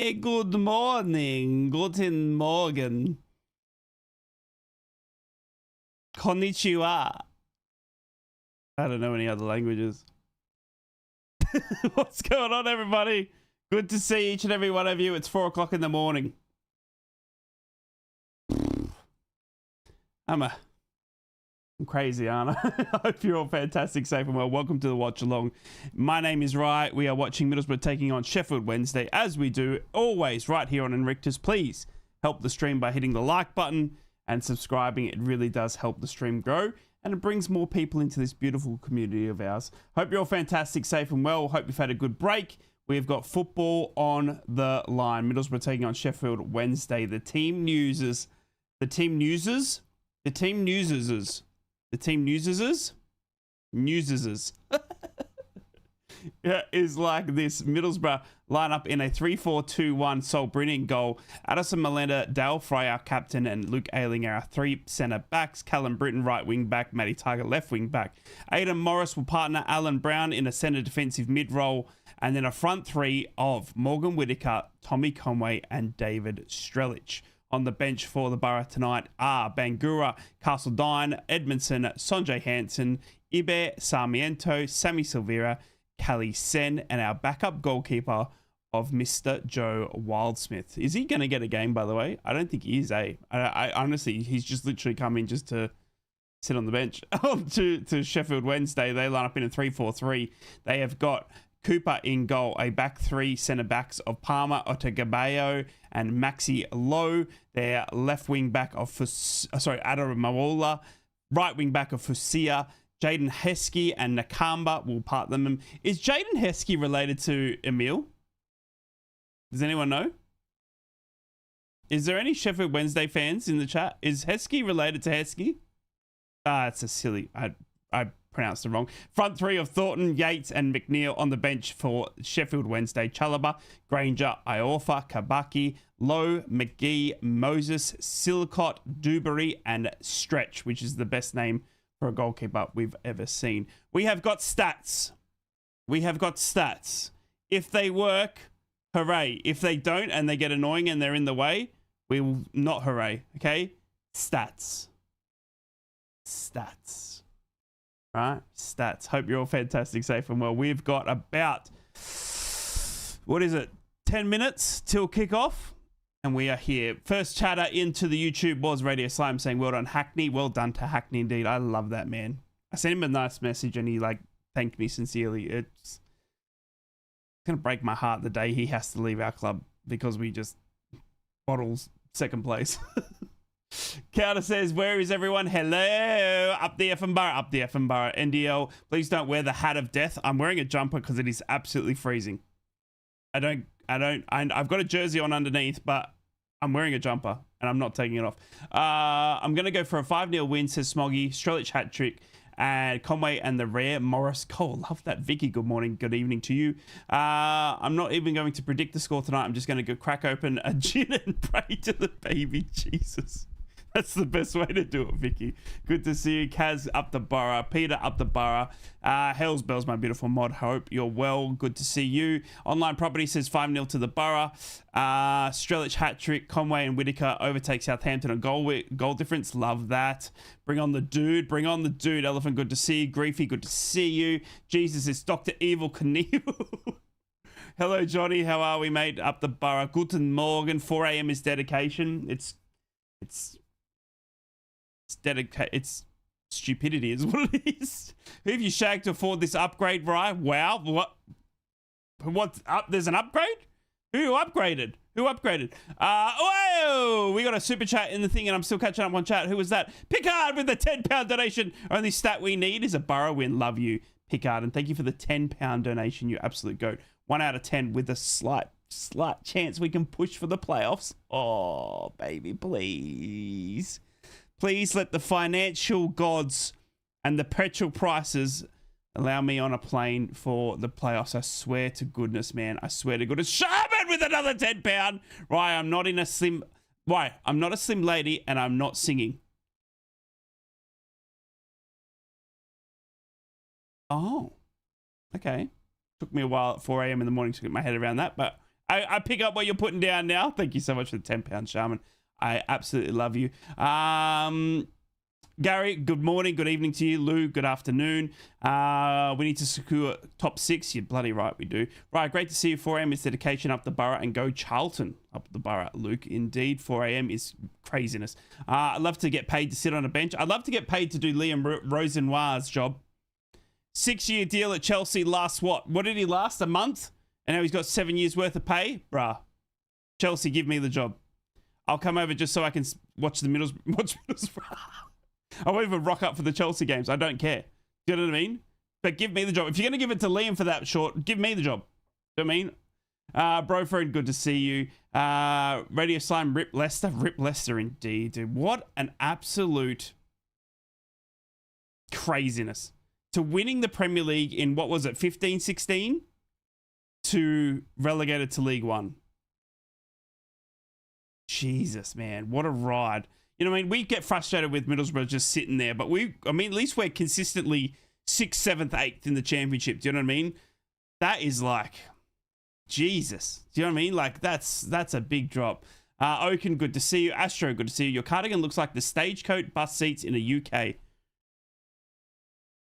Hey, good morning. Guten Morgen. Konnichiwa. I don't know any other languages. What's going on, everybody? Good to see each and every one of you. It's 4 o'clock in the morning. I'm crazy, aren't I? I hope you're all fantastic, safe and well. Welcome to the Watch Along. My name is Rye. We are watching Middlesbrough taking on Sheffield Wednesday, as we do always right here on Inrictus. Please help the stream by hitting the like button and subscribing. It really does help the stream grow, and it brings more people into this beautiful community of ours. Hope you're all fantastic, safe and well. Hope you've had a good break. We've got football on the line. Middlesbrough taking on Sheffield Wednesday. The team newses yeah, is like this. Middlesbrough line up in a 3-4-2-1. Sol Brynn in goal. Addison Malenda, Dale Fry, our captain, and Luke Ayling, our three centre backs. Callum Britton, right wing back. Matty Tiger, left wing back. Aidan Morris will partner Alan Brown in a centre defensive mid role. And then a front three of Morgan Whittaker, Tommy Conway, and David Strelich. On the bench for the Boro tonight are Bangura, Castledine, Edmondson, Sanjay Hansen, Ibe Sarmiento, Sammy Silveira, Callie Sen, and our backup goalkeeper of Mr. Joe Wildsmith. Is he going to get a game, by the way? I don't think he is, I honestly, he's just literally come in just to sit on the bench. to Sheffield Wednesday, they line up in a 3-4-3. They have got Cooper in goal, a back three centre backs of Palmer, Otogabayo, and Maxi Lowe. Their left wing back of Adamawola, right wing back of Fusia, Jaden Heskey and Nakamba will part them. Is Jaden Heskey related to Emil? Does anyone know? Is there any Sheffield Wednesday fans in the chat? Is Heskey related to Heskey? It's a silly. I pronounced it wrong. Front three of Thornton, Yates, and McNeil. On the bench for Sheffield Wednesday: Chalaba, Granger, Iorfa, Kabaki, Lowe, McGee, Moses, Silcott, Dewberry, and Stretch, which is the best name for a goalkeeper we've ever seen. We have got stats. If they work, hooray. If they don't and they get annoying and they're in the way, we will not hooray. Okay? Stats. Right? Stats. Hope you're all fantastic, safe and well. We've got about, 10 minutes till kickoff, and we are here. First chatter into the YouTube was Radio Slime saying, well done, Hackney. Well done to Hackney indeed. I love that, man. I sent him a nice message and he thanked me sincerely. It's going to break my heart the day he has to leave our club because we just bottles second place. Counter says, where is everyone? Hello. Up the effing bar. NDL, please don't wear the hat of death. I'm wearing a jumper because it is absolutely freezing. I've got a jersey on underneath, but I'm wearing a jumper and I'm not taking it off. I'm going to go for a 5-0 win, says Smoggy. Strelich hat trick. And Conway and the rare Morris Cole. Love that. Vicky, good morning. Good evening to you. I'm not even going to predict the score tonight. I'm just going to go crack open a gin and pray to the baby Jesus. That's the best way to do it, Vicky. Good to see you. Kaz up the borough. Peter up the borough. Hells Bells, my beautiful mod. Hope you're well. Good to see you. Online Property says 5-0 to the borough. Strelich hat trick. Conway and Whittaker overtake Southampton on goal difference. Love that. Bring on the dude. Elephant, good to see you. Griefy, good to see you. Jesus is Dr. Evil Knievel. Hello, Johnny. How are we, mate? Up the borough. Guten Morgen. 4 a.m. is dedication. It's stupidity is what it is. Who have you shagged to afford this upgrade, Rye? Wow. What's up? There's an upgrade? Who upgraded? Whoa! We got a super chat in the thing and I'm still catching up on chat. Who was that? Picard with the £10 donation. Only stat we need is a Borough win. Love you, Picard. And thank you for the £10 donation, you absolute goat. 1 out of 10 with a slight chance we can push for the playoffs. Oh, baby, please. Please let the financial gods and the petrol prices allow me on a plane for the playoffs. I swear to goodness, man. I swear to goodness. Sherman with another £10. Right, I'm not a slim lady and I'm not singing. Oh, okay. Took me a while at 4 a.m. in the morning to get my head around that, but I pick up what you're putting down now. Thank you so much for the £10, Shaman. I absolutely love you. Gary, good morning, good evening to you. Lou, good afternoon. We need to secure top 6. You're bloody right, we do. Right, great to see you. 4 a.m. is dedication up the Boro and go Charlton up the Boro. Luke, indeed, 4 a.m. is craziness. I'd love to get paid to sit on a bench. I'd love to get paid to do Liam Rosenoir's job. 6-year deal at Chelsea lasts what? What did he last? A month? And now he's got 7 years worth of pay? Bruh. Chelsea, give me the job. I'll come over just so I can watch the Middlesbrough. I won't even rock up for the Chelsea games. I don't care. Do you know what I mean? But give me the job. If you're going to give it to Liam for that short, give me the job. Do you know what I mean? Broford, good to see you. Radio Slime, Rip Leicester. Rip Leicester indeed, dude. What an absolute craziness. To winning the Premier League in, what was it, 15, 16? To relegated to League One. Jesus, man. What a ride. You know what I mean? We get frustrated with Middlesbrough just sitting there, but at least we're consistently 6th, 7th, 8th in the championship. Do you know what I mean? That is like, Jesus. Do you know what I mean? Like, that's a big drop. Oaken, good to see you. Astro, good to see you. Your cardigan looks like the Stagecoach bus seats in the UK.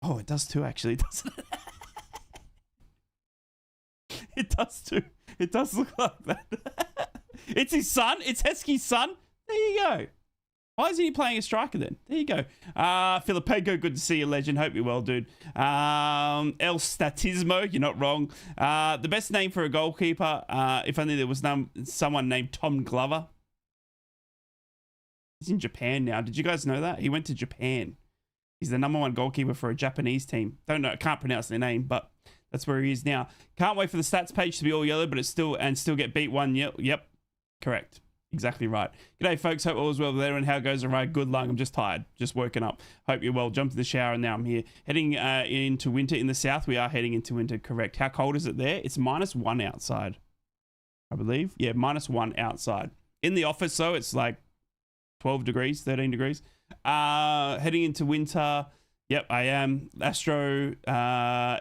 Oh, it does too, actually. Doesn't it? It does too. It does look like that. It's his son. It's Heskey's son. There you go. Why isn't he playing a striker then? There you go. Filipego, good to see you, legend. Hope you're well, dude. El Statismo, you're not wrong. The best name for a goalkeeper, if only there was someone named Tom Glover. He's in Japan now. Did you guys know that? He went to Japan. He's the #1 goalkeeper for a Japanese team. Don't know, can't pronounce their name, but that's where he is now. Can't wait for the stats page to be all yellow, but it's still get beat 1-0. Yep, correct. Exactly right. G'day, folks. Hope all is well there and how goes the ride. Good luck. I'm just tired. Just woken up. Hope you're well. Jumped in the shower and now I'm here. Heading into winter in the south. We are heading into winter, correct. How cold is it there? It's -1 outside, I believe. Yeah, -1 outside. In the office, though, it's like 12 degrees, 13 degrees. Heading into winter. Yep, I am. Astro,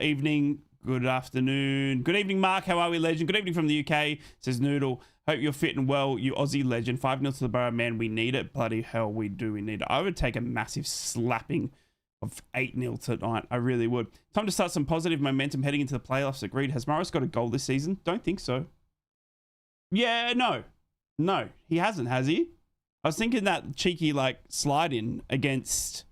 evening. Good afternoon. Good evening, Mark. How are we, legend? Good evening from the UK, says Noodle. Hope you're fit and well, you Aussie legend. 5-0 to the Borough, man. We need it. Bloody hell, we do. We need it. I would take a massive slapping of 8-0 tonight. I really would. Time to start some positive momentum heading into the playoffs. Agreed. Has Morris got a goal this season? Don't think so. Yeah, no. No, he hasn't, has he? I was thinking that cheeky, like, slide in against...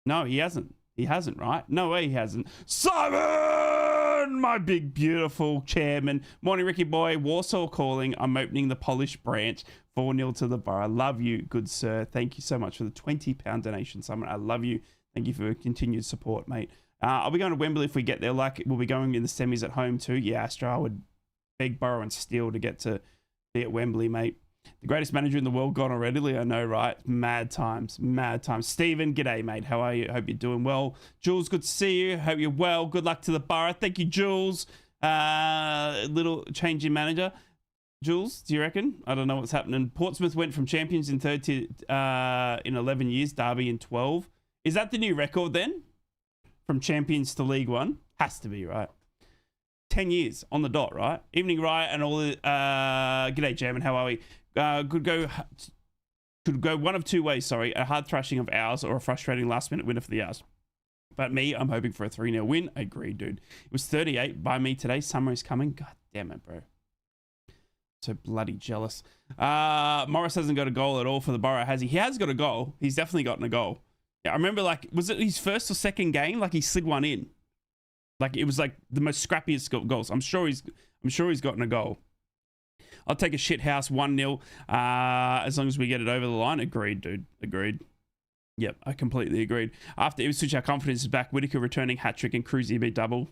No, he hasn't. He hasn't, right? No way he hasn't. Simon! My big, beautiful chairman. Morning, Ricky boy. Warsaw calling. I'm opening the Polish branch. 4-0 to the Borough. Love you, good sir. Thank you so much for the £20 donation, Simon. I love you. Thank you for your continued support, mate. Are we going to Wembley if we get there? Like, we'll be going in the semis at home too. Yeah, Astro, I would beg, borrow, and steal to get to be at Wembley, mate. The greatest manager in the world gone already. I know, right? Mad times. Mad times. Stephen, g'day, mate. How are you? Hope you're doing well. Jules, good to see you. Hope you're well. Good luck to the Borough. Thank you, Jules. Little change in manager. Jules, do you reckon? I don't know what's happening. Portsmouth went from champions in third to in 11 years. Derby in 12. Is that the new record then? From champions to League One? Has to be, right? 10 years on the dot, right? Evening, Riot, and all the... g'day, Jam, and how are we? Could go one of two ways, sorry. A hard thrashing of ours or a frustrating last-minute winner for the ours. But me, I'm hoping for a 3-0 win. I agree, dude. It was 38 by me today. Summer is coming. God damn it, bro. So bloody jealous. Morris hasn't got a goal at all for the Borough, has he? He has got a goal. He's definitely gotten a goal. Yeah, I remember, like, was it his first or second game? Like, he slid one in. Like, it was like the most scrappiest goals. I'm sure he's gotten a goal. I'll take a shit house 1-0 as long as we get it over the line. Agreed, dude. Agreed. Yep, I completely agreed. After Ipswich, our confidence is back. Whitaker returning hat-trick and Cruzy beat double.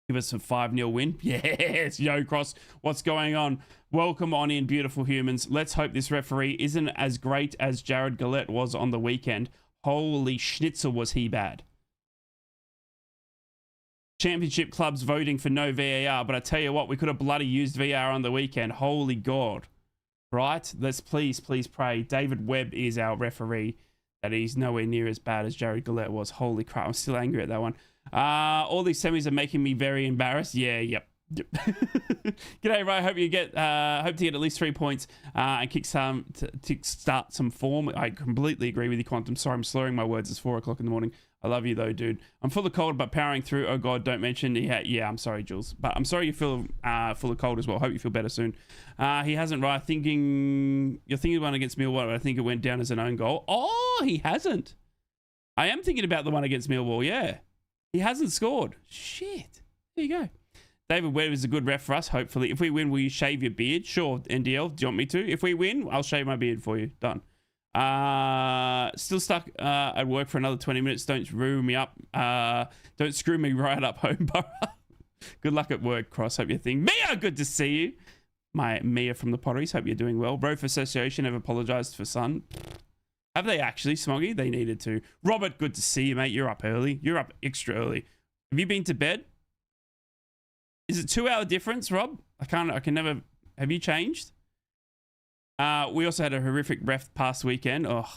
Give us a 5-0 win. Yes, Yo Cross. What's going on? Welcome on in, beautiful humans. Let's hope this referee isn't as great as Jared Gillette was on the weekend. Holy schnitzel, was he bad. Championship clubs voting for no VAR, but I tell you what, we could have bloody used VAR on the weekend. Holy God. Right? Let's please pray. David Webb is our referee, that he's nowhere near as bad as Jared Gillette was. Holy crap, I'm still angry at that one. All these semis are making me very embarrassed. Yeah, yep. Yep. G'day, Ray. Hope to get at least 3 points and start some form. I completely agree with you, Quantum. Sorry, I'm slurring my words. It's 4 o'clock in the morning. I love you though, dude. I'm full of cold, but powering through. Oh God, don't mention. Yeah, I'm sorry, Jules, but I'm sorry you feel full of cold as well. Hope you feel better soon. He hasn't, right? You're thinking one against Millwall, but I think it went down as an own goal. Oh, he hasn't. I am thinking about the one against Millwall. Yeah, he hasn't scored. Shit. There you go. David Webb is a good ref for us, hopefully. If we win, will you shave your beard? Sure, NDL. Do you want me to? If we win, I'll shave my beard for you. Done. Still stuck at work for another 20 minutes. Don't ruin me up. Don't screw me right up home, Boro. Good luck at work, Cross. Hope you're thinking. Mia, good to see you. My Mia from the Potteries. Hope you're doing well. Roof Association have apologized for Sun. Have they actually, Smoggy? They needed to. Robert, good to see you, mate. You're up early. You're up extra early. Have you been to bed? Is it 2 hour difference, Rob? I can never. Have you changed? We also had a horrific ref past weekend. Oh,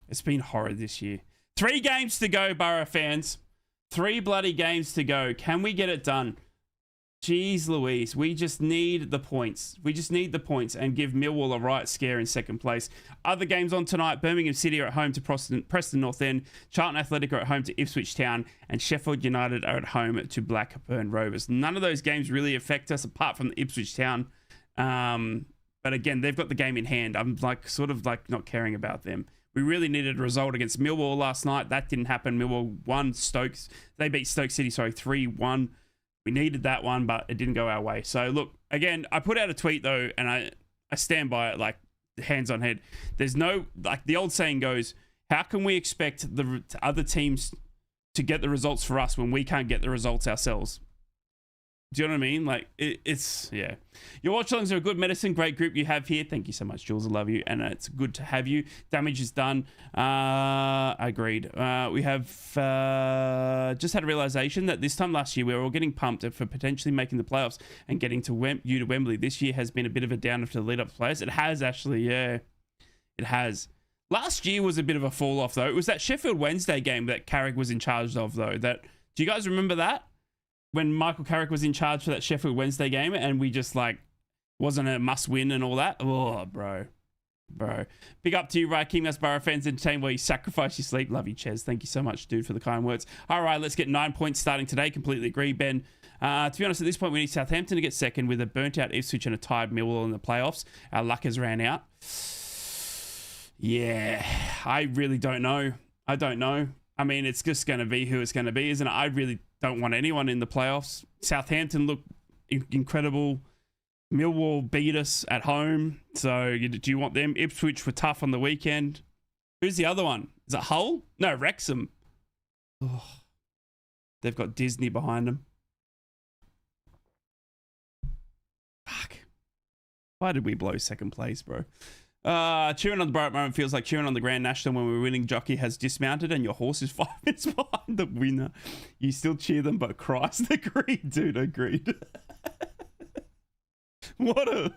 it's been horrid this year. 3 games to go, Boro fans. 3 bloody games to go. Can we get it done? Jeez Louise, we just need the points. We just need the points and give Millwall a right scare in second place. Other games on tonight, Birmingham City are at home to Preston North End, Charlton Athletic are at home to Ipswich Town, and Sheffield United are at home to Blackburn Rovers. None of those games really affect us apart from the Ipswich Town. But again, they've got the game in hand. I'm sort of not caring about them. We really needed a result against Millwall last night. That didn't happen. Millwall won Stokes. They beat Stoke City, 3-1. We needed that one, but it didn't go our way. So look, again, I put out a tweet though, and I stand by it, hands on head. There's no, the old saying goes, how can we expect the other teams to get the results for us when we can't get the results ourselves? Do you know what I mean? It's, yeah. Your watch-alongs are a good medicine. Great group you have here. Thank you so much, Jules. I love you. And it's good to have you. Damage is done. Agreed. We have just had a realization that this time last year, we were all getting pumped for potentially making the playoffs and getting to Wembley. This year has been a bit of a downer for the lead-up players. It has, actually, yeah. It has. Last year was a bit of a fall-off, though. It was that Sheffield Wednesday game that Carrick was in charge of, though. Do you guys remember that? When Michael Carrick was in charge for that Sheffield Wednesday game and we just wasn't a must win and all that. Oh, bro. Big up to you, right? Keeping us Boro fans entertained while you sacrifice your sleep. Love you, Ches. Thank you so much, dude, for the kind words. All right, let's get 9 points starting today. Completely agree, Ben. To be honest, at this point, we need Southampton to get second with a burnt out Ipswich and a tied Millwall in the playoffs. Our luck has ran out. Yeah, I really don't know. I don't know. I mean, it's just going to be who it's going to be, isn't it? I really don't want anyone in the playoffs. Southampton look incredible. Millwall beat us at home. So do you want them? Ipswich were tough on the weekend. Who's the other one? Is it Hull? No, Wrexham. Oh, they've got Disney behind them. Fuck. Why did we blow second place, bro? Cheering on the Boro at the moment feels like cheering on the Grand National when we're winning. Jockey has dismounted and your horse is 5 minutes behind the winner. You still cheer them, but Christ, agreed, dude, agreed. What a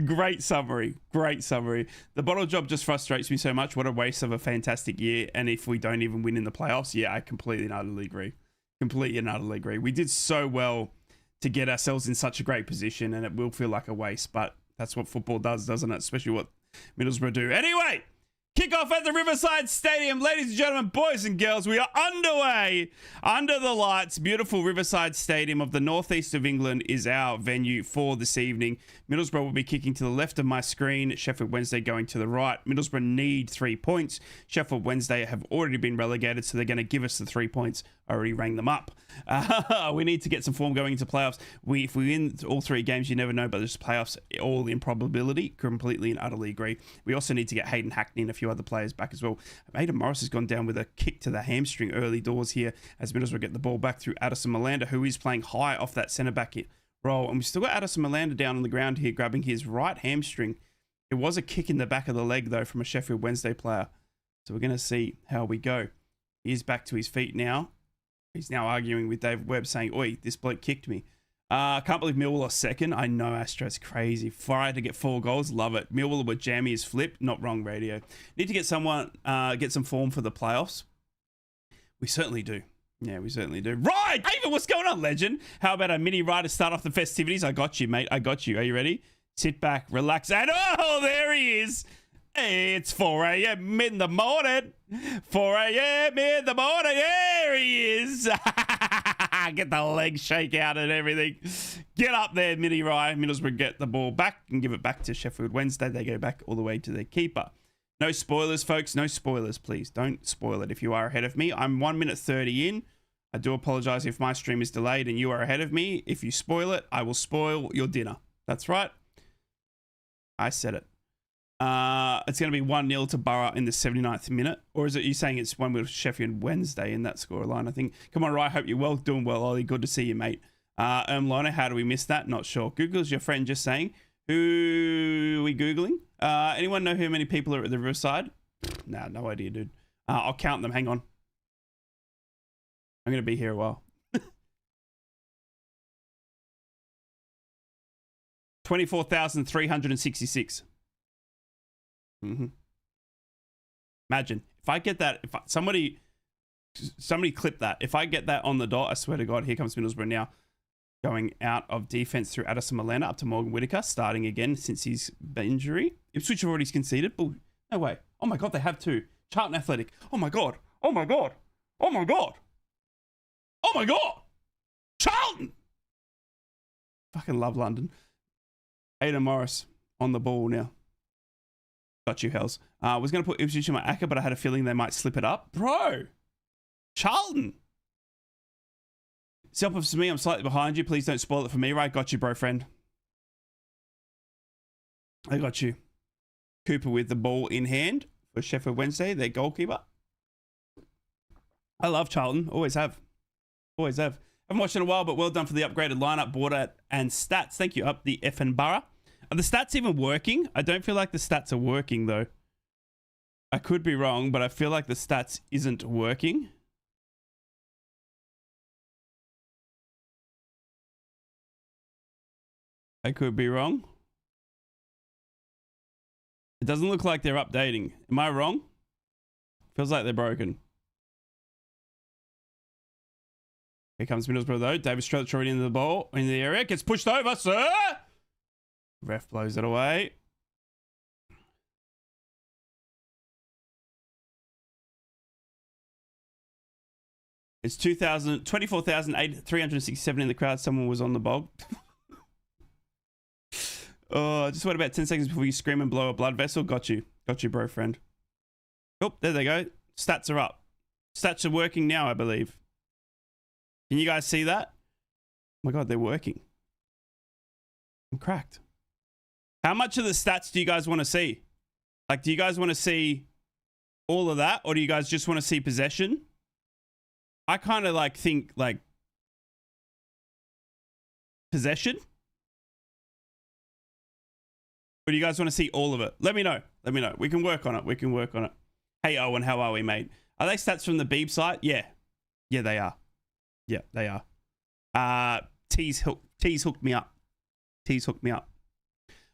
great summary. Great summary. The bottle job just frustrates me so much. What a waste of a fantastic year. And if we don't even win in the playoffs, yeah, I completely and utterly agree. Completely and utterly agree. We did so well to get ourselves in such a great position and it will feel like a waste, but that's what football does, doesn't it? Especially what Middlesbrough do. Anyway, kickoff at the Riverside Stadium. Ladies and gentlemen, boys and girls, we are underway. Under the lights, beautiful Riverside Stadium of the northeast of England is our venue for this evening. Middlesbrough will be kicking to the left of my screen. Sheffield Wednesday going to the right. Middlesbrough need 3 points. Sheffield Wednesday have already been relegated, so they're going to give us the 3 points. I already rang them up. We need to get some form going into playoffs. If we win all 3 games, you never know, but there's playoffs all in probability. Completely and utterly agree. We also need to get Hayden Hackney and a few other players back as well. Aidan Morris has gone down with a kick to the hamstring early doors here as Middlesbrough get the ball back through Addison Malander, who is playing high off that centre-back role. And we've still got Addison Malander down on the ground here, grabbing his right hamstring. It was a kick in the back of the leg, though, from a Sheffield Wednesday player. So we're going to see how we go. He is back to his feet now. He's now arguing with David Webb, saying, oi, this bloke kicked me. I can't believe Millwall are second. I know, Astro's crazy. Fire to get 4 goals. Love it. Millwall were jammy as flip. Not wrong, radio. Need to get someone, get some form for the playoffs. We certainly do. Yeah, we certainly do. Right, David, what's going on, legend? How about a mini ride to start off the festivities? I got you, mate. I got you. Are you ready? Sit back, relax, and oh, there he is. It's 4 a.m. in the morning. 4 a.m. in the morning. There he is. Get the leg shake out and everything. Get up there, mini ride. Middlesbrough get the ball back and give it back to Sheffield Wednesday. They go back all the way to their keeper. No spoilers, folks. No spoilers, please. Don't spoil it if you are ahead of me. I'm 1 minute 30 in. I do apologize if my stream is delayed and you are ahead of me. If you spoil it, I will spoil your dinner. That's right. I said it. It's going to be 1-0 to Boro in the 79th minute. Or is it you saying it's 1 with Sheffield Wednesday in that scoreline? I think. Come on, Ryan. Hope you're well. Doing well, Ollie. Good to see you, mate. Lona, how do we miss that? Not sure. Google's your friend just saying. Who are we Googling? Anyone know how many people are at the Riverside? Nah, no idea, dude. I'll count them. Hang on. I'm going to be here a while. 24,366. Imagine if I get that. If somebody clip that. If I get that on the dot, I swear to God, here comes Middlesbrough now. Going out of defense through Addison Milena up to Morgan Whitaker, starting again since his injury. Ipswich have already conceded. But no way. Oh my God, they have two. Charlton Athletic. Oh my God. Oh my God. Oh my God. Oh my God. Charlton. Fucking love London. Aidan Morris on the ball now. Got you, Hells. I was going to put Ipswich in my acca, but I had a feeling they might slip it up. Bro. Charlton. Self for me, I'm slightly behind you. Please don't spoil it for me, right? Got you, bro, friend. I got you. Cooper with the ball in hand for Sheffield Wednesday, their goalkeeper. I love Charlton. Always have. Always have. Haven't watched in a while, but well done for the upgraded lineup, border, and stats. Thank you, up the F and Borough. Are the stats even working? I don't feel like the stats are working, though. I could be wrong, but I feel like the stats isn't working. I could be wrong. It doesn't look like they're updating. Am I wrong? Feels like they're broken. Here comes Middlesbrough, though. David Strelch already in the ball, in the area. Gets pushed over, sir! Ref blows it away. It's 24,367 in the crowd. Someone was on the bog. Oh, just wait about 10 seconds before you scream and blow a blood vessel. Got you. Got you, bro, friend. Oh, there they go. Stats are up. Stats are working now, I believe. Can you guys see that? Oh my God, they're working. I'm cracked. How much of the stats do you guys want to see? Like, do you guys want to see all of that? Or do you guys just want to see possession? I kind of like think like possession. Or do you guys want to see all of it? Let me know. Let me know. We can work on it. We can work on it. Hey, Owen, how are we, mate? Are they stats from the Beeb site? Yeah. Yeah, they are. Yeah, they are. Tees hooked me up. Tees hooked me up.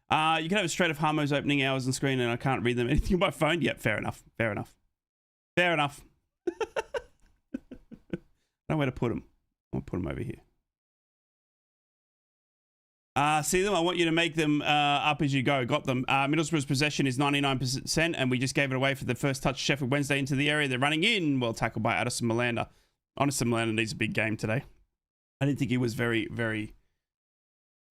You can have a straight of Harmo's opening hours on screen and I can't read them anything on my phone. Yep, fair enough. Fair enough. Fair enough. I don't know where to put them. I'll put them over here. See them? I want you to make them up as you go. Got them. Middlesbrough's possession is 99%, and we just gave it away for the first touch. Sheffield Wednesday into the area. They're running in. Well tackled by Addison Milena. Honestly, Milena needs a big game today. I didn't think he was very, very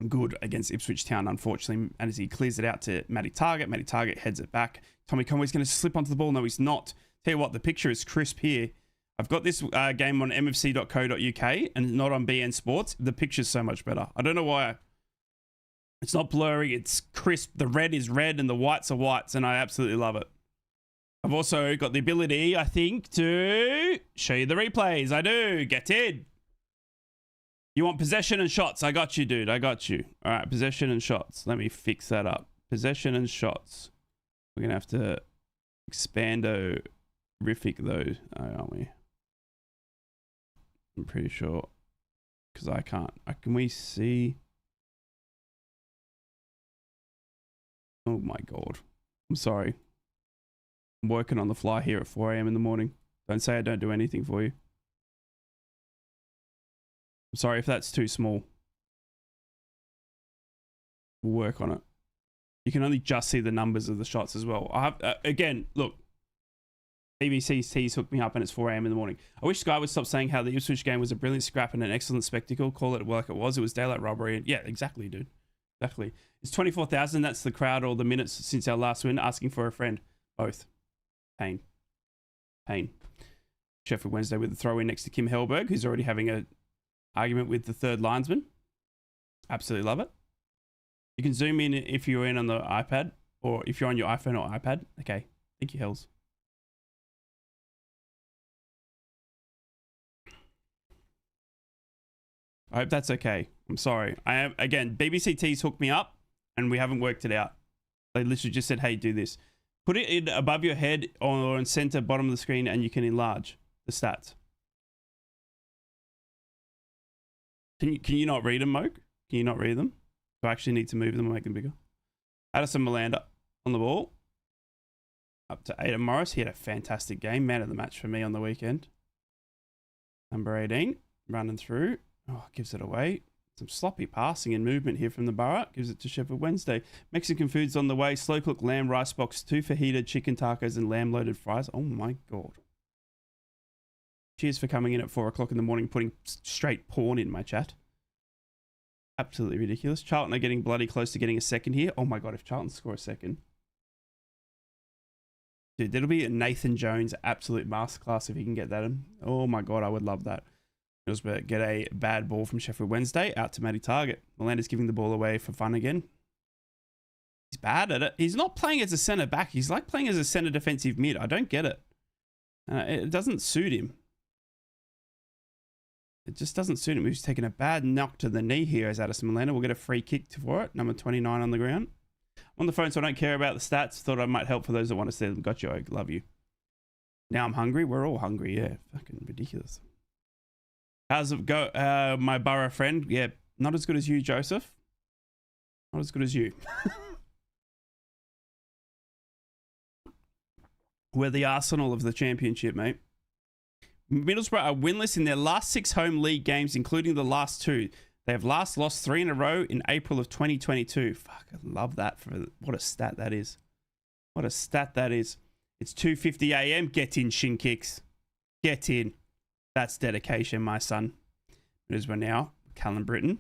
good against Ipswich Town, unfortunately. And as he clears it out to Matty Target heads it back. Tommy Conway's going to slip onto the ball. No, he's not. Tell you what, the picture is crisp here. I've got this game on mfc.co.uk and not on BN Sports. The picture's so much better. I don't know why. It's not blurry. It's crisp. The red is red and the whites are whites, and I absolutely love it. I've also got the ability, I think, to show you the replays. I do. Get in. You want possession and shots? I got you, dude. I got you. All right, possession and shots. Let me fix that up. Possession and shots. We're going to have to expando-rific those, aren't we? I'm pretty sure. Because I can't. Can we see? Oh my God. I'm sorry. I'm working on the fly here at 4 a.m. in the morning. Don't say I don't do anything for you. I'm sorry if that's too small. We'll work on it. You can only just see the numbers of the shots as well. I have again, look. BBC's tees hooked me up and it's 4 a.m. in the morning. I wish Sky would stop saying how the Ipswich game was a brilliant scrap and an excellent spectacle. Call it like it was. It was daylight robbery. And yeah, exactly, dude. Exactly. It's 24,000. That's the crowd or the minutes since our last win. Asking for a friend. Both. Pain. Sheffield Wednesday with the throw in next to Kim Hellberg, who's already having an argument with the third linesman. Absolutely love it. You can zoom in if you're in on the iPad or if you're on your iPhone or iPad. Okay. Thank you, Hells. I hope that's okay. I'm sorry. I am, again, BBC T's hooked me up and we haven't worked it out. They literally just said, hey, do this. Put it in above your head or in center, bottom of the screen, and you can enlarge the stats. Can you not read them, Moke? Can you not read them? Do I actually need to move them and make them bigger? Addison Malander on the ball. Up to Aidan Morris. He had a fantastic game. Man of the match for me on the weekend. Number 18. Running through. Oh, gives it away. Some sloppy passing and movement here from the Boro. Gives it to Sheffield Wednesday. Mexican food's on the way. Slow cooked lamb rice box, 2 fajita chicken tacos and lamb loaded fries. Oh my God. Cheers for coming in at 4 o'clock in the morning, putting straight porn in my chat. Absolutely ridiculous. Charlton are getting bloody close to getting a second here. Oh my God, if Charlton score a second. Dude, that'll be a Nathan Jones absolute masterclass if he can get that in. Oh my God, I would love that. Middlesbrough get a bad ball from Sheffield Wednesday out to Matty Target. Melander's giving the ball away for fun again. He's bad at it. He's not playing as a centre back. He's like playing as a centre defensive mid. I don't get it. It doesn't suit him. It just doesn't suit him. He's taking a bad knock to the knee here as Addison Melander. We'll get a free kick for it. Number 29 on the ground. I'm on the phone, so I don't care about the stats. Thought I might help for those that want to see them. Got you. I love you. Now I'm hungry. We're all hungry. Yeah. Fucking ridiculous. How's it go? My Boro friend. Yeah. Not as good as you, Joseph. Not as good as you. We're the Arsenal of the championship, mate. Middlesbrough are winless in their last 6 home league games, including the last 2. They have last lost 3 in a row in April of 2022. Fuck, I love that. What a stat that is. What a stat that is. It's 2:50 a.m. Get in, shin kicks. Get in. That's dedication, my son. Middlesbrough now. Callum Britton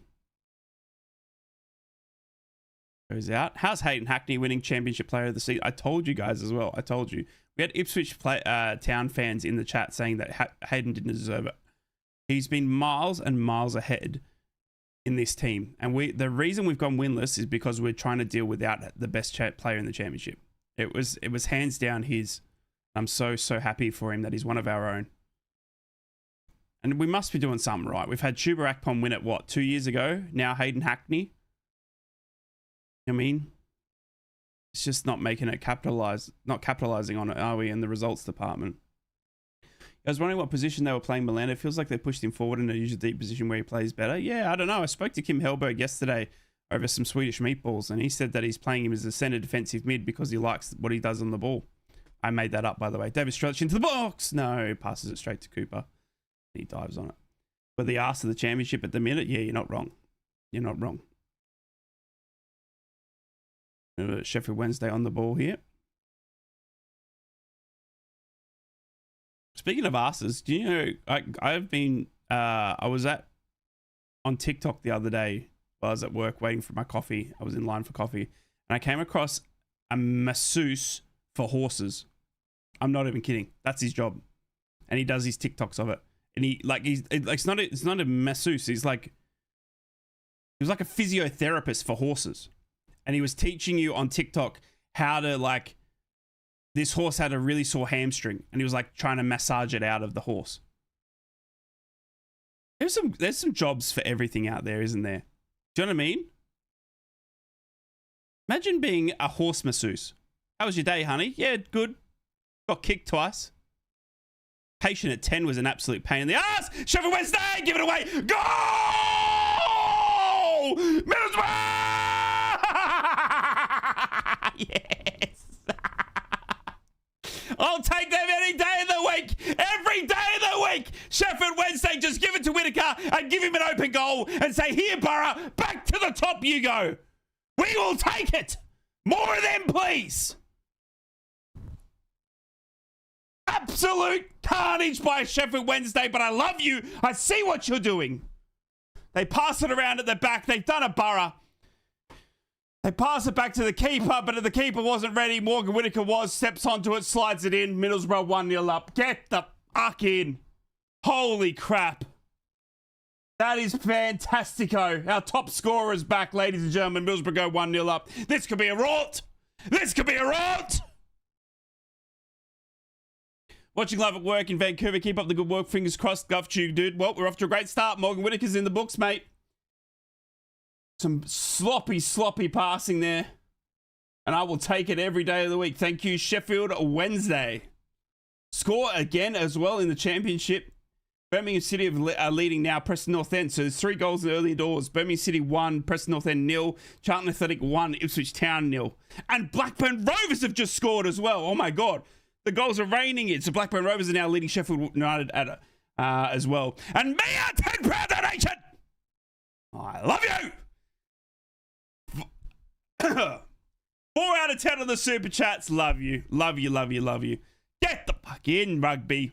goes out. How's Hayden Hackney winning Championship Player of the Season? I told you guys as well. I told you. We had Ipswich Town fans in the chat saying that Hayden didn't deserve it. He's been miles and miles ahead in this team. And the reason we've gone winless is because we're trying to deal without the best player in the championship. It was hands down his. I'm so happy for him that he's one of our own. And we must be doing something right. We've had Chuba Akpom win it, what, 2 years ago? Now Hayden Hackney. I mean, it's just not making it not capitalizing on it, are we, in the results department? I was wondering what position they were playing Milano. It feels like they pushed him forward in a usually deep position where he plays better. Yeah, I don't know. I spoke to Kim Hellberg yesterday over some Swedish meatballs, and he said that he's playing him as a centre defensive mid because he likes what he does on the ball. I made that up, by the way. David Strelch into the box. No, passes it straight to Cooper. He dives on it. But the arse of the championship at the minute, yeah, you're not wrong. You're not wrong. Sheffield Wednesday on the ball here. Speaking of asses, do you know, I was on TikTok the other day while I was at work waiting for my coffee. I was in line for coffee and I came across a masseuse for horses. I'm not even kidding. That's his job. And he does his TikToks of it. And it's not a masseuse. He was like a physiotherapist for horses. And he was teaching you on TikTok how to this horse had a really sore hamstring and he was trying to massage it out of the horse. There's some jobs for everything out there, isn't there? Do you know what I mean? Imagine being a horse masseuse. How was your day, honey? Yeah, good. Got kicked twice. Patient at 10 was an absolute pain in the ass. Sheffield Wednesday, give it away. Go! Middlesbrough! Yes. I'll take them any day of the week. Every every day of the week. Sheffield Wednesday, just give it to Whittaker and give him an open goal and say, here, Boro, back to the top you go. We will take it. More of them, please. Absolute carnage by Sheffield Wednesday, but I love you. I see what you're doing. They pass it around at the back. They've done a Boro. They pass it back to the keeper, but the keeper wasn't ready. Morgan Whittaker was, steps onto it, slides it in. Middlesbrough 1-0 up. Get the fuck in. Holy crap. That is fantastico. Our top scorer is back, ladies and gentlemen. Middlesbrough go 1-0 up. This could be a rort. This could be a rort. Watching live at work in Vancouver. Keep up the good work. Fingers crossed. Guff you, dude. Well, we're off to a great start. Morgan Whittaker's in the books, mate. Some sloppy passing there. And I will take it every day of the week. Thank you, Sheffield Wednesday. Score again as well in the championship. Birmingham City are leading now. Preston North End. So there's 3 goals in the early doors. Birmingham City 1, Preston North End 0, Charlton Athletic 1, Ipswich Town 0. And Blackburn Rovers have just scored as well. Oh my God. The goals are raining in. So Blackburn Rovers are now leading Sheffield United at, as well. And Mia, £10 donation. I love you. 4 out of 10 on the super chats. Love you. Love you, love you, love you. Get the fuck in, rugby.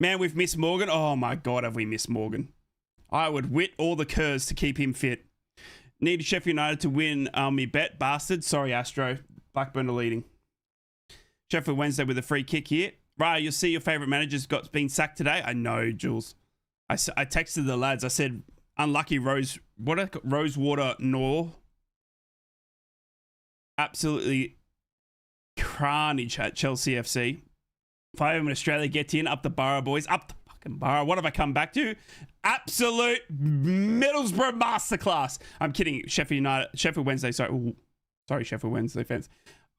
Man, we've missed Morgan. Oh my God, have we missed Morgan. I would wit all the curs to keep him fit. Needed Sheffield United to win me bet, bastard. Sorry, Astro. Blackburn are leading. Sheffield Wednesday with a free kick here. Right, you'll see your favourite manager's been sacked today. I know, Jules. I texted the lads. I said, unlucky Rosewater Nor. Absolutely carnage at Chelsea FC. 5 in Australia, get in. Up the Boro, boys. Up the fucking Boro. What have I come back to? Absolute Middlesbrough masterclass. I'm kidding. Sheffield Wednesday. Sorry. Ooh. Sorry, Sheffield Wednesday fans.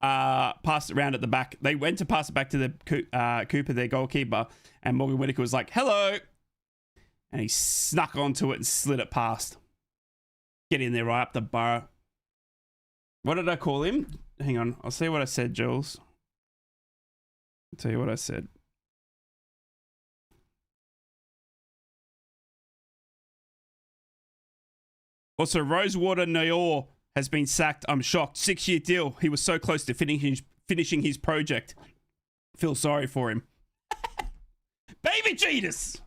Passed it around at the back. They went to pass it back to the Cooper, their goalkeeper, and Morgan Whittaker was like, hello. And he snuck onto it and slid it past. Get in there, right up the Boro. What did I call him? Hang on. I'll see what I said, Jules. I'll tell you what I said. Also, Rosewater Nayor has been sacked. I'm shocked. 6-year deal. He was so close to finishing his project. Feel sorry for him. Baby Jesus.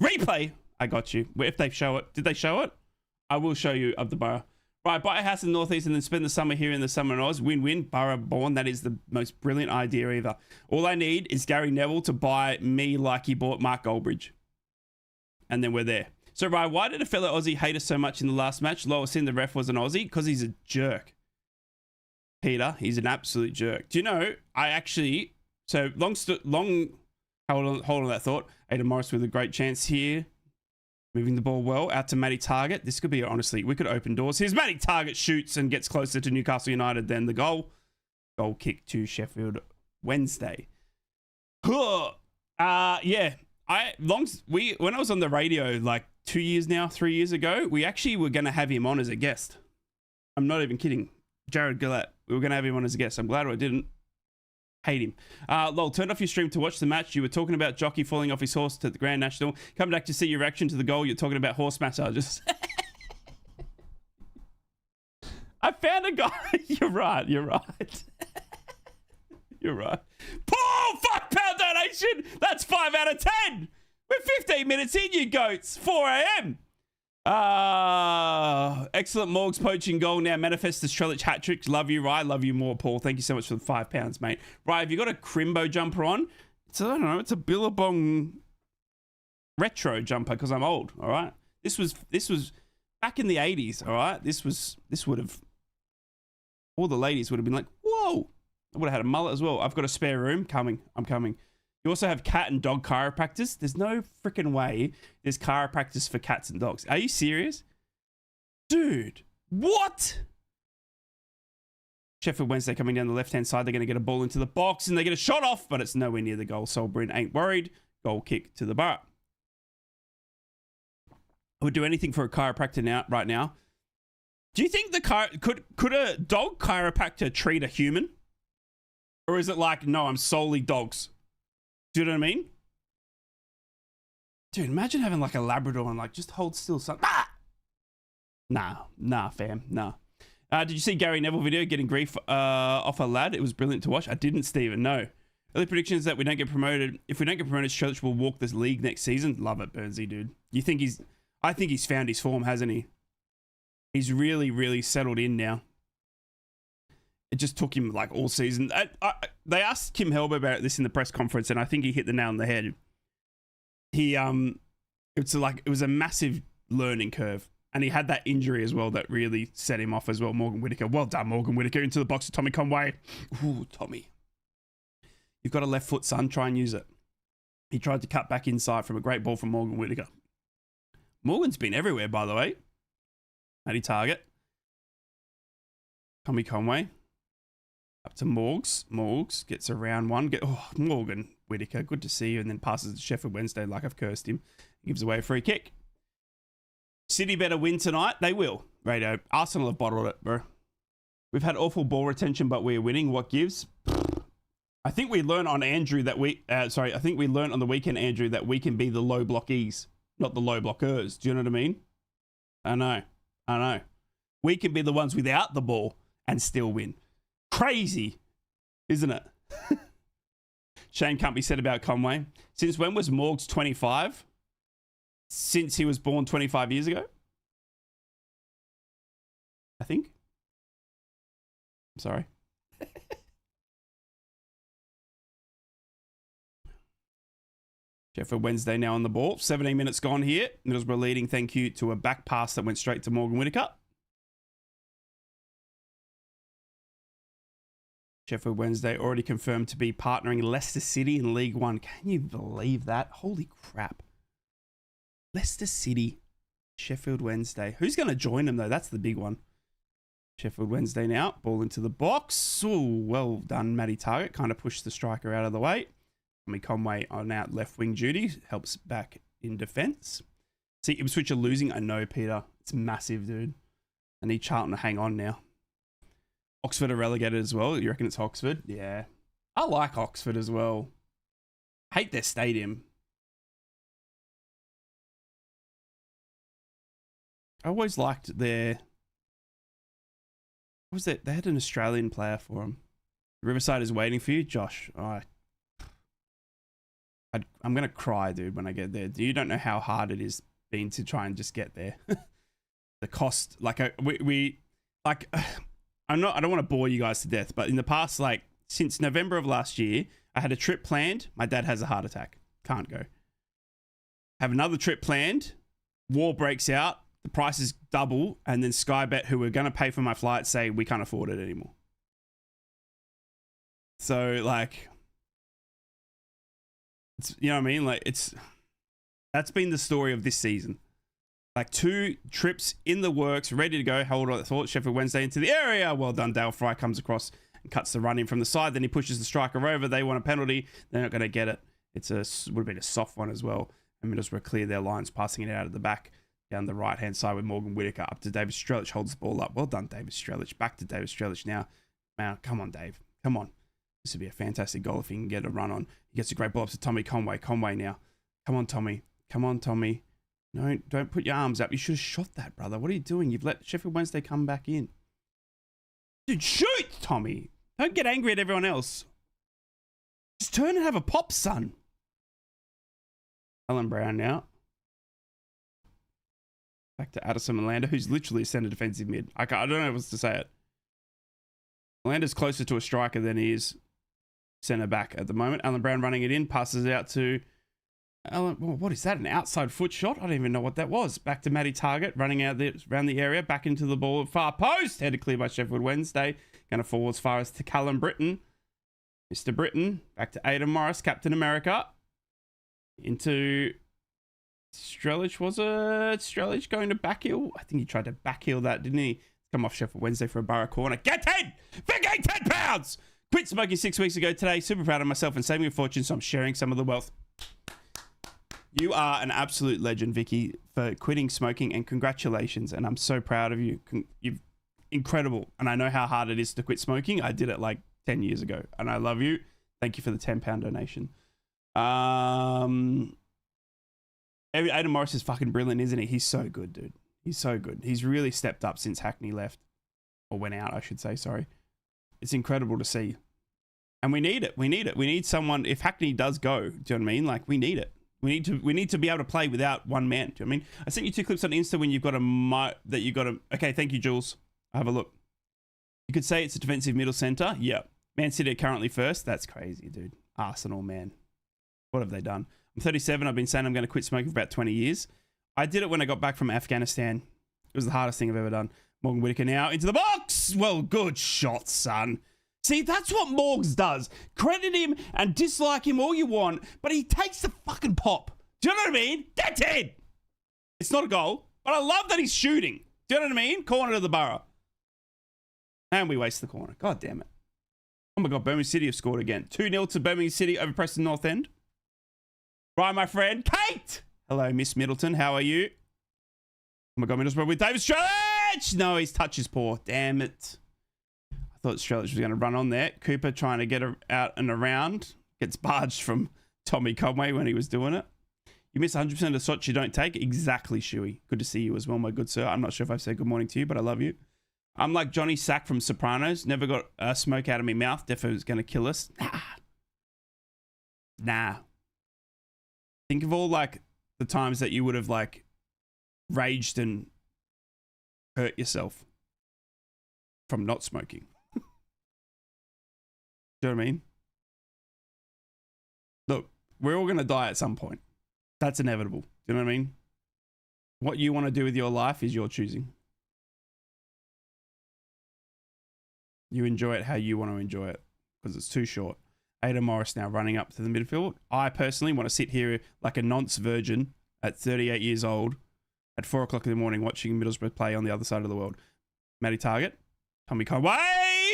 Replay. I got you. If they show it. Did they show it? I will show you of the Boro. Right, buy a house in the Northeast and then spend the summer here in the summer in Oz. Win-win. Boro born. That is the most brilliant idea either. All I need is Gary Neville to buy me like he bought Mark Goldbridge. And then we're there. So, Ryan, why did a fellow Aussie hate us so much in the last match? Lois in the ref was an Aussie? Because he's a jerk. Peter, he's an absolute jerk. Do you know, I actually... So, hold on that thought. Aidan Morris with a great chance here. Moving the ball well. Out to Matty Target. This could be, honestly, we could open doors. Here's Matty Target shoots and gets closer to Newcastle United than the goal. Goal kick to Sheffield Wednesday. Yeah. When I was on the radio like 3 years ago, we actually were going to have him on as a guest. I'm not even kidding. Jared Gillett. We were going to have him on as a guest. I'm glad I didn't. Hate him. Lol, turned off your stream to watch the match. You were talking about Jockey falling off his horse to the Grand National. Come back to see your reaction to the goal. You're talking about horse massages. I found a guy. You're right. You're right. Paul, £5 donation. That's 5 out of 10. We're 15 minutes in, you goats. 4 a.m. Excellent Morgs poaching goal now. Manifest the Strelic hat trick. Love you, Rye. Love you more, Paul. Thank you so much for the £5, mate. Rye, have you got a Crimbo jumper on? I don't know. It's a Billabong retro jumper because I'm old. All right. This was back in the 80s. All right. This would have, all the ladies would have been like, whoa. I would have had a mullet as well. I've got a spare room. I'm coming. You also have cat and dog chiropractors. There's no freaking way there's chiropractors for cats and dogs. Are you serious? Dude, what? Sheffield Wednesday coming down the left-hand side. They're going to get a ball into the box and they get a shot off, but it's nowhere near the goal. So Bryn ain't worried. Goal kick to the Boro. I would do anything for a chiropractor right now. Do you think could a dog chiropractor treat a human? Or is it like, no, I'm solely dogs? Do you know what I mean? Dude, imagine having like a Labrador and like just hold still. Nah, fam, nah. Did you see Gary Neville video getting grief off a lad? It was brilliant to watch. I didn't, Stephen. No. Early predictions that we don't get promoted. If we don't get promoted, Strelic will walk this league next season. Love it, Burnsy, dude. I think he's found his form, hasn't he? He's really, really settled in now. It just took him like all season. They asked Kim Helber about this in the press conference, and I think he hit the nail on the head. It was a massive learning curve. And he had that injury as well that really set him off as well. Morgan Whittaker. Well done, Morgan Whittaker. Into the box of Tommy Conway. Ooh, Tommy. You've got a left foot, son. Try and use it. He tried to cut back inside from a great ball from Morgan Whittaker. Morgan's been everywhere, by the way. Matty Target. Tommy Conway. Up to Morgs. Morgs gets around one. Morgan Whittaker. Good to see you. And then passes to Sheffield Wednesday like I've cursed him. He gives away a free kick. City better win tonight. They will. Radio. Arsenal have bottled it, bro. We've had awful ball retention, but we're winning. What gives? I think we learned on Andrew that I think we learned on the weekend, Andrew, that we can be the low blockies, not the low blockers. Do you know what I mean? I know. We can be the ones without the ball and still win. Crazy, isn't it? Shane can't be said about Conway. Since when was Morgs 25? Since he was born 25 years ago, I think. I'm sorry. Sheffield Wednesday now on the ball. 17 minutes gone here. Middlesbrough leading, thank you to a back pass that went straight to Morgan Whittaker. Sheffield Wednesday already confirmed to be partnering Leicester City in League One. Can you believe that? Holy crap. Leicester City, Sheffield Wednesday. Who's going to join them, though? That's the big one. Sheffield Wednesday now. Ball into the box. Oh, well done, Matty Target. Kind of pushed the striker out of the way. Tommy Conway on out left wing duty. Helps back in defence. See, Ipswich are losing. I know, Peter. It's massive, dude. I need Charlton to hang on now. Oxford are relegated as well. You reckon it's Oxford? Yeah. I like Oxford as well. I hate their stadium. I always liked their... What was that? They had an Australian player for them. Riverside is waiting for you, Josh. I'm going to cry, dude, when I get there. You don't know how hard it is been to try and just get there. The cost, like, I don't want to bore you guys to death, but in the past, like, since November of last year, I had a trip planned. My dad has a heart attack. Can't go. Have another trip planned. War breaks out. The prices double. And then Skybet, who were going to pay for my flight, say we can't afford it anymore. So, like, it's, you know what I mean? Like, that's been the story of this season. Like 2 trips in the works, ready to go. Hold on, I thought Sheffield Wednesday into the area. Well done. Dale Fry comes across and cuts the run in from the side. Then he pushes the striker over. They want a penalty. They're not going to get it. Would have been a soft one as well. And Middlesbrough clear their lines, passing it out of the back down the right hand side with Morgan Whittaker up to David Strelic. Holds the ball up. Well done, David Strelic. Back to David Strelic now. Man, come on, Dave. Come on. This would be a fantastic goal if he can get a run on. He gets a great ball up to Tommy Conway. Conway now. Come on, Tommy. Come on, Tommy. No, don't put your arms up. You should have shot that, brother. What are you doing? You've let Sheffield Wednesday come back in. Dude, shoot, Tommy. Don't get angry at everyone else. Just turn and have a pop, son. Alan Brown now. Back to Addison Malander, who's literally a centre defensive mid. I don't know how else to say it. Malander's closer to a striker than he is centre back at the moment. Alan Brown running it in, passes it out to Alan. Well, what is that? An outside foot shot? I don't even know what that was. Back to Matty Target, running out around the area, back into the ball, far post, headed clear by Sheffield Wednesday. Going to fall as far as to Callum Britton. Mr. Britton, back to Aidan Morris, Captain America. Into Strelic, was it? Strelic going to backheel? I think he tried to backheel that, didn't he? Come off Sheffield Wednesday for a Boro corner. Get in! For getting £10! Quit smoking 6 weeks ago today. Super proud of myself and saving a fortune, so I'm sharing some of the wealth. You are an absolute legend, Vicky, for quitting smoking, and congratulations. And I'm so proud of you. You're incredible. And I know how hard it is to quit smoking. I did it like 10 years ago, and I love you. Thank you for the £10 donation. Adam Morris is fucking brilliant, isn't he? He's so good, dude. He's so good. He's really stepped up since Hackney left. Or went out, I should say, sorry. It's incredible to see. And we need it. We need it. We need someone, if Hackney does go, do you know what I mean? Like, we need it. We need to be able to play without one man. Do you know what I mean? I sent you 2 clips on Insta when you've got okay, thank you, Jules. I'll have a look. You could say it's a defensive middle centre. Yeah. Man City are currently first. That's crazy, dude. Arsenal, man. What have they done? I'm 37. I've been saying I'm going to quit smoking for about 20 years. I did it when I got back from Afghanistan. It was the hardest thing I've ever done. Morgan Whittaker now into the box. Well, good shot, son. See, that's what Morgs does. Credit him and dislike him all you want, but he takes the fucking pop. Do you know what I mean? That's it. It's not a goal, but I love that he's shooting. Do you know what I mean? Corner to the Boro. And we waste the corner. God damn it. Oh my God, Birmingham City have scored again. 2-0 to Birmingham City over Preston North End. Right, my friend. Kate! Hello, Miss Middleton. How are you? Oh my God, Middlesbrough with David Strellich! No, his touch is poor. Damn it. I thought Strellich was going to run on there. Cooper trying to get her out and around. Gets barged from Tommy Conway when he was doing it. You miss 100% of the shots you don't take. Exactly, Shuey. Good to see you as well, my good sir. I'm not sure if I've said good morning to you, but I love you. I'm like Johnny Sack from Sopranos. Never got smoke out of my mouth. Defo was going to kill us. Nah. Think of all like the times that you would have like raged and hurt yourself from not smoking. Do you know what I mean? Look, we're all going to die at some point. That's inevitable. Do you know what I mean? What you want to do with your life is your choosing. You enjoy it how you want to enjoy it because it's too short. Ada Morris now running up to the midfield. I personally want to sit here like a nonce virgin at 38 years old at 4 o'clock in the morning watching Middlesbrough play on the other side of the world. Matty Target. Tommy Conway.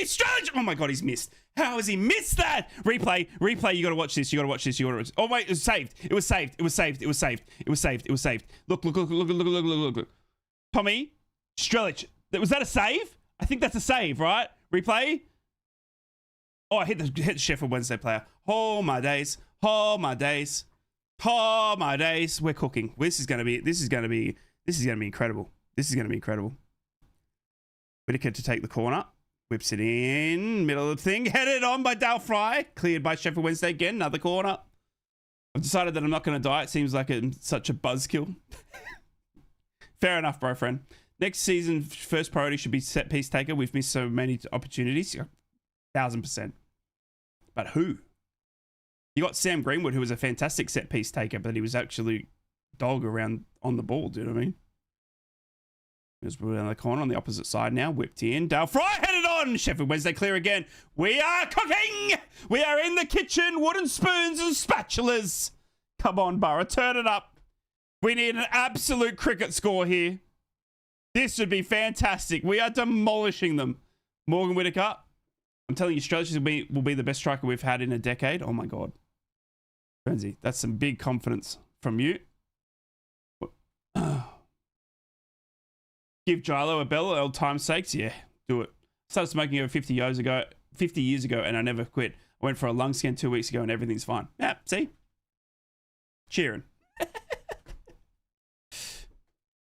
Stretch! Oh my God, he's missed. How has he missed that? Replay. You got to watch this. You got to watch this. Oh wait, it was saved. It was saved. Look. Tommy Strellich. Was that a save? I think that's a save, right? Replay. Oh, I hit the Sheffield Wednesday player. Oh my days. We're cooking. This is gonna be incredible. Whittaker to take the corner. Whips it in. Middle of the thing. Headed on by Dale Fry. Cleared by Sheffield Wednesday again. Another corner. I've decided that I'm not going to die. It seems like such a buzzkill. Fair enough, bro, friend. Next season, first priority should be set piece taker. We've missed so many opportunities. 1000%. But who? You got Sam Greenwood, who was a fantastic set piece taker, but he was actually dog around on the ball. Do you know what I mean? There's in the corner on the opposite side now. Whipped in. Dale Fry headed on. Sheffield Wednesday clear again. We are cooking. We are in the kitchen. Wooden spoons and spatulas. Come on, Borough. Turn it up. We need an absolute cricket score here. This would be fantastic. We are demolishing them. Morgan Whittaker. I'm telling you, Strellich will be the best striker we've had in a decade. Oh, my God. Frenzy, that's some big confidence from you. Give Gilo a bell, old time's sakes. Yeah, do it. Started smoking over 50 years ago, and I never quit. I went for a lung scan 2 weeks ago, and everything's fine. Yeah, see? Cheering.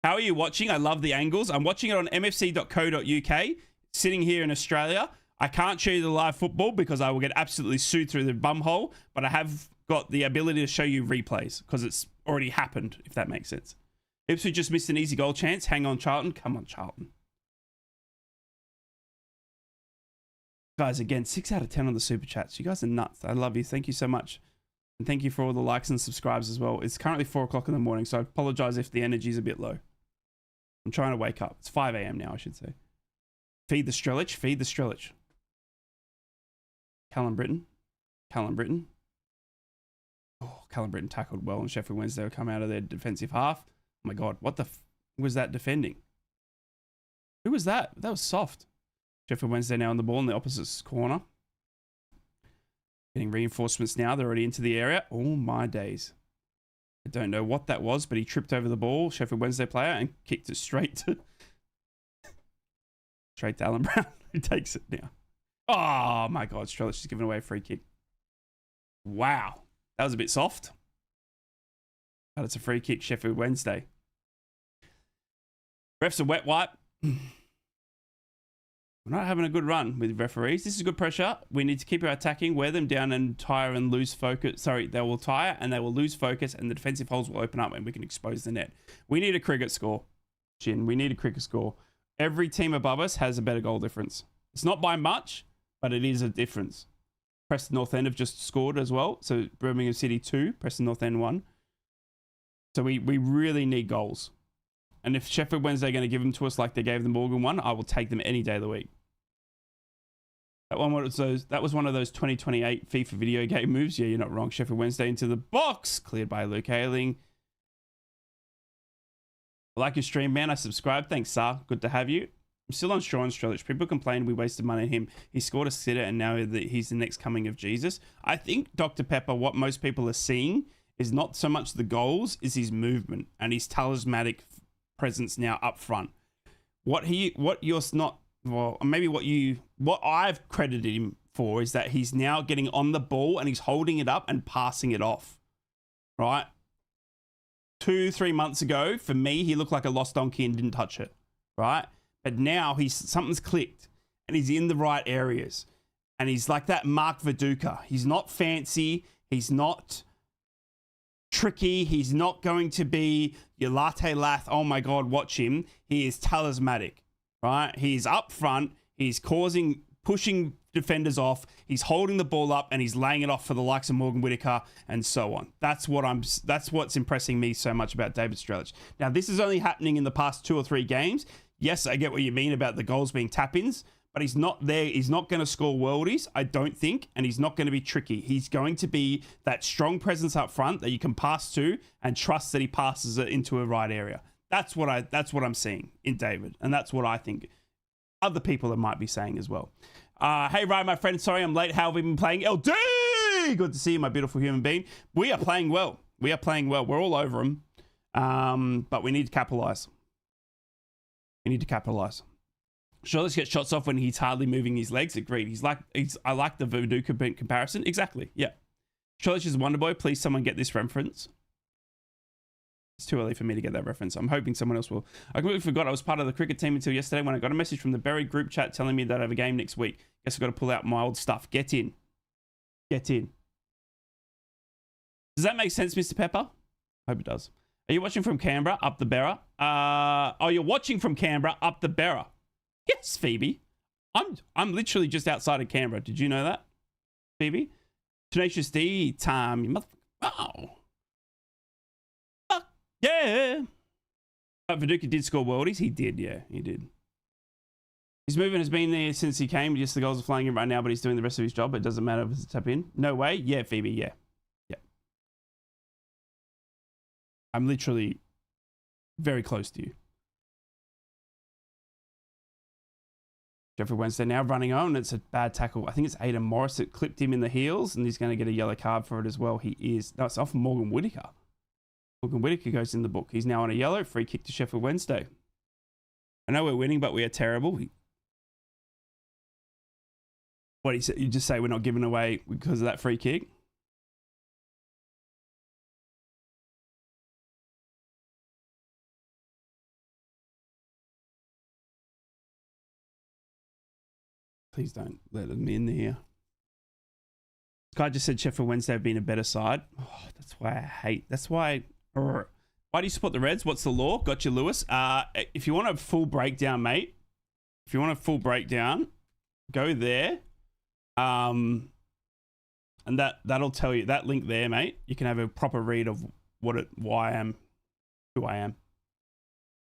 How are you watching? I love the angles. I'm watching it on mfc.co.uk, sitting here in Australia. I can't show you the live football because I will get absolutely sued through the bumhole, but I have got the ability to show you replays because it's already happened, if that makes sense. Ipswich just missed an easy goal chance. Hang on, Charlton. Come on, Charlton. Guys, again, 6 out of 10 on the super chats. You guys are nuts. I love you. Thank you so much. And thank you for all the likes and subscribes as well. It's currently 4 o'clock in the morning, so I apologize if the energy is a bit low. I'm trying to wake up. It's 5 a.m. now, I should say. Feed the Strellich. Feed the Strellich. Callum Britton. Oh, Callum Britton tackled well, and Sheffield Wednesday will come out of their defensive half. Oh my God, what the was that defending? Who was that? That was soft. Sheffield Wednesday now on the ball in the opposite corner. Getting reinforcements now. They're already into the area. Oh my days. I don't know what that was, but he tripped over the ball, Sheffield Wednesday player, and kicked it straight to Alan Brown, who takes it now. Oh my God, Strellich is giving away a free kick. Wow. That was a bit soft. But it's a free kick, Sheffield Wednesday. Refs a wet wipe. We're not having a good run with referees. This is good pressure. We need to keep our attacking, wear them down and tire and lose focus. Sorry, they will tire and they will lose focus and the defensive holes will open up and we can expose the net. We need a cricket score, Chin. We need a cricket score. Every team above us has a better goal difference. It's not by much, but it is a difference. Preston North End have just scored as well. So Birmingham City 2, Preston North End 1. So we really need goals. And if Sheffield Wednesday are going to give them to us like they gave the Morgan one, I will take them any day of the week. That was one of those 2028 FIFA video game moves. Yeah, you're not wrong. Sheffield Wednesday into the box. Cleared by Luke Ayling. I like your stream, man. I subscribe. Thanks, Sar. Good to have you. I'm still on Sean Strelic. People complained we wasted money on him. He scored a sitter and now he's the next coming of Jesus. I think, Dr. Pepper, what most people are seeing is not so much the goals, is his movement and his talismanic presence now up front. What I've credited him for is that he's now getting on the ball and he's holding it up and passing it off. Right? 2-3 months ago, for me, he looked like a lost donkey and didn't touch it. Right? But now something's clicked and he's in the right areas. And he's like that Mark Viduka. He's not fancy. He's not tricky. He's not going to be your latte lath. Oh my God, watch him. He is talismanic, right? He's up front. He's pushing defenders off. He's holding the ball up and he's laying it off for the likes of Morgan Whittaker and so on. That's what's impressing me so much about David Strelic. Now, this is only happening in the past 2 or 3 games. Yes, I get what you mean about the goals being tap-ins, but he's not there. He's not going to score worldies, I don't think, and he's not going to be tricky. He's going to be that strong presence up front that you can pass to and trust that he passes it into a right area. That's what I'm seeing in David, and that's what I think other people that might be saying as well. Hey, Ryan, my friend, sorry I'm late. How have we been playing? LD! Good to see you, my beautiful human being. We are playing well. We're all over them, but we need to capitalize. Sure, let's get shots off when he's hardly moving his legs. Agreed. I like the Viduka comparison. Exactly. Yeah. Sholich is a wonder boy. Please, someone get this reference. It's too early for me to get that reference. I'm hoping someone else will. I completely forgot I was part of the cricket team until yesterday when I got a message from the Berry group chat telling me that I have a game next week. Guess I've got to pull out my old stuff. Get in. Does that make sense, Mr. Pepper? Hope it does. Are you watching from Canberra up the Berra? You're watching from Canberra up the Berra. Yes, Phoebe. I'm literally just outside of Canberra. Did you know that, Phoebe? Tenacious D time. You motherfucker. Wow. Fuck yeah. But Viduka did score worldies. He did, yeah. He did. His movement has been there since he came. Just the goals are flying in right now, but he's doing the rest of his job. It doesn't matter if it's a tap in. No way. Yeah, Phoebe. Yeah. Yeah. I'm literally very close to you. Sheffield Wednesday now running on. It's a bad tackle. I think it's Aidan Morris that clipped him in the heels, and he's going to get a yellow card for it as well. He is. No, it's off Morgan Whittaker. Morgan Whittaker goes in the book. He's now on a yellow. Free kick to Sheffield Wednesday. I know we're winning, but we are terrible. What he said? You just say we're not giving away because of that free kick? Please don't let them in here. This guy just said Sheffield Wednesday have been a better side. Oh, that's why I hate. That's why. Why do you support the Reds? What's the law? Got you, Lewis. If you want a full breakdown, mate. If you want a full breakdown, go there. And that'll tell you that link there, mate. You can have a proper read of why I am who I am.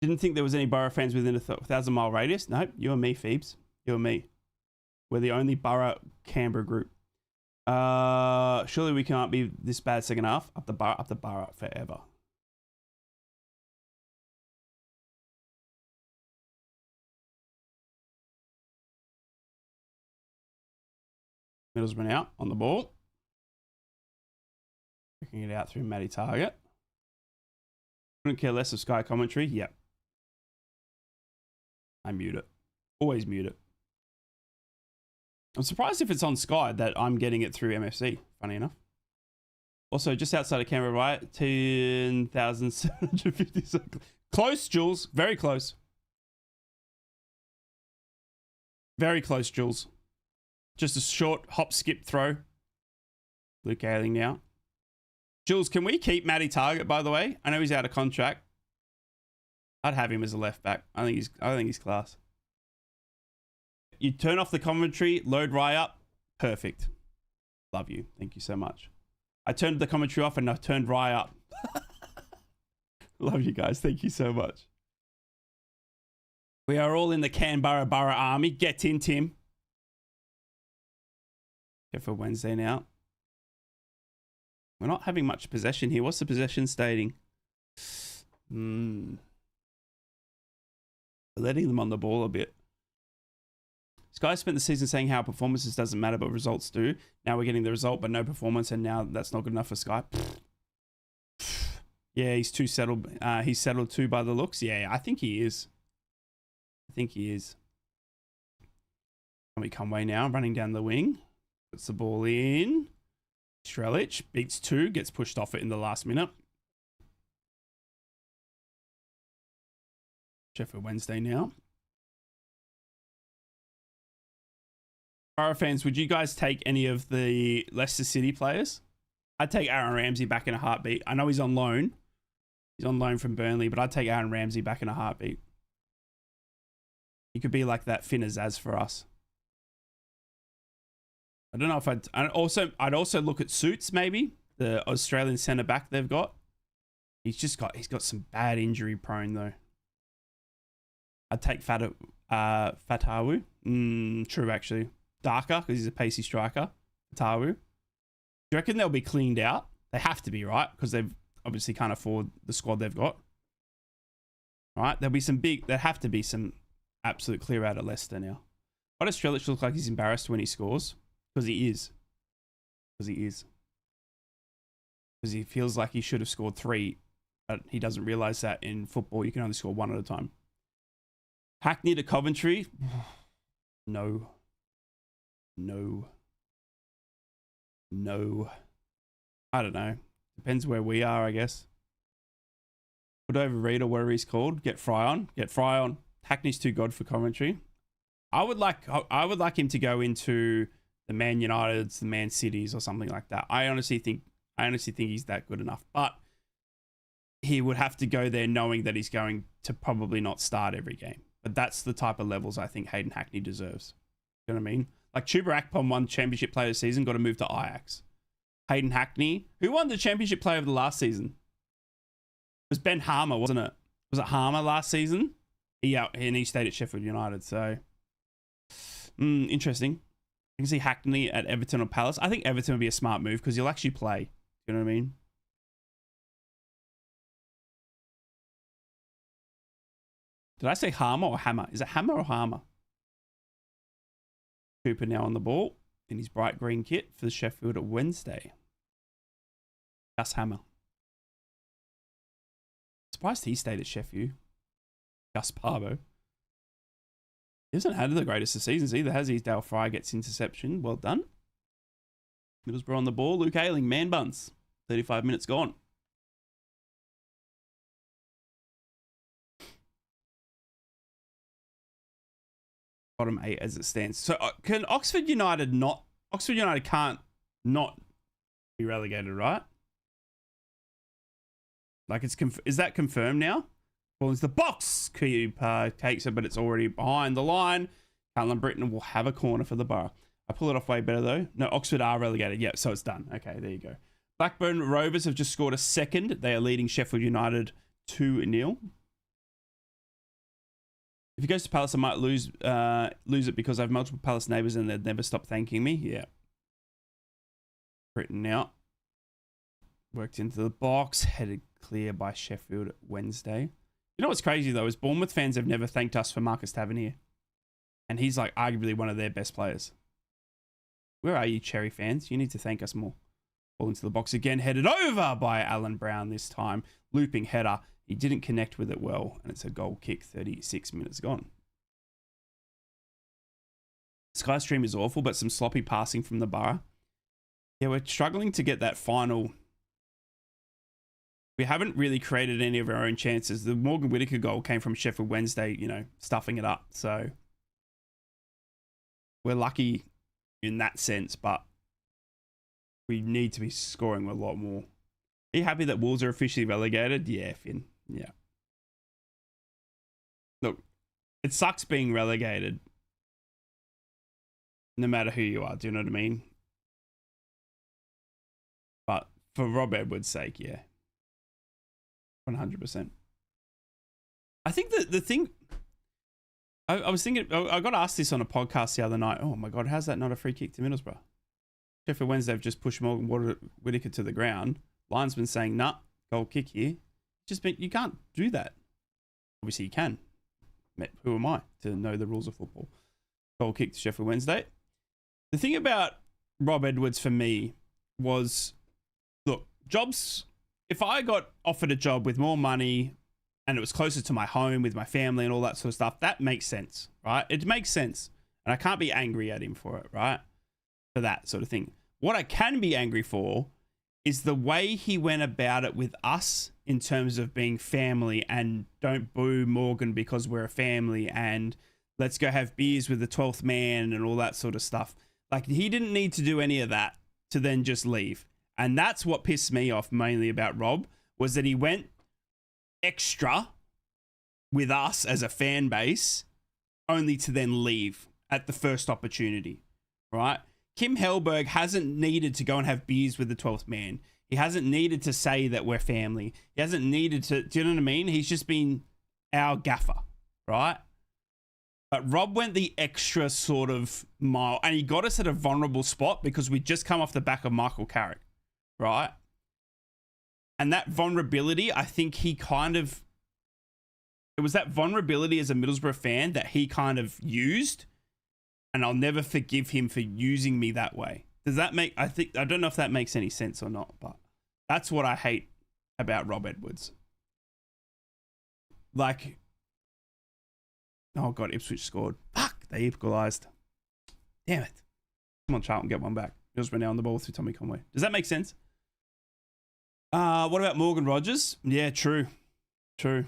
Didn't think there was any Boro fans within a 1,000-mile radius. Nope, you and me, Phoebes. You and me. We're the only Boro Canberra group. Surely we can't be this bad second half. Up the Boro forever. Middlesbrough out on the ball. Picking it out through Matty Target. Couldn't care less of Sky commentary. Yep. I mute it. Always mute it. I'm surprised if it's on Sky that I'm getting it through MFC, funny enough. Also, just outside of Canberra, right? 10,750 circles. Close, Jules. Very close. Very close, Jules. Just a short hop, skip, throw. Luke Ayling now. Jules, can we keep Matty Target, by the way? I know he's out of contract. I'd have him as a left back. I think he's class. You turn off the commentary, load Rye up. Perfect. Love you. Thank you so much. I turned the commentary off and I turned Rye up. Love you guys. Thank you so much. We are all in the Canberra Borough army. Get in, Tim. Sheffield Wednesday now. We're not having much possession here. What's the possession stating? Letting them on the ball a bit. Sky spent the season saying how performances doesn't matter, but results do. Now we're getting the result, but no performance, and now that's not good enough for Sky. Yeah, he's too settled. He's settled too by the looks. Yeah, I think he is. And we Conway now, running down the wing. Puts the ball in. Strelic beats 2, gets pushed off it in the last minute. Sheffield Wednesday now. Borough fans, would you guys take any of the Leicester City players? I'd take Aaron Ramsey back in a heartbeat. I know he's on loan. He's on loan from Burnley, but I'd take Aaron Ramsey back in a heartbeat. He could be like that Finn Azaz for us. I don't know if I'd also look at Suits, maybe. The Australian centre back they've got. He's got some bad injury prone though. I'd take Fatawu. True, actually. Darker, because he's a pacey striker. Fatawu. Do you reckon they'll be cleaned out? They have to be, right? Because they've obviously can't afford the squad they've got. Right? There have to be some absolute clear out at Leicester now. Why does Strelic look like he's embarrassed when he scores? Because he is. Because he feels like he should have scored 3, but he doesn't realise that in football you can only score 1 at a time. Hackney to Coventry. No. I don't know. Depends where we are, I guess. Put over Reed or whatever he's called. Get Fry on. Hackney's too good for Coventry. I would like him to go into the Man Uniteds, the Man Cities, or something like that. I honestly think he's that good enough. But he would have to go there knowing that he's going to probably not start every game. But that's the type of levels I think Hayden Hackney deserves. You know what I mean? Like Chuba Akpom won Championship Player of the Season, got to move to Ajax. Hayden Hackney, who won the Championship Player of the last season? It was Ben Harmer, wasn't it? Was it Harmer last season? Yeah, and he stayed at Sheffield United. So, interesting. You can see Hackney at Everton or Palace. I think Everton would be a smart move because he'll actually play. You know what I mean? Did I say Harmer or Hammer? Is it Hammer or Harmer? Cooper now on the ball in his bright green kit for the Sheffield Wednesday. Gus Hammer. Surprised he stayed at Sheffield. Gus Parbo. He hasn't had the greatest of seasons either, has he? Dale Fry gets interception. Well done. Middlesbrough on the ball. Luke Ayling, man buns. 35 minutes gone. Bottom 8 as it stands. So can Oxford United can't not be relegated, right? Like is that confirmed now? Well, it's the box. Cooper takes it, but it's already behind the line. Callum Britton will have a corner for the Borough. I pull it off way better though. No, Oxford are relegated. Yeah, so it's done. Okay, there you go. Blackburn Rovers have just scored a second. They are leading Sheffield United 2-0. If he goes to Palace, I might lose it because I have multiple Palace neighbours and they'd never stop thanking me. Yeah. Britain now. Worked into the box. Headed clear by Sheffield Wednesday. You know what's crazy though is Bournemouth fans have never thanked us for Marcus Tavernier. And he's like arguably one of their best players. Where are you, Cherry fans? You need to thank us more. Ball into the box again. Headed over by Alan Brown this time. Looping header. He didn't connect with it well, and it's a goal kick. 36 minutes gone. Sky Stream is awful, but some sloppy passing from the Borough. Yeah, we're struggling to get that final We haven't really created any of our own chances. The Morgan Whittaker goal came from Sheffield Wednesday, you know, stuffing it up. So we're lucky in that sense, but we need to be scoring a lot more. Are you happy that Wolves are officially relegated? Yeah, Finn. Yeah. Look, it sucks being relegated no matter who you are. Do you know what I mean? But for Rob Edwards' sake, yeah. 100%. I think that the thing... I was thinking... I got asked this on a podcast the other night. Oh my God, how's that not a free kick to Middlesbrough? Sheffield Wednesday have just pushed Morgan Whittaker to the ground. Linesman saying, nah, goal kick here. You can't do that. Obviously you can. Who am I to know the rules of football? Goal kick to Sheffield Wednesday. The thing about Rob Edwards for me was, look, jobs... If I got offered a job with more money and it was closer to my home with my family and all that sort of stuff, that makes sense, right? It makes sense. And I can't be angry at him for it, right? For that sort of thing. What I can be angry for is the way he went about it with us in terms of being family and don't boo Morgan because we're a family and let's go have beers with the 12th man and all that sort of stuff. Like, he didn't need to do any of that to then just leave. And that's what pissed me off mainly about Rob, was that he went extra with us as a fan base only to then leave at the first opportunity, right? Kim Hellberg hasn't needed to go and have beers with the 12th man. He hasn't needed to say that we're family. He hasn't needed to, do you know what I mean? He's just been our gaffer, right? But Rob went the extra sort of mile, and he got us at a vulnerable spot because we just come off the back of Michael Carrick. Right? And that vulnerability, I think he kind of... It was that vulnerability as a Middlesbrough fan that he kind of used. And I'll never forgive him for using me that way. Does that make... I don't know if that makes any sense or not, but that's what I hate about Rob Edwards. Like... Oh, God, Ipswich scored. Fuck, they equalised. Damn it. Come on, Charlton, get one back. Middlesbrough now on the ball through Tommy Conway. Does that make sense? What about Morgan Rogers? Yeah, true. True.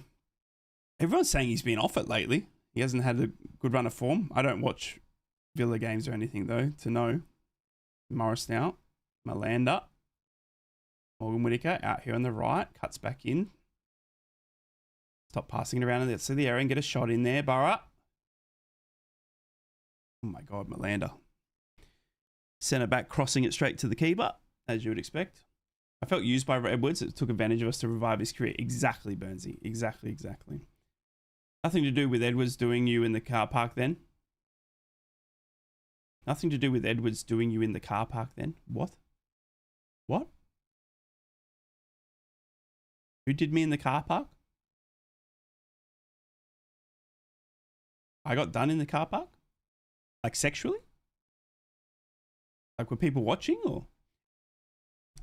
Everyone's saying he's been off it lately. He hasn't had a good run of form. I don't watch Villa games or anything, though, to know. Morris now. Malanda. Morgan Whittaker out here on the right. Cuts back in. Stop passing it around in the area and get a shot in there. Boro. Oh, my God, Malanda. Centre back crossing it straight to the keeper, as you would expect. I felt used by Edwards. It took advantage of us to revive his career. Exactly, Burnsy. Exactly. Nothing to do with Edwards doing you in the car park then. Nothing to do with Edwards doing you in the car park then. What? What? Who did me in the car park? I got done in the car park? Like sexually? Like, were people watching or?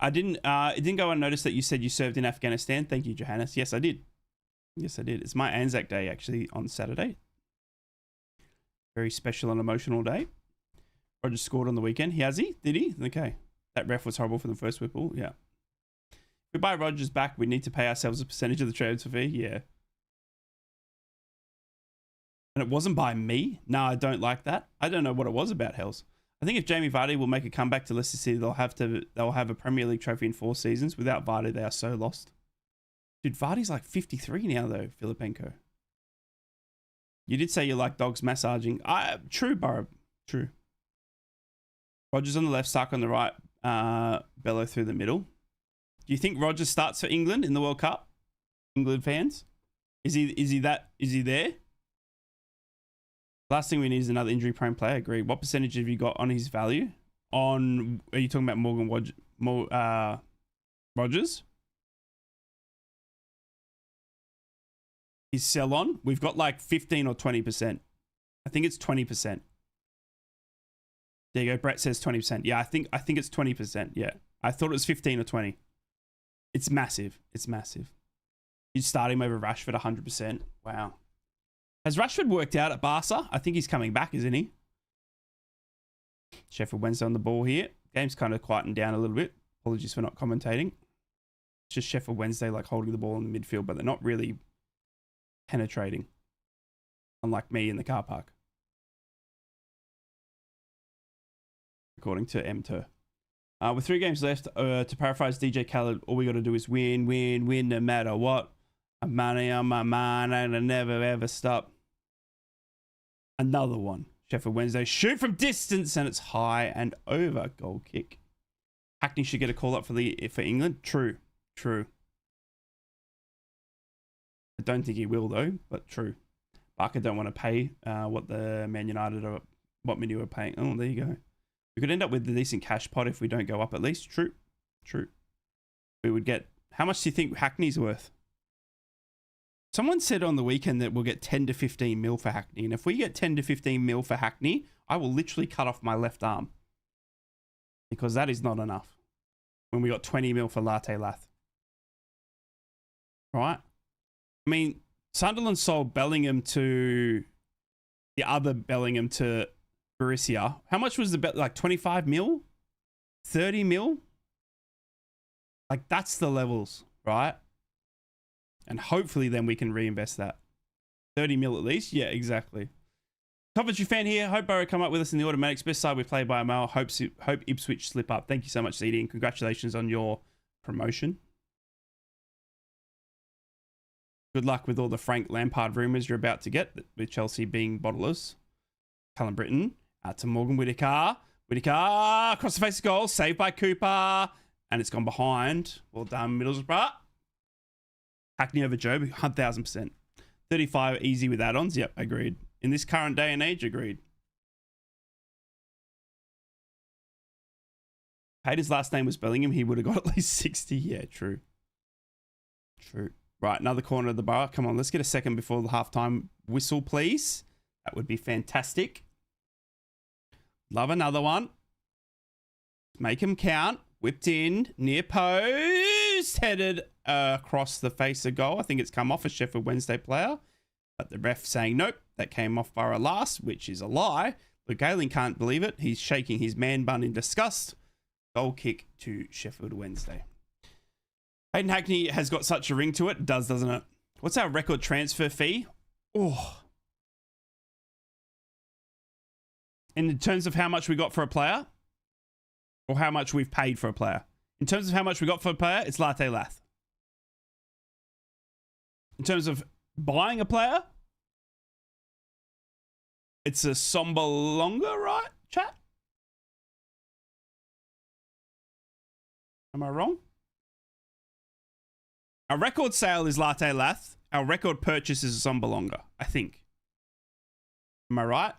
It didn't go unnoticed that you said you served in Afghanistan. Thank you, Johannes. Yes, I did. Yes, I did. It's my Anzac Day, actually, on Saturday. Very special and emotional day. Roger scored on the weekend. Has he? Did he? Okay. That ref was horrible for the first whistle. Yeah. If we buy Rogers back, we need to pay ourselves a percentage of the transfer fee. Yeah. And it wasn't by me. No, I don't like that. I don't know what it was about, Hells. I think if Jamie Vardy will make a comeback to Leicester City, they'll have a Premier League trophy in 4 seasons. Without Vardy, they are so lost. Dude, Vardy's like 53 now, though, Filipenko. You did say you like dogs massaging. True, Boro. True. Rogers on the left, Stark on the right, Bello through the middle. Do you think Rogers starts for England in the World Cup? England fans? Is he there? Last thing we need is another injury-prone player. Agree. What percentage have you got on his value? Are you talking about Morgan Rogers? His sell on? We've got like 15 or 20%. I think it's 20%. There you go. Brett says 20%. Yeah, I think it's 20%. Yeah. I thought it was 15 or 20. It's massive. It's massive. You'd start him over Rashford 100%. Wow. Has Rashford worked out at Barca? I think he's coming back, isn't he? Sheffield Wednesday on the ball here. Game's kind of quietened down a little bit. Apologies for not commentating. just Sheffield Wednesday like holding the ball in the midfield, but they're not really penetrating. Unlike me in the car park. According to M2. With 3 games left, to paraphrase DJ Khaled, all we got to do is win, win, win no matter what. I'm money on my mind and I never ever stop. Another one. Sheffield Wednesday shoot from distance and it's high and over. Goal kick. Hackney should get a call up for England. True. True. I don't think he will though, but true. Barker don't want to pay what the Man United or what Manu are paying. Oh, there you go. We could end up with a decent cash pot if we don't go up at least. True. True. We would get... How much do you think Hackney's worth? Someone said on the weekend that we'll get 10 to 15 mil for Hackney. And if we get 10 to 15 mil for Hackney, I will literally cut off my left arm. Because that is not enough. When we got 20 mil for Latte Lath. Right? I mean, Sunderland sold Bellingham to... The other Bellingham to... Borussia. How much was the bet? Like 25 mil? 30 mil? Like that's the levels, right? And hopefully then we can reinvest that. 30 mil at least? Yeah, exactly. Coventry fan here. Hope Boro come up with us in the automatics. Best side we play by a mile. Hope Ipswich slip up. Thank you so much, CD, and congratulations on your promotion. Good luck with all the Frank Lampard rumours you're about to get, with Chelsea being bottlers. Callum Britton. Out to Morgan Whittaker. Whittaker across the face of goal. Saved by Cooper. And it's gone behind. Well done, Middlesbrough. Hackney over Job. 1,000%. 35 easy with add-ons. Yep, agreed. In this current day and age, agreed. Paid his last name was Bellingham. He would have got at least 60. Yeah, true. True. Right, another corner of the bar. Come on, let's get a second before the halftime whistle, please. That would be fantastic. Love another one. Make him count. Whipped in. Near post. Headed across the face of goal. I think it's come off a Sheffield Wednesday player. But the ref saying nope. That came off Boro last, which is a lie. Luke Ayling can't believe it. He's shaking his man bun in disgust. Goal kick to Sheffield Wednesday. Hayden Hackney has got such a ring to it. It does, doesn't it? What's our record transfer fee? Oh. In terms of how much we got for a player, or how much we've paid for a player. In terms of how much we got for a player, it's Latte Lath. In terms of buying a player, it's a Sombalonga, right, chat? Am I wrong? Our record sale is Latte Lath. Our record purchase is a Sombalonga, I think. Am I right?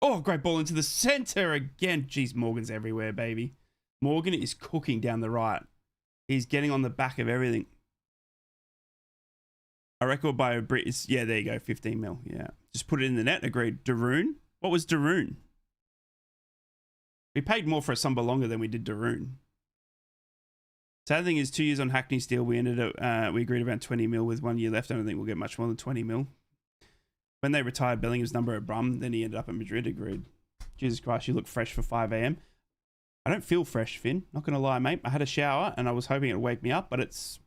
Oh, great ball into the center again. Jeez, Morgan's everywhere, baby. Morgan is cooking down the right. He's getting on the back of everything. A record by a Brit is, yeah, there you go, 15 mil. Yeah, just put it in the net. Agreed. Daroon? What was Daroon? We paid more for a Sombalonga than we did Daroon. Sad thing is, 2 years on Hackney's deal, we agreed around 20 mil with 1 year left. I don't think we'll get much more than 20 mil. When they retired Bellingham's number at Brum, then he ended up at Madrid. Agreed. Jesus Christ, you look fresh for 5 a.m. I don't feel fresh, Finn. Not going to lie, mate. I had a shower and I was hoping it would wake me up, but it's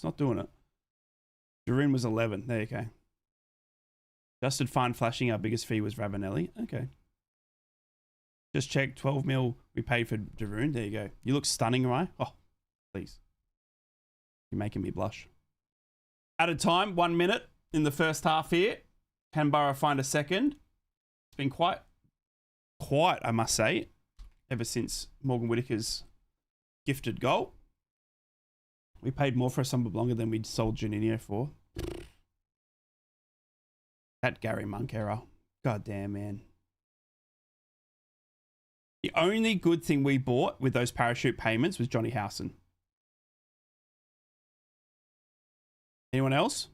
not doing it. Daroon was 11. There you go. Justin fine flashing. Our biggest fee was Ravanelli. Okay. Just check 12 mil we paid for Daroon. There you go. You look stunning, right? Oh, please. You're making me blush. At a time, 1 minute in the first half here. Can Boro find a second? It's been quite, I must say, ever since Morgan Whittaker's gifted goal. We paid more for a Sombalonga than we'd sold Juninho for. That Gary Monk error. God damn, man. The only good thing we bought with those parachute payments was Johnny Howson. Anyone else?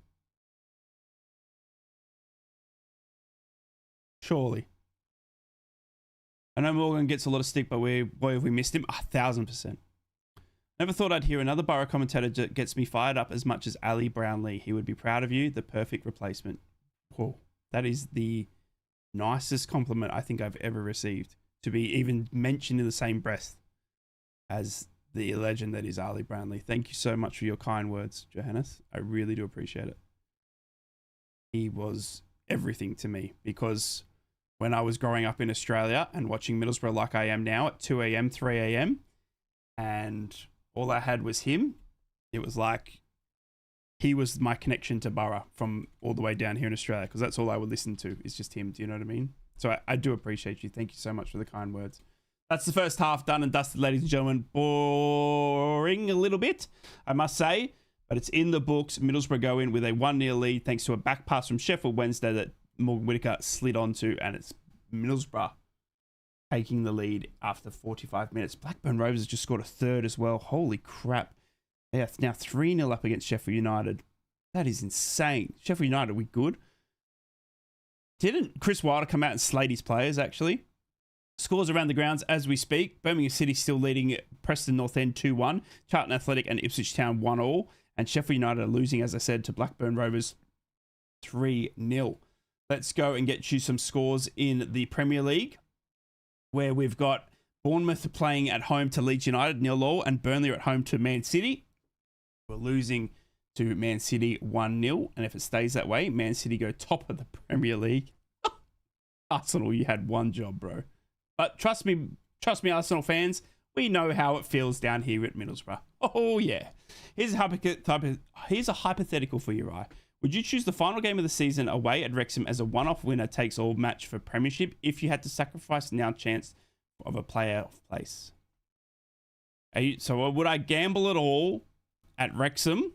Surely. I know Morgan gets a lot of stick, but boy, have we missed him. 1,000%. Never thought I'd hear another Boro commentator that gets me fired up as much as Ali Brownlee. He would be proud of you. The perfect replacement. Whoa. That is the nicest compliment I think I've ever received. To be even mentioned in the same breath as the legend that is Ali Brownlee. Thank you so much for your kind words, Johannes. I really do appreciate it. He was everything to me, because when I was growing up in Australia and watching Middlesbrough like I am now at 2 a.m., 3 a.m., and all I had was him, it was like he was my connection to Boro from all the way down here in Australia, because that's all I would listen to is just him. Do you know what I mean? So I do appreciate you. Thank you so much for the kind words. That's the first half done and dusted, ladies and gentlemen. Boring a little bit, I must say, but it's in the books. Middlesbrough go in with a 1-0 lead thanks to a back pass from Sheffield Wednesday that Morgan Whittaker slid onto, and it's Middlesbrough taking the lead after 45 minutes. Blackburn Rovers just scored a third as well. Holy crap. Yeah, now 3-0 up against Sheffield United. That is insane. Sheffield United, are we good? Didn't Chris Wilder come out and slate his players, actually? Scores around the grounds as we speak. Birmingham City still leading Preston North End 2-1. Charlton Athletic and Ipswich Town 1-1. And Sheffield United are losing, as I said, to Blackburn Rovers 3-0. Let's go and get you some scores in the Premier League, where we've got Bournemouth playing at home to Leeds United 0-0, and Burnley are at home to Man City. We're losing to Man City 1-0, and if it stays that way, Man City go top of the Premier League. Arsenal, you had one job, bro. But trust me, Arsenal fans, we know how it feels down here at Middlesbrough. Oh, yeah. Here's a hypothetical for you, Rye. Would you choose the final game of the season away at Wrexham as a one-off winner-takes-all match for Premiership if you had to sacrifice now chance of a playoff place? So would I gamble at all at Wrexham?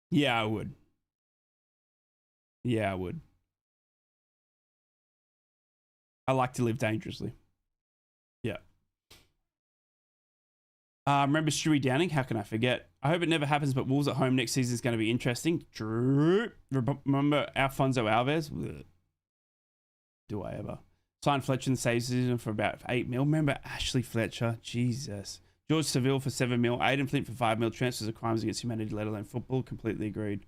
Yeah, I would. Yeah, I would. I like to live dangerously. Yeah. Remember Stewie Downing? How can I forget? I hope it never happens, but Wolves at home next season is going to be interesting. True. Remember Alfonso Alves? Blech. Do I ever? Signed Fletcher in the save season for about 8 mil. Remember Ashley Fletcher? Jesus. George Seville for 7 mil. Aidan Flint for 5 mil. Transfers of crimes against humanity, let alone football. Completely agreed.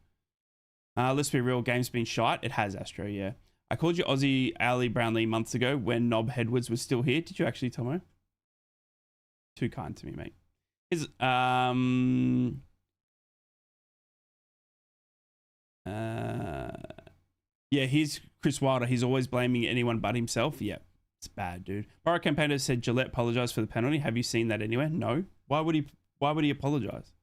Let's be real. Game's been shite. It has, Astro, yeah. I called you Aussie Ali Brownlee months ago when Nob Edwards was still here. Did you actually, Tomo? Too kind to me, mate. Yeah, here's Chris Wilder. He's always blaming anyone but himself. Yeah, it's bad, dude. Boro campaigner said Gillette apologized for the penalty. Have you seen that anywhere? No. Why would he apologize?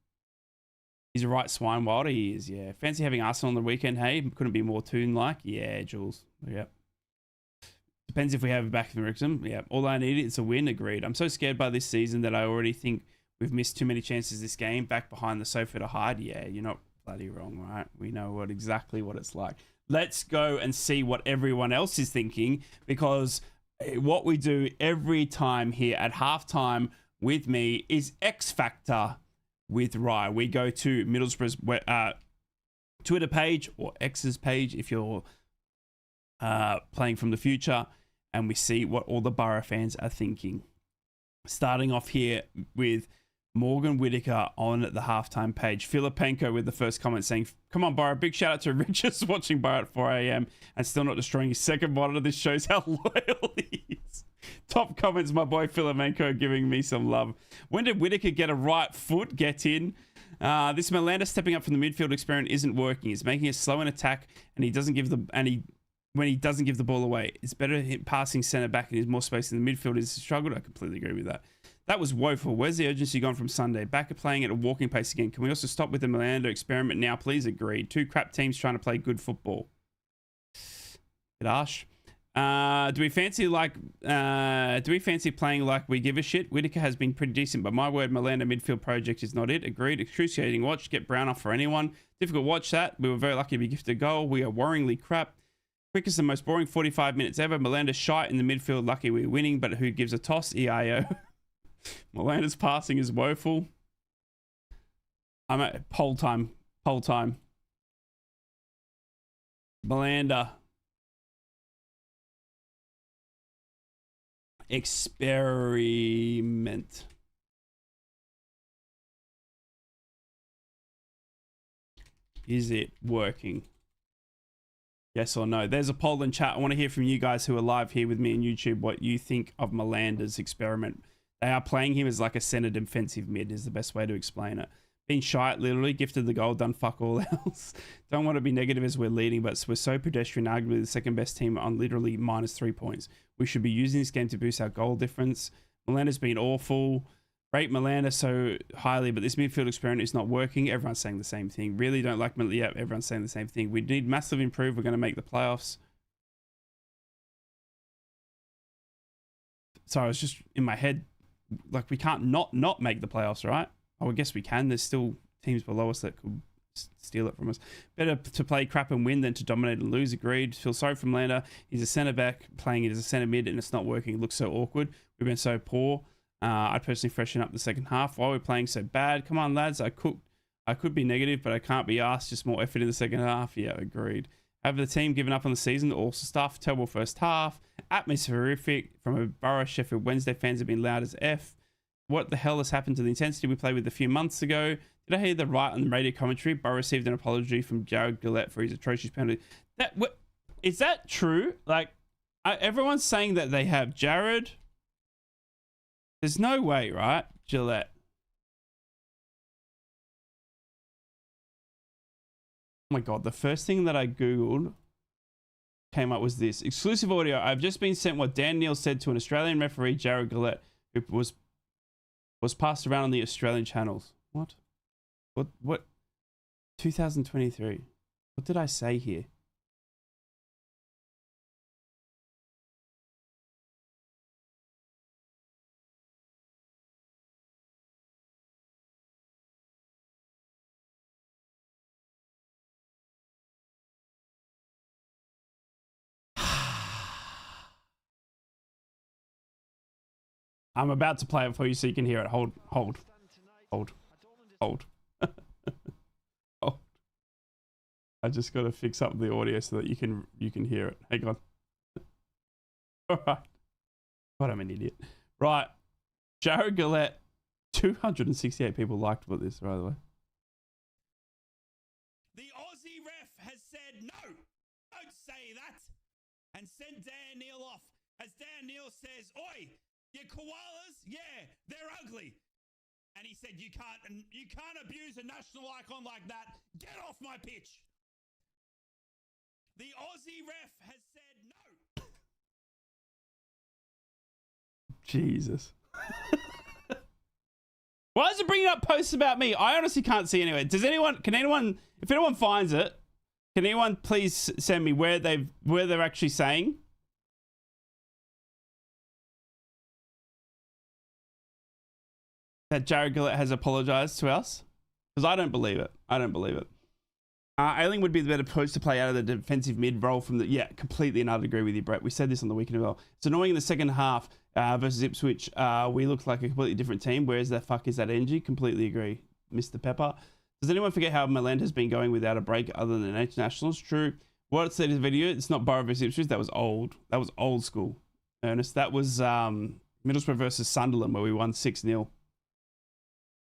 He's a right swine, Wilder. He is, yeah. Fancy having Arsenal on the weekend, hey? Couldn't be more tune-like. Yeah, Jules. Yep. Depends if we have it back in Wrexham. Yeah, all I need is a win. Agreed. I'm so scared by this season that I already think we've missed too many chances this game. Back behind the sofa to hide. Yeah, you're not bloody wrong, right? We know exactly what it's like. Let's go and see what everyone else is thinking, because what we do every time here at halftime with me is X Factor with Rye. We go to Middlesbrough's Twitter page, or X's page if you're playing from the future, and we see what all the Boro fans are thinking. Starting off here with Morgan Whittaker on the halftime page. Filipenko with the first comment saying, come on, Boro. Big shout out to Richards watching Boro at 4 a.m. and still not destroying his second monitor. This shows how loyal he is. Top comments, my boy Filipenko giving me some love. When did Whittaker get a right foot? Get in. This Melanda stepping up from the midfield experiment isn't working. He's making us slow in attack, and when he doesn't give the ball away, it's better passing centre back and there's more space in the midfield. Is struggled. I completely agree with that. That was woeful. Where's the urgency gone from Sunday? Back at playing at a walking pace again. Can we also stop with the Melanda experiment now, please? Agreed. 2 crap teams trying to play good football. Gosh. Do we fancy playing like we give a shit? Whittaker has been pretty decent, but my word, Melanda midfield project is not it. Agreed. Excruciating watch. Get Brown off for anyone. Difficult watch that. We were very lucky to be gifted a goal. We are worryingly crap. Quickest and most boring 45 minutes ever. Melanda shite in the midfield. Lucky we're winning, but who gives a toss? EIO. Melanda's passing is woeful. I'm at poll time. Poll time. Melanda. Experiment. Is it working? Yes or no? There's a poll in chat. I want to hear from you guys who are live here with me on YouTube what you think of Melanda's experiment. They are playing him as like a centre defensive mid is the best way to explain it. Been shite, literally. Gifted the goal, done fuck all else. Don't want to be negative as we're leading, but we're so pedestrian, arguably the second best team on literally -3 points. We should be using this game to boost our goal difference. Milanda's been awful. Rate Milanda so highly, but this midfield experiment is not working. Everyone's saying the same thing. Really don't like Milanda. Yeah, everyone's saying the same thing. We need massive improve. We're going to make the playoffs. So I was just in my head, like we can't not make the playoffs, right? Oh, I guess we can. There's still teams below us that could steal it from us. Better to play crap and win than to dominate and lose. Agreed. Feel sorry for Milanda. He's a centre back playing it as a centre mid and it's not working. It looks so awkward. We've been so poor. I'd personally freshen up the second half. Why we're playing so bad? Come on, lads. I could be negative, but I can't be asked. Just more effort in the second half. Yeah, agreed. Have the team given up on the season? All stuff. Terrible first half. Atmosphere horrific. From a Boro Sheffield Wednesday fans have been loud as F. What the hell has happened to the intensity we played with a few months ago? Did I hear the right on the radio commentary? Boro received an apology from Jared Gillett for his atrocious penalty. Is that true? Like, everyone's saying that they have Jared. There's no way, right? Gillette. Oh my God, the first thing that I Googled came up was this. Exclusive audio. I've just been sent what Dan Neil said to an Australian referee, Jared Gillett, who was passed around on the Australian channels. What? 2023. What did I say here? I'm about to play it for you so you can hear it. Hold. Hold. I just got to fix up the audio so that you can hear it. Hang on. All right. God, I'm an idiot. Right. Jared Gillett. 268 people liked about this, by the way. The Aussie ref has said no. Don't say that. And send Dan Neil off. As Dan Neil says, oi, your koalas, yeah, they're ugly. And he said, you can't abuse a national icon like that. Get off my pitch. The Aussie ref has said no. Jesus. Why is it bringing up posts about me? I honestly can't see anywhere. If anyone finds it, can anyone please send me where they're actually saying? That Jared Gillett has apologized to us? Because I don't believe it. Ailing would be the better post to play out of the defensive mid role from the... Yeah, completely, and I'd agree with you, Brett. We said this on the weekend as well. It's annoying in the second half versus Ipswich. We looked like a completely different team. Where's the fuck is that energy? Completely agree. Mr. Pepper. Does anyone forget how Milan has been going without a break other than internationals? True. What it said in the video, it's not Boro versus Ipswich. That was old. That was old school, Ernest. That was Middlesbrough versus Sunderland where we won 6-0.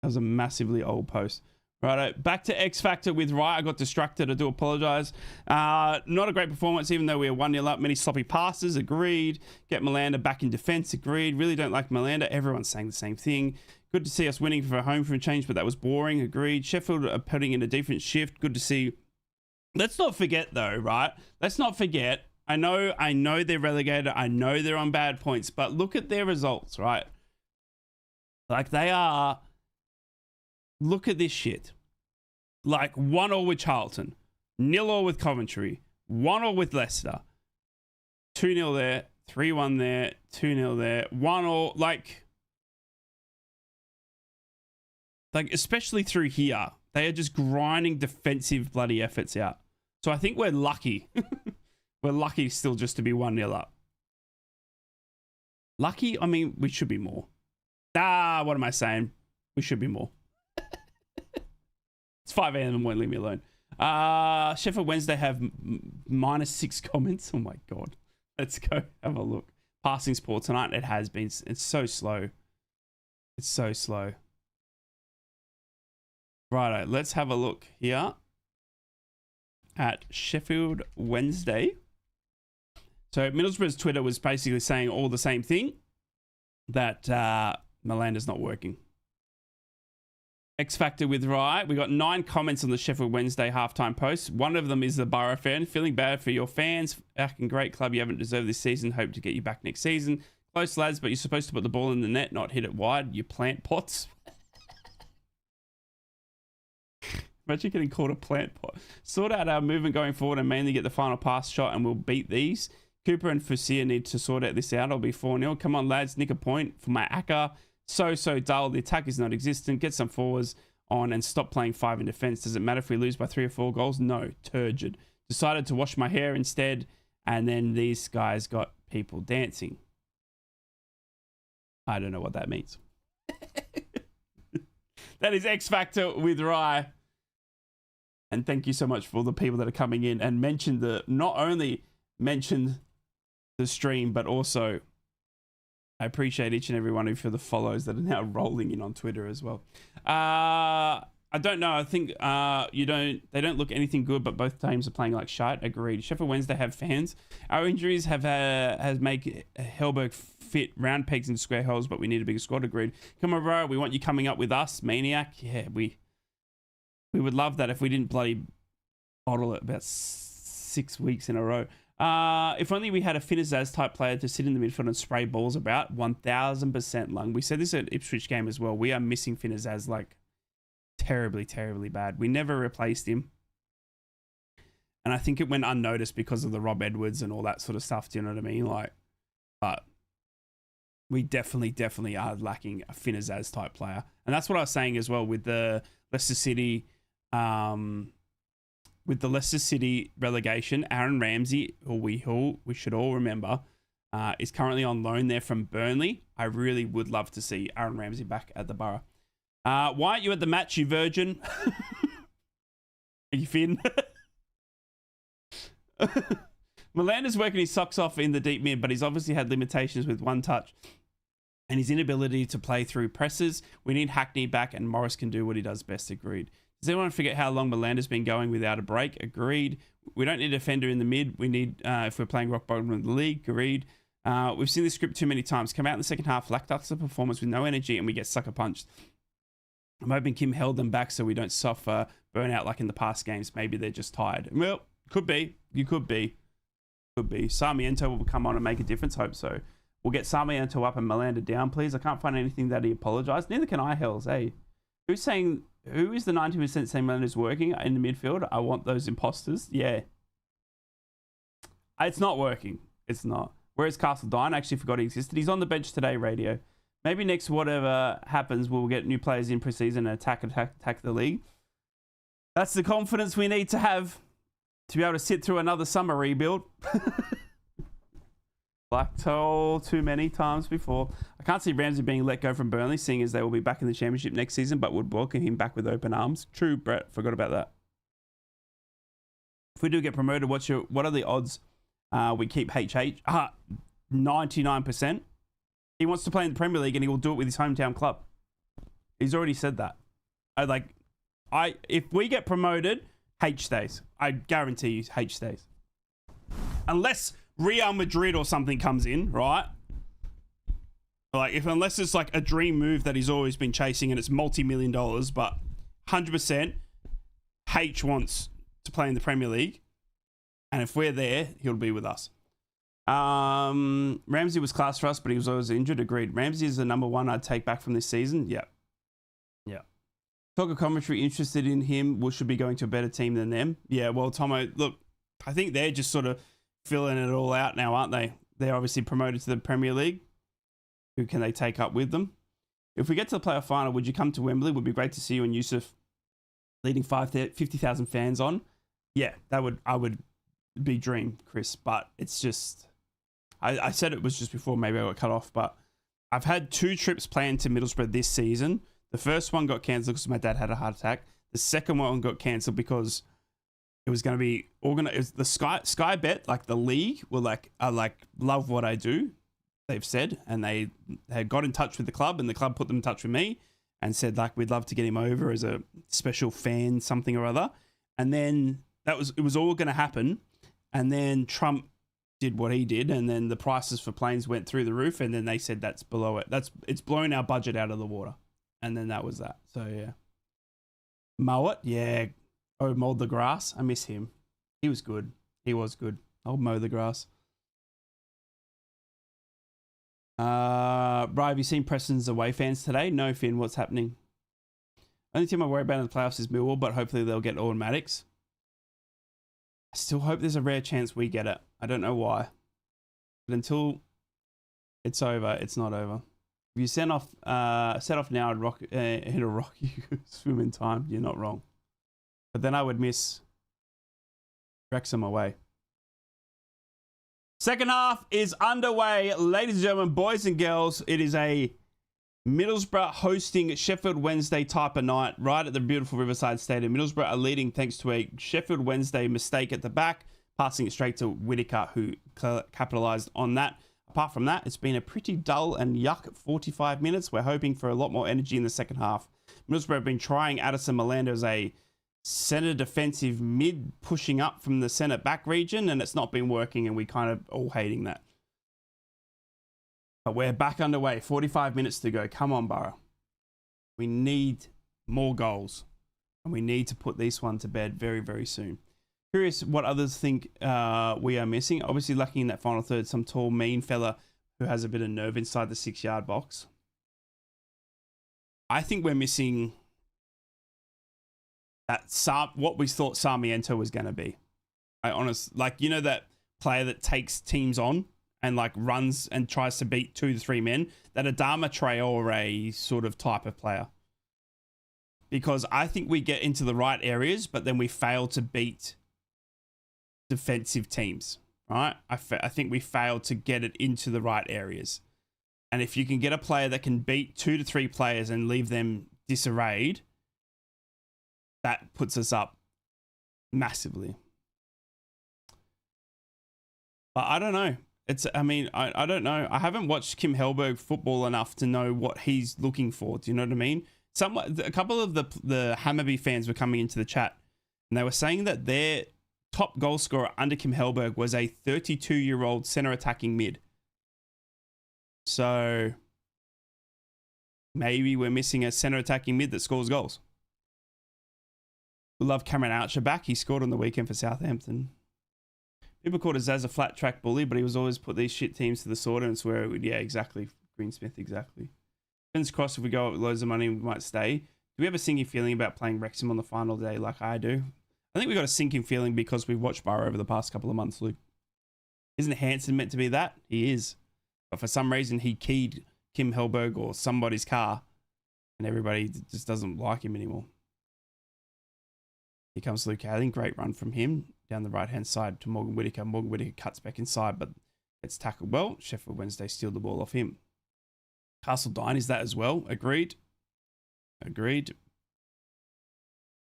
That was a massively old post. Right, back to X Factor with Wright. I got distracted. I do apologise. Not a great performance, even though we were 1-0 up. Many sloppy passes. Agreed. Get Milanda back in defence. Agreed. Really don't like Milanda. Everyone's saying the same thing. Good to see us winning for a home from a change, but that was boring. Agreed. Sheffield are putting in a different shift. Good to see. Let's not forget, though, right? Let's not forget. I know they're relegated. I know they're on bad points, but look at their results, right? Like they are... Look at this shit. Like 1-1 with Charlton, 0-0 with Coventry, 1-0 with Leicester, 2-0 there, 3-1 there, 2-0 there, 1-0. Like especially through here, they are just grinding defensive bloody efforts out. So I think we're lucky. We're lucky still just to be 1-0 up. Lucky? I mean, we should be more. What am I saying? We should be more. It's 5 a.m. and won't leave me alone. Sheffield Wednesday have -6 comments. Oh my God. Let's go have a look. Passing's poor tonight. It has been. It's so slow. It's so slow. Righto. Let's have a look here at Sheffield Wednesday. So Middlesbrough's Twitter was basically saying all the same thing. That Melander's not working. X Factor with Rye. We got 9 comments on the Sheffield Wednesday halftime post. One of them is the Boro fan. Feeling bad for your fans. Fucking great club you haven't deserved this season. Hope to get you back next season. Close, lads, but you're supposed to put the ball in the net, not hit it wide. You plant pots. Imagine getting called a plant pot. Sort out our movement going forward and mainly get the final pass shot and we'll beat these. Cooper and Fusia need to sort out this out. I'll be 4-0. Come on, lads. Nick a point for my Akka. So dull. The attack is not existent. Get some forwards on and stop playing 5 in defense. Does it matter if we lose by 3 or 4 goals? No. Turgid. Decided to wash my hair instead. And then these guys got people dancing. I don't know what that means. That is X Factor with Rye. And thank you so much for all the people that are coming in and not only mentioned the stream, but also I appreciate each and every one of you for the follows that are now rolling in on Twitter as well. I don't know. I think they don't look anything good, but both teams are playing like shite. Agreed. Sheffield Wednesday have fans. Our injuries has made Hellberg fit round pegs into square holes, but we need a bigger squad. Agreed. Come on, bro. We want you coming up with us, Maniac. Yeah, we would love that if we didn't bloody bottle it about 6 weeks in a row. If only we had a Finazaz type player to sit in the midfield and spray balls about. 1000% Lung. We said this at Ipswich game as well. We are missing Finazaz like terribly, terribly bad. We never replaced him. And I think it went unnoticed because of the Rob Edwards and all that sort of stuff. Do you know what I mean? Like, but we definitely are lacking a Finazaz type player. And that's what I was saying as well with the Leicester City, relegation. Aaron Ramsey, who we should all remember, is currently on loan there from Burnley. I really would love to see Aaron Ramsey back at the Borough. Why aren't you at the match, you virgin? Are you Finn? Melander's working his socks off in the deep mid, but he's obviously had limitations with one touch and his inability to play through presses. We need Hackney back and Morris can do what he does best. Agreed. Does anyone forget how long Melander's been going without a break? Agreed. We don't need a defender in the mid. We need, if we're playing rock bottom of the league. Agreed. We've seen this script too many times. Come out in the second half, lackluster performance with no energy, and we get sucker punched. I'm hoping Kim held them back so we don't suffer burnout like in the past games. Maybe they're just tired. Well, could be. You could be. Could be. Sarmiento will come on and make a difference. Hope so. We'll get Sarmiento up and Melander down, please. I can't find anything that he apologised. Neither can I, Hells. Hey, who is the 90% saying Melander's working in the midfield? I want those imposters. Yeah. It's not working. It's not. Where's Castle Dine? I actually forgot he existed. He's on the bench today, radio. Maybe next whatever happens, we'll get new players in pre-season and attack the league. That's the confidence we need to have to be able to sit through another summer rebuild. Like told too many times before. I can't see Ramsey being let go from Burnley, seeing as they will be back in the championship next season, but would welcome him back with open arms. True, Brett. Forgot about that. If we do get promoted, what are the odds we keep HH? 99%. He wants to play in the Premier League and he will do it with his hometown club. He's already said that. If we get promoted, H stays. I guarantee you H stays. Unless Real Madrid or something comes in, right? Unless it's like a dream move that he's always been chasing and it's multi-million dollars, but 100% H wants to play in the Premier League. And if we're there, he'll be with us. Ramsey was class for us, but he was always injured. Agreed. Ramsey is the number one I'd take back from this season. Yeah. Talk of commentary interested in him. We should be going to a better team than them. Yeah, well, Tomo, look, I think they're just sort of filling it all out now, aren't they? They're obviously promoted to the Premier League. Who can they take up with them? If we get to the playoff final, would you come to Wembley? Would be great to see you and Yusuf leading 50,000 fans on. Yeah, I would be dream, Chris, but it's just, I said it was just before, maybe I got cut off, but I've had 2 trips planned to Middlesbrough this season. The first one got cancelled because my dad had a heart attack. The second one got cancelled because it was going to be organized. The Sky Bet, like the league, were I love what I do, they've said, and they had got in touch with the club, and the club put them in touch with me and said we'd love to get him over as a special fan, something or other. And then it was all going to happen, and then Trump did what he did, and then the prices for planes went through the roof, and then they said that's below it. It's blown our budget out of the water, and then that was that. So yeah, mow it, yeah. Oh, mowed the grass. I miss him. He was good. He was good. I'll mow the grass. Bro, have you seen Preston's away fans today? No, Finn. What's happening? Only team I worry about in the playoffs is Millwall, but hopefully they'll get automatics. I still hope there's a rare chance we get it. I don't know why. But until it's over, it's not over. If you set off now, I'd hit a rock you swim in time. You're not wrong. But then I would miss Wrexham away. Second half is underway. Ladies and gentlemen, boys and girls, it is a Middlesbrough hosting Sheffield Wednesday type of night right at the beautiful Riverside Stadium. Middlesbrough are leading thanks to a Sheffield Wednesday mistake at the back, passing it straight to Whittaker, who capitalised on that. Apart from that, it's been a pretty dull and yuck 45 minutes. We're hoping for a lot more energy in the second half. Middlesbrough have been trying Addison Malanda as a centre defensive mid, pushing up from the centre back region, and it's not been working, and we kind of all hating that. But we're back underway. 45 minutes to go. Come on, Boro. We need more goals, and we need to put this one to bed very, very soon. Curious what others think we are missing. Obviously, lacking in that final third, some tall, mean fella who has a bit of nerve inside the 6-yard box. I think we're missing that what we thought Sarmiento was going to be. That player that takes teams on and like runs and tries to beat 2 to 3 men, that Adama Traore sort of type of player. Because I think we get into the right areas, but then we fail to beat defensive teams, right? I think we fail to get it into the right areas. And if you can get a player that can beat 2 to 3 players and leave them disarrayed, that puts us up massively. But I don't know. I don't know. I haven't watched Kim Hellberg football enough to know what he's looking for. Do you know what I mean? A couple of the Hammarby fans were coming into the chat, and they were saying that their top goal scorer under Kim Hellberg was a 32-year-old centre attacking mid. So maybe we're missing a centre attacking mid that scores goals. We love Cameron Archer back. He scored on the weekend for Southampton. People called Azaz a flat track bully, but he was always put these shit teams to the sword and swear it would, yeah, exactly. Greensmith, exactly. Fingers crossed if we go with loads of money, we might stay. Do we have a sinking feeling about playing Wrexham on the final day like I do? I think we got a sinking feeling because we've watched Boro over the past couple of months, Luke. Isn't Hansen meant to be that? He is. But for some reason, he keyed Kim Hellberg or somebody's car, and everybody just doesn't like him anymore. Here comes Luke Ayling. Great run from him down the right-hand side to Morgan Whittaker. Morgan Whittaker cuts back inside, but gets tackled well. Sheffield Wednesday steal the ball off him. Castle Dine is that as well. Agreed.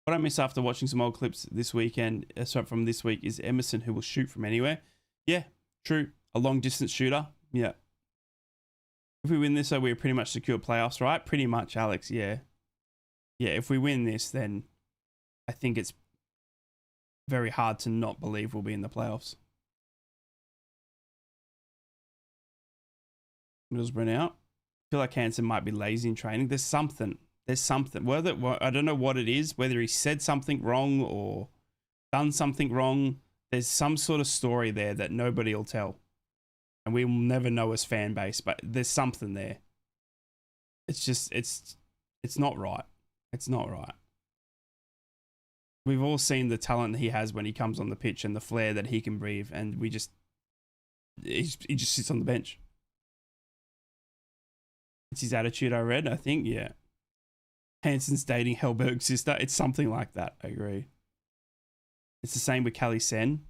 What I miss after watching some old clips this weekend, from this week, is Emerson, who will shoot from anywhere. Yeah, true. A long-distance shooter. Yeah. If we win this, so we're pretty much secure playoffs, right? Pretty much, Alex. Yeah. Yeah, if we win this, then I think it's very hard to not believe we'll be in the playoffs. Middlesbrough out. I feel like Hansen might be lazy in training. There's something. I don't know what it is, whether he said something wrong or done something wrong. There's some sort of story there that nobody will tell. And we will never know as fan base, but there's something there. It's just, it's not right. It's not right. We've all seen the talent he has when he comes on the pitch and the flair that he can breathe, and he just sits on the bench. It's his attitude, I read, I think, yeah. Hansen's dating Hellberg's sister. It's something like that, I agree. It's the same with Callie Sen.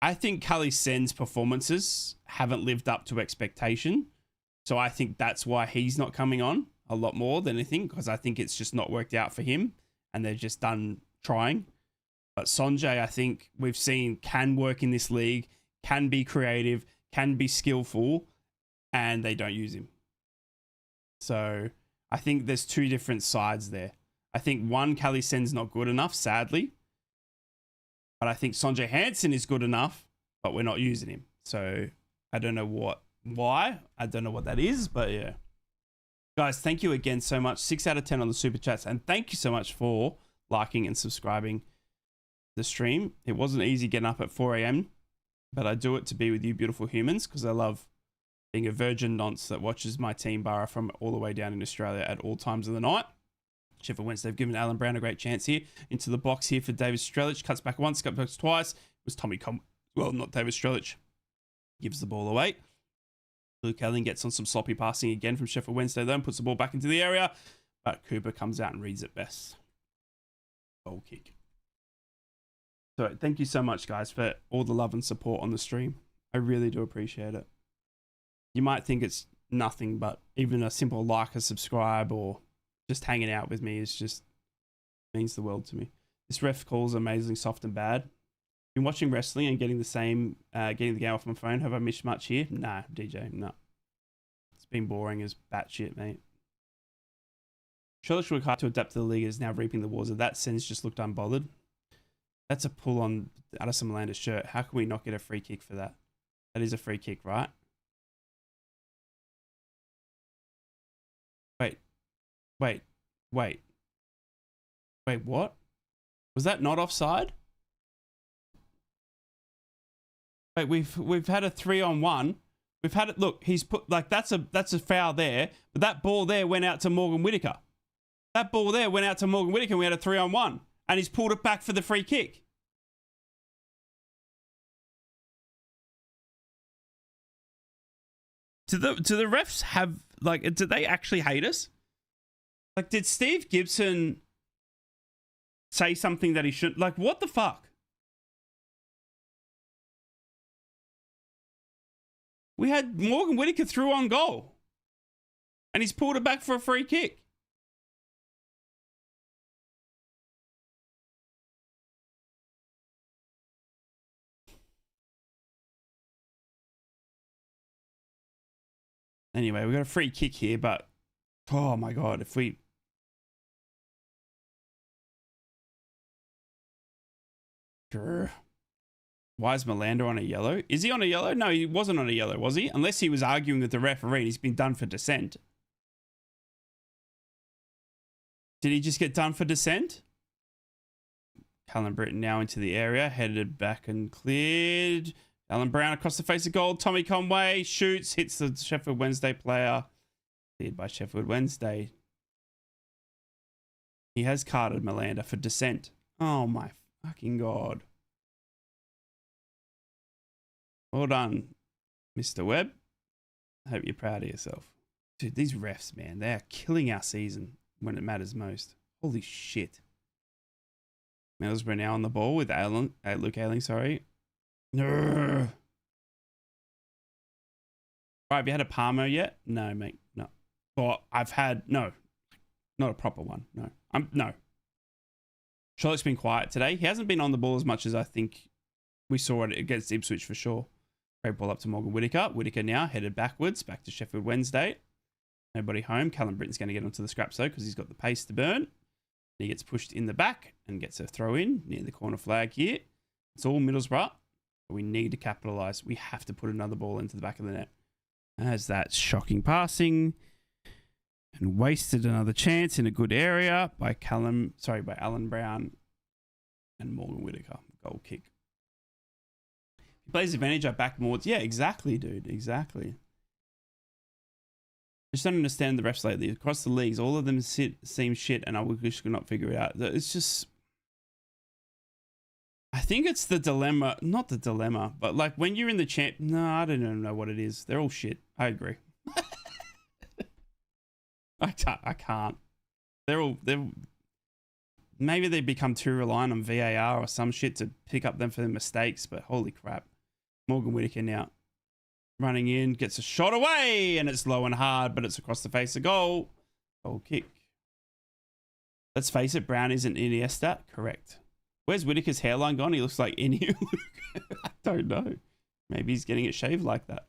I think Callie Sen's performances haven't lived up to expectation. So I think that's why he's not coming on a lot more than anything, because I think it's just not worked out for him and they're just done trying. But Sanjay, I think we've seen can work in this league, can be creative, can be skillful, and they don't use him. So I think there's two different sides there. I think one, Callie Sen's not good enough, sadly. But I think Sanjay Hansen is good enough, but we're not using him. So I don't know why. I don't know what that is, but yeah. Guys, thank you again so much. 6 out of 10 on the super chats. And thank you so much for liking and subscribing the stream. It wasn't easy getting up at 4 a.m., but I do it to be with you beautiful humans because I love being a virgin nonce that watches my team Boro from all the way down in Australia at all times of the night. Sheffield Wednesday have given Alan Brown a great chance here. Into the box here for David Strelic. Cuts back once, cuts back twice. It was Tommy well, not David Strelic. Gives the ball away. Luke Ayling gets on some sloppy passing again from Sheffield Wednesday though and puts the ball back into the area. But Cooper comes out and reads it best. Goal kick. So thank you so much, guys, for all the love and support on the stream. I really do appreciate it. You might think it's nothing, but even a simple like or subscribe or just hanging out with me is just means the world to me. This ref call is amazingly soft and bad. Been watching wrestling and getting the game off my phone. Have I missed much here? Nah, DJ, no. It's been boring as batshit, mate. Charlotte worked hard to adapt to the league, is now reaping the rewards of that. Sens just looked unbothered. That's a pull on Addison Melander's shirt. How can we not get a free kick for that? That is a free kick, right? Wait, what? Was that not offside? Wait, we've had a 3-on-1. We've had it. Look, he's put like that's a foul there, but that ball there went out to Morgan Whittaker. That ball there went out to Morgan Whittaker. And we had a 3-on-1, and he's pulled it back for the free kick. Do the refs have like? Do they actually hate us? Like, did Steve Gibson say something that he shouldn't? Like, what the fuck? We had Morgan Whittaker through on goal. And he's pulled it back for a free kick. Anyway, we got a free kick here, but oh my God, if we... Sure. Why is Melander on a yellow? Is he on a yellow? No, he wasn't on a yellow, was he? Unless he was arguing with the referee and he's been done for dissent. Did he just get done for dissent? Callum Britton now into the area, headed back and cleared. Alan Brown across the face of goal. Tommy Conway shoots, hits the Sheffield Wednesday player. Cleared by Sheffield Wednesday. He has carded Melander for dissent. Oh my fucking God. Well done, Mr. Webb. I hope you're proud of yourself. Dude, these refs, man, they are killing our season when it matters most. Holy shit. Middlesbrough now on the ball with Luke Ayling, sorry. Right, have you had a Palmer yet? No, mate, no. Or I've had, no. Not a proper one, no. No. Charlotte's been quiet today. He hasn't been on the ball as much as I think we saw it against Ipswich for sure. Great ball up to Morgan Whittaker. Whittaker now headed backwards, back to Sheffield Wednesday. Nobody home. Callum Britton's going to get onto the scraps though because he's got the pace to burn. He gets pushed in the back and gets a throw in near the corner flag here. It's all Middlesbrough. But we need to capitalise. We have to put another ball into the back of the net. As that shocking passing and wasted another chance in a good area by Alan Brown and Morgan Whittaker. Goal kick. He plays advantage, I back more. Yeah, exactly, dude. Exactly. I just don't understand the refs lately. Across the leagues, all of them seem shit, and I just could not figure it out. It's just... I think it's the dilemma. Not the dilemma, but like when you're in the champ... No, I don't even know what it is. They're all shit. I agree. I can't. Maybe they become too reliant on VAR or some shit to pick up them for their mistakes, but holy crap. Morgan Whittaker now running in, gets a shot away, and it's low and hard, but it's across the face of goal. Goal kick. Let's face it, Brown isn't Iniesta. Correct. Where's Whittaker's hairline gone? He looks like Inu. I don't know. Maybe he's getting it shaved like that.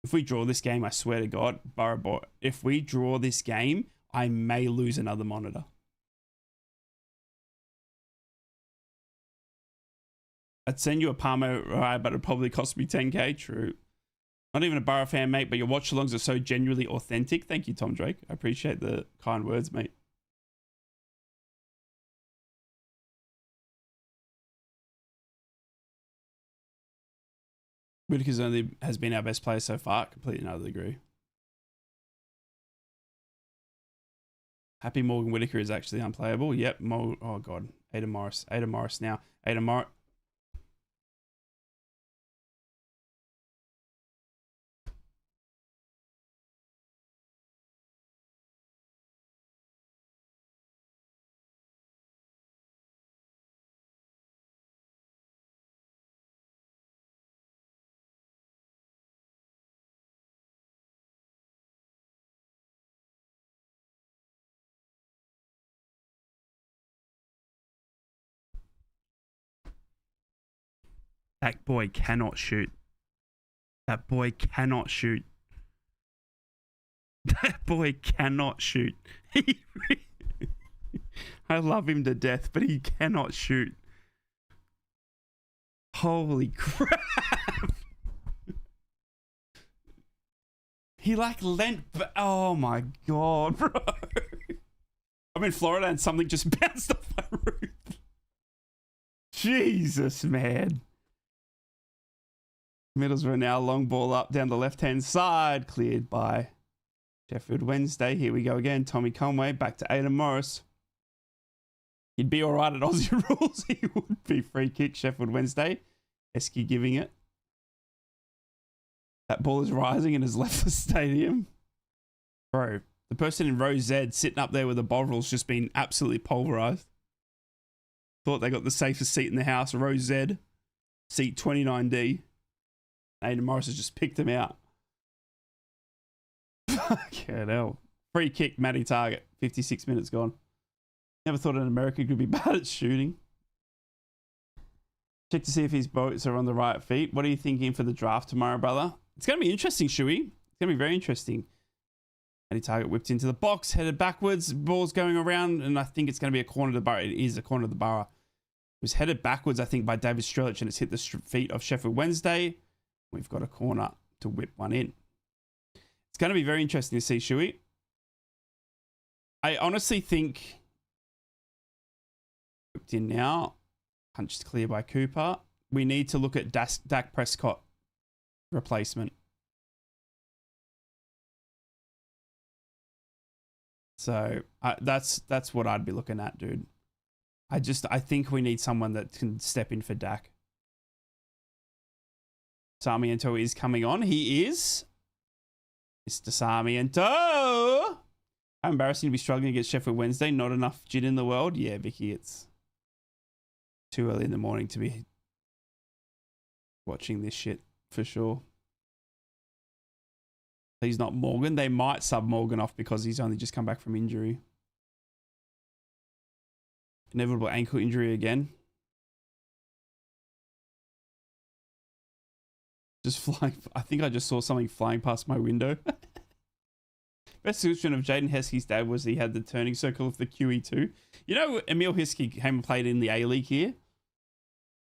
If we draw this game, I swear to God, Boro, if we draw this game, I may lose another monitor. I'd send you a Palmo ride, but it'd probably cost me 10k. True. Not even a Boro fan, mate, but your watch-alongs are so genuinely authentic. Thank you, Tom Drake. I appreciate the kind words, mate. Whitaker's only has been our best player so far. Completely another agree. Happy Morgan Whitaker is actually unplayable. Yep. Oh, God. Ada Morris. Ada Morris now. Ada Morris. That boy cannot shoot. That boy cannot shoot. That boy cannot shoot. I love him to death, but he cannot shoot. Holy crap. He like lent. Oh my God, bro. I'm in Florida and something just bounced off my roof. Jesus, man. Middlesbrough now, long ball up down the left-hand side, cleared by Sheffield Wednesday. Here we go again. Tommy Conway back to Ada Morris. He'd be all right at Aussie rules. He would be free kick, Sheffield Wednesday. Esky giving it. That ball is rising and has left the stadium. Bro, the person in row Z sitting up there with the Bovril's just been absolutely pulverized. Thought they got the safest seat in the house. Row Z, seat 29D. Ada Morris has just picked him out. Fucking hell. Free kick, Matty Target. 56 minutes gone. Never thought an American could be bad at shooting. Check to see if his boats are on the right feet. What are you thinking for the draft tomorrow, brother? It's going to be interesting, Shuey. It's going to be very interesting. Matty Target whipped into the box, headed backwards. Ball's going around, and I think it's going to be a corner of the borough. It is a corner of the borough. It was headed backwards, I think, by David Strelic, and it's hit the feet of Sheffield Wednesday. We've got a corner to whip one in. It's going to be very interesting to see, Shuey. I honestly think... Whipped in now. Punched clear by Cooper. We need to look at Dak Prescott replacement. So that's what I'd be looking at, dude. I think we need someone that can step in for Dak. Sarmiento is coming on. He is. Mr. Sarmiento. How embarrassing to be struggling against Sheffield Wednesday. Not enough gin in the world. Yeah, Vicky, it's too early in the morning to be watching this shit for sure. Please not Morgan. They might sub Morgan off because he's only just come back from injury. Inevitable ankle injury again. Just flying. I think I just saw something flying past my window. Best description of Jaden Heskey's dad was he had the turning circle of the QE2. You know, Emil Heskey came and played in the A-League here.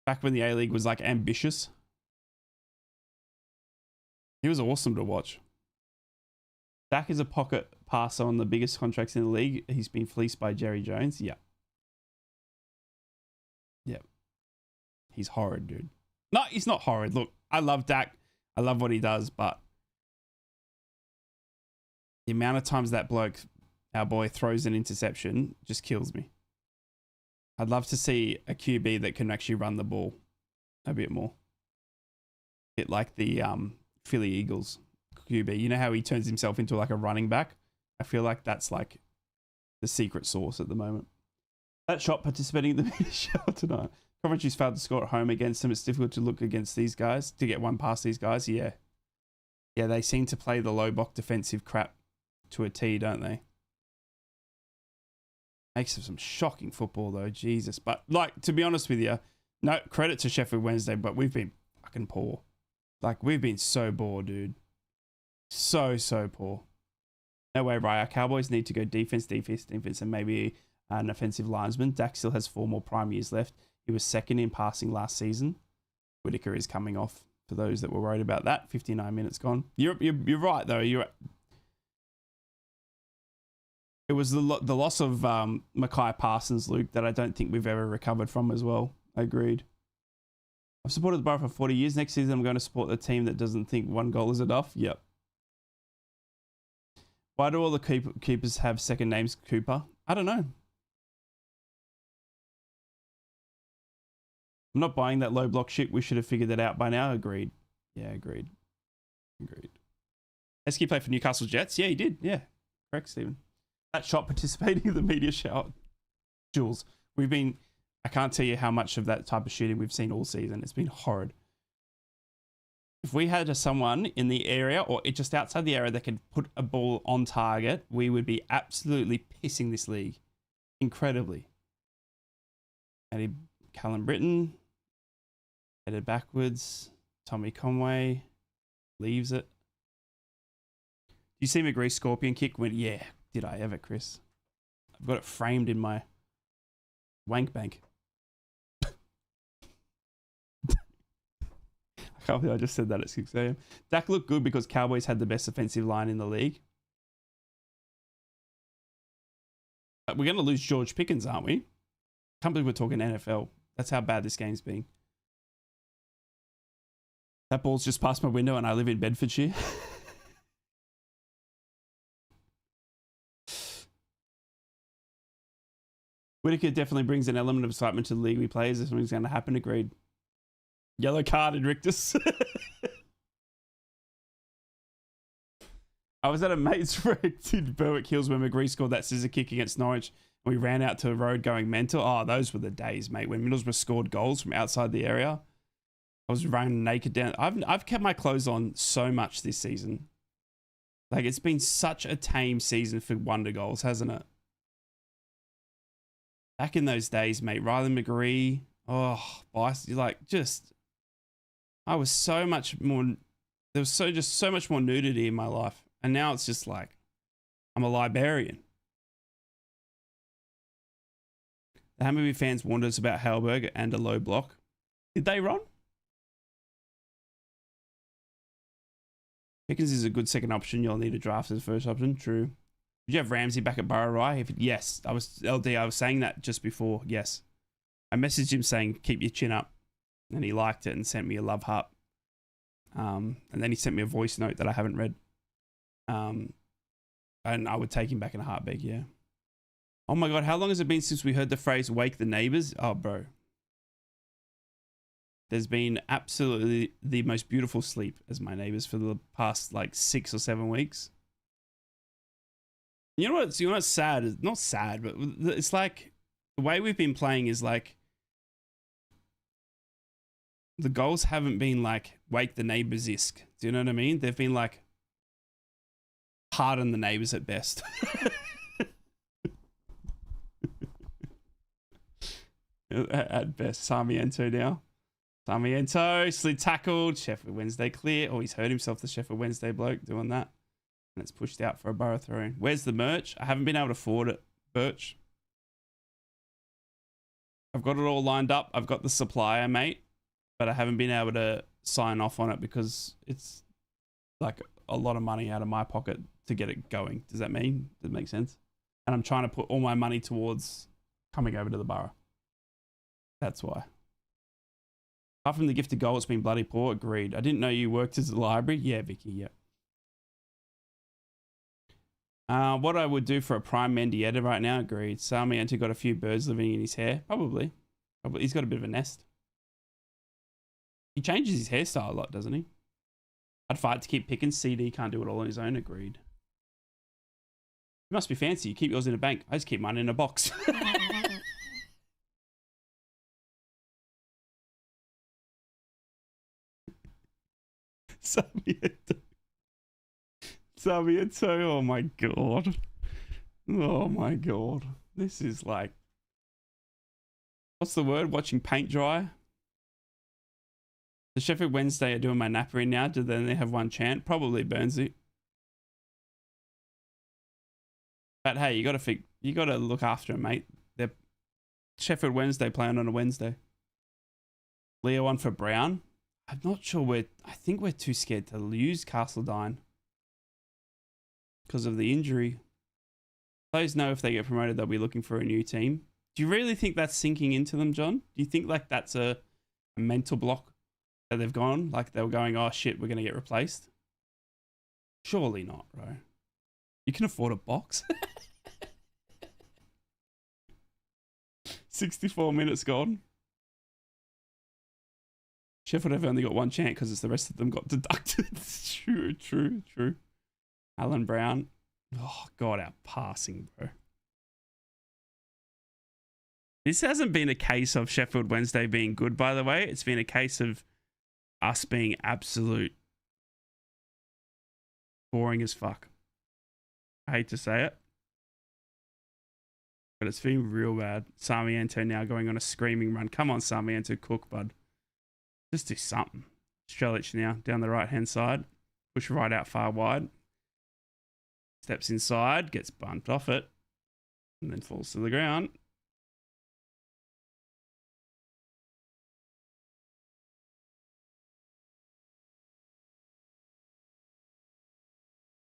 Back when the A-League was like ambitious. He was awesome to watch. Dak is a pocket passer on the biggest contracts in the league. He's been fleeced by Jerry Jones. Yeah. Yeah. He's horrid, dude. No, he's not horrid. Look, I love Dak. I love what he does, but the amount of times that bloke, our boy, throws an interception just kills me. I'd love to see a QB that can actually run the ball a bit more. A bit like the Philly Eagles QB. You know how he turns himself into like a running back? I feel like that's like the secret sauce at the moment. That shot participating in the mini show tonight. Coventry's failed to score at home against them. It's difficult to look against these guys, to get one past these guys. Yeah. Yeah, they seem to play the low block defensive crap to a T, don't they? Makes some shocking football though, Jesus. But like, to be honest with you, no credit to Sheffield Wednesday, but we've been fucking poor. Like, we've been so poor, dude. So poor. No way, right? Our Cowboys need to go defense, and maybe an offensive linesman. Dak still has 4 more prime years left. He was second in passing last season. Whitaker is coming off. For those that were worried about that, 59 minutes gone. You're right though. It was the loss of Mackay Parsons, Luke, that I don't think we've ever recovered from as well. Agreed. I've supported the Boro for 40 years. Next season, I'm going to support the team that doesn't think one goal is enough. Yep. Why do all the keepers have second names Cooper? I don't know. I'm not buying that low block shit. We should have figured that out by now. Agreed. Yeah, agreed. Agreed. SK played for Newcastle Jets. Yeah, he did. Yeah. Correct, Stephen. That shot participating in the media shout. Jules, I can't tell you how much of that type of shooting we've seen all season. It's been horrid. If we had someone in the area or just outside the area that could put a ball on target, we would be absolutely pissing this league. Incredibly. And Callum Britton. Headed backwards. Tommy Conway leaves it. Do you see McGree's scorpion kick? Went, yeah, did I ever, Chris? I've got it framed in my wank bank. I can't believe I just said that at 6 a.m. Dak looked good because Cowboys had the best offensive line in the league. But we're going to lose George Pickens, aren't we? Can't believe we're talking NFL. That's how bad this game's been. That ball's just past my window and I live in Bedfordshire. Whitaker definitely brings an element of excitement to the league we play. Is this something's going to happen? Agreed. Yellow card, Inrictus. I was at a mate's wreck in Berwick Hills when McGree scored that scissor kick against Norwich. And we ran out to the road going mental. Oh, those were the days, mate, when Middlesbrough scored goals from outside the area. I was running naked down. I've kept my clothes on so much this season. Like, it's been such a tame season for wonder goals, hasn't it? Back in those days, mate, Riley McGree, I was so much more, there was so much more nudity in my life. And now it's just like, I'm a librarian. The Hammerby fans warned us about Halberg and a low block. Did they, Ron? Pickens is a good second option. You'll need a draft as first option. True. Did you have Ramsey back at Boro, right? Yes, I was saying that just before. Yes. I messaged him saying, keep your chin up. And he liked it and sent me a love heart. And then he sent me a voice note that I haven't read. And I would take him back in a heartbeat, yeah. Oh my God, how long has it been since we heard the phrase wake the neighbors? Oh, bro. There's been absolutely the most beautiful sleep as my neighbors for the past like 6 or 7 weeks. You know what's sad? It's not sad, but it's like the way we've been playing is like the goals haven't been like wake the neighbors-esque. Do you know what I mean? They've been like harden the neighbors at best. At best. Sarmiento now. Sarmiento, slid tackled. Sheffield Wednesday clear. Oh, he's hurt himself, the Sheffield Wednesday bloke, doing that. And it's pushed out for a Boro throw-in. Where's the merch? I haven't been able to afford it, Birch. I've got it all lined up. I've got the supplier, mate. But I haven't been able to sign off on it because it's like a lot of money out of my pocket to get it going. Does that make sense? And I'm trying to put all my money towards coming over to the Boro. That's why. Apart from the gifted goal, it's been bloody poor. Agreed. I didn't know you worked as a library. Yeah, Vicky, yeah. What I would do for a prime Mendieta right now, agreed. Sarmiento got a few birds living in his hair. Probably. He's got a bit of a nest. He changes his hairstyle a lot, doesn't he? I'd fight to keep picking. CD can't do it all on his own, agreed. You must be fancy. You keep yours in a bank. I just keep mine in a box. Sarmiento, oh my God. Oh my God. This is like, what's the word? Watching paint dry. The Sheffield Wednesday are doing my napper in now. Do they have one chant? Probably Burnsy. But hey, you gotta look after them, mate. They're Sheffield Wednesday playing on a Wednesday. Leo on for Brown. I'm not sure I think we're too scared to lose Castledine because of the injury. Players know if they get promoted, they'll be looking for a new team. Do you really think that's sinking into them, John? Do you think like that's a mental block that they've gone? Like they were going, oh shit, we're going to get replaced? Surely not, bro. You can afford a box. 64 minutes gone. Sheffield have only got one chance because it's the rest of them got deducted. True. Alan Brown. Oh, God, our passing, bro. This hasn't been a case of Sheffield Wednesday being good, by the way. It's been a case of us being absolute boring as fuck. I hate to say it, but it's been real bad. Sarmiento now going on a screaming run. Come on, Sarmiento, cook, bud. Just do something. Strelic now down the right-hand side. Push right out far wide. Steps inside, gets bumped off it, and then falls to the ground.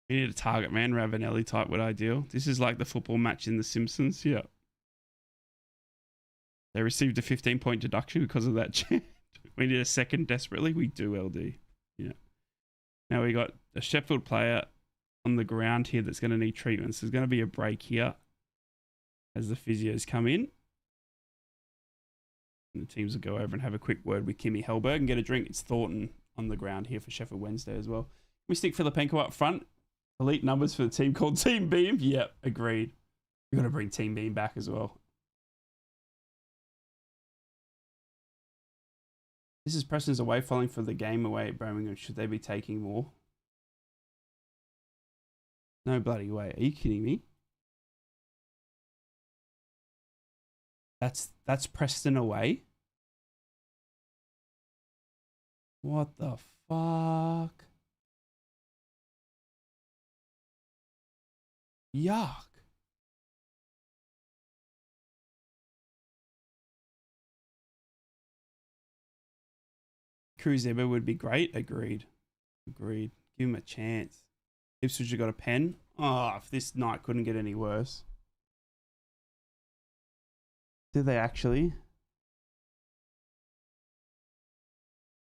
We need a target man. Ravanelli type would ideal. This is like the football match in The Simpsons. Yeah. They received a 15-point deduction because of that chant. We need a second desperately. We do, LD. Yeah. Now we got a Sheffield player on the ground here that's going to need treatment. So there's going to be a break here as the physios come in. And the teams will go over and have a quick word with Kimmy Hellberg and get a drink. It's Thornton on the ground here for Sheffield Wednesday as well. We stick Filipenko up front. Elite numbers for the team called Team Beam. Yep, agreed. We've got to bring Team Beam back as well. This is Preston's away falling for the game away at Birmingham. Should they be taking more? No bloody way. Are you kidding me? That's Preston away? What the fuck? Yuck. Cruz Eber would be great. Agreed. Give him a chance. Ipswich have got a pen. Oh, if this night couldn't get any worse. Do they actually?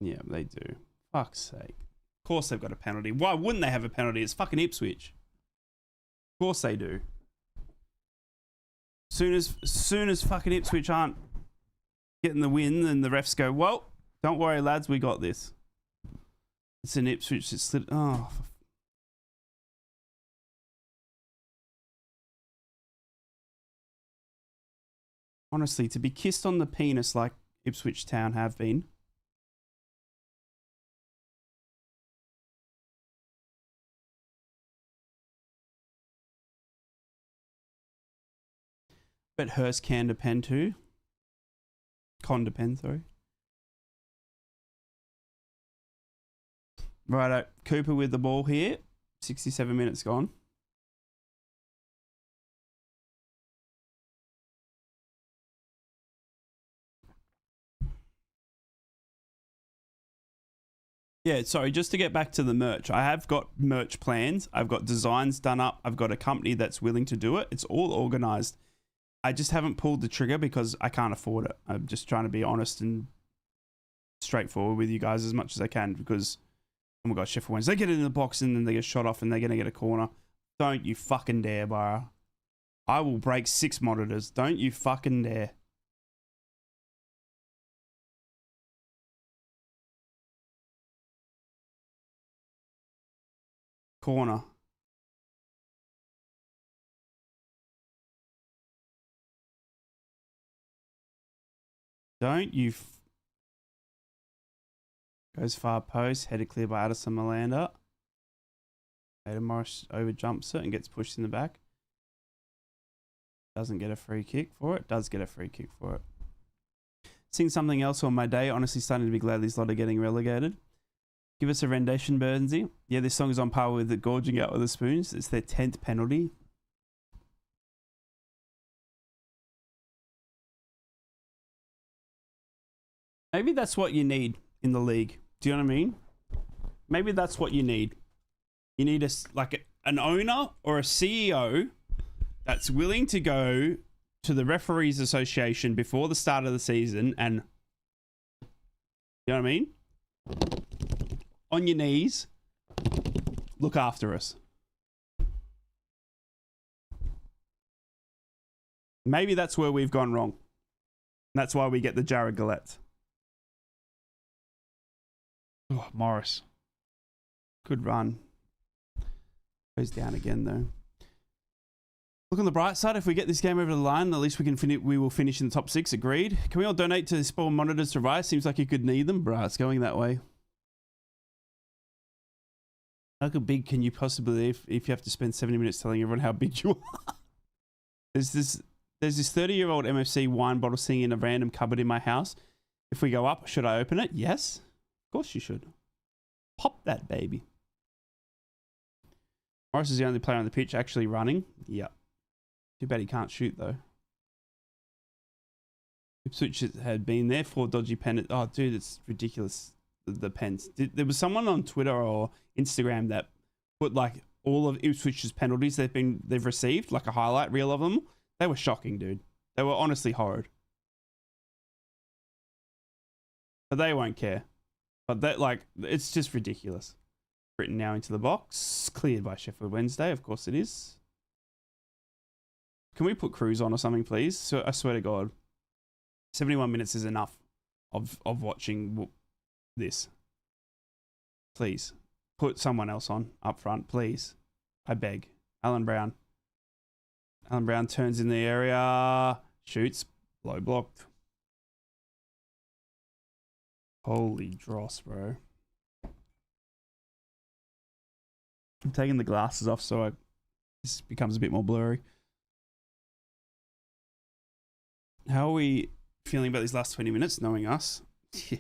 Yeah, they do. Fuck's sake. Of course they've got a penalty. Why wouldn't they have a penalty? It's fucking Ipswich. Of course they do. Soon as fucking Ipswich aren't getting the win, then the refs go, well, don't worry, lads, we got this. It's an Ipswich that slid. Oh, honestly, to be kissed on the penis like Ipswich Town have been. But Hurst can depend too. Con depend, sorry. Righto, Cooper with the ball here. 67 minutes gone. Yeah, sorry, just to get back to the merch. I have got merch plans. I've got designs done up. I've got a company that's willing to do it. It's all organized. I just haven't pulled the trigger because I can't afford it. I'm just trying to be honest and straightforward with you guys as much as I can because, oh my God, Sheffield Wednesday, they get it in the box and then they get shot off and they're going to get a corner. Don't you fucking dare, Boro. I will break 6 monitors. Don't you fucking dare. Corner. Don't you... Goes far post, headed clear by Addison Malander. Adam Morris overjumps it and gets pushed in the back. Doesn't get a free kick for it. Does get a free kick for it. Seeing something else on my day. Honestly starting to be glad these lot are getting relegated. Give us a rendition, Burnsy. Yeah, this song is on par with the gorging out with the spoons. It's their 10th penalty. Maybe that's what you need in the league. Do you know what I mean? Maybe that's what you need. You need an owner or a CEO that's willing to go to the referees association before the start of the season and, you know what I mean? On your knees, look after us. Maybe that's where we've gone wrong. That's why we get the Jared Gillette. Oh, Morris. Good run. Goes down again, though. Look on the bright side. If we get this game over the line, at least we will finish in the top 6. Agreed. Can we all donate to spawn monitors to Rise? Seems like you could need them. Bruh, it's going that way. How big can you possibly, if you have to spend 70 minutes telling everyone how big you are? There's this 30-year-old MFC wine bottle sitting in a random cupboard in my house. If we go up, should I open it? Yes. Of course you should. Pop that baby. Morris is the only player on the pitch actually running. Yep. Too bad he can't shoot, though. Ipswich had been there for dodgy pen. Oh, dude, it's ridiculous. The pens. There was someone on Twitter or Instagram that put like all of Ipswich's penalties they've received, like a highlight reel of them. They were shocking, dude. They were honestly horrid. But they won't care. But that, like, it's just ridiculous. Written now into the box. Cleared by Sheffield Wednesday. Of course it is. Can we put Cruz on or something, please? So I swear to God. 71 minutes is enough of watching this. Please. Put someone else on up front, please. I beg. Alan Brown. Alan Brown turns in the area. Shoots. Low blocked. Holy dross, bro. I'm taking the glasses off so this becomes a bit more blurry. How are we feeling about these last 20 minutes, knowing us? Yeah.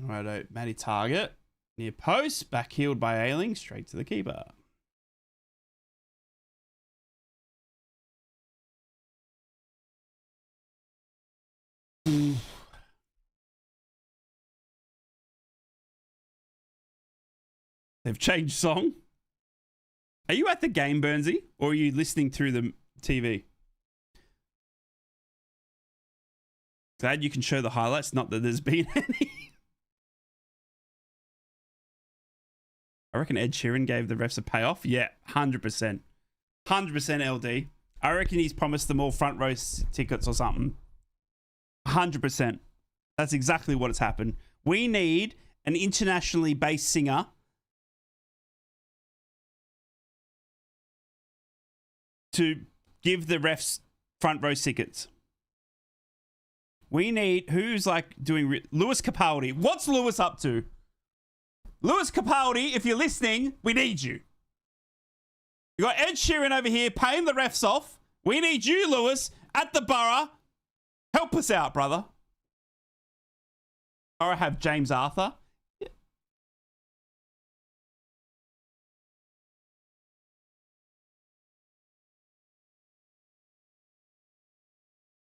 Righto, Matty target. Near post, back heeled by Ailing, straight to the keeper. They've changed song. Are you at the game, Burnsy? Or are you listening through the TV? Glad you can show the highlights, not that there's been any. I reckon Ed Sheeran gave the refs a payoff. Yeah, 100%. 100% LD. I reckon he's promised them all front row tickets or something. 100%. That's exactly what has happened. We need an internationally based singer to give the refs front row tickets. We need, who's like doing, Lewis Capaldi. What's Lewis up to? Lewis Capaldi, if you're listening, we need you. You got Ed Sheeran over here paying the refs off. We need you, Lewis, at the Boro. Help us out, brother. Or I have James Arthur. Yeah.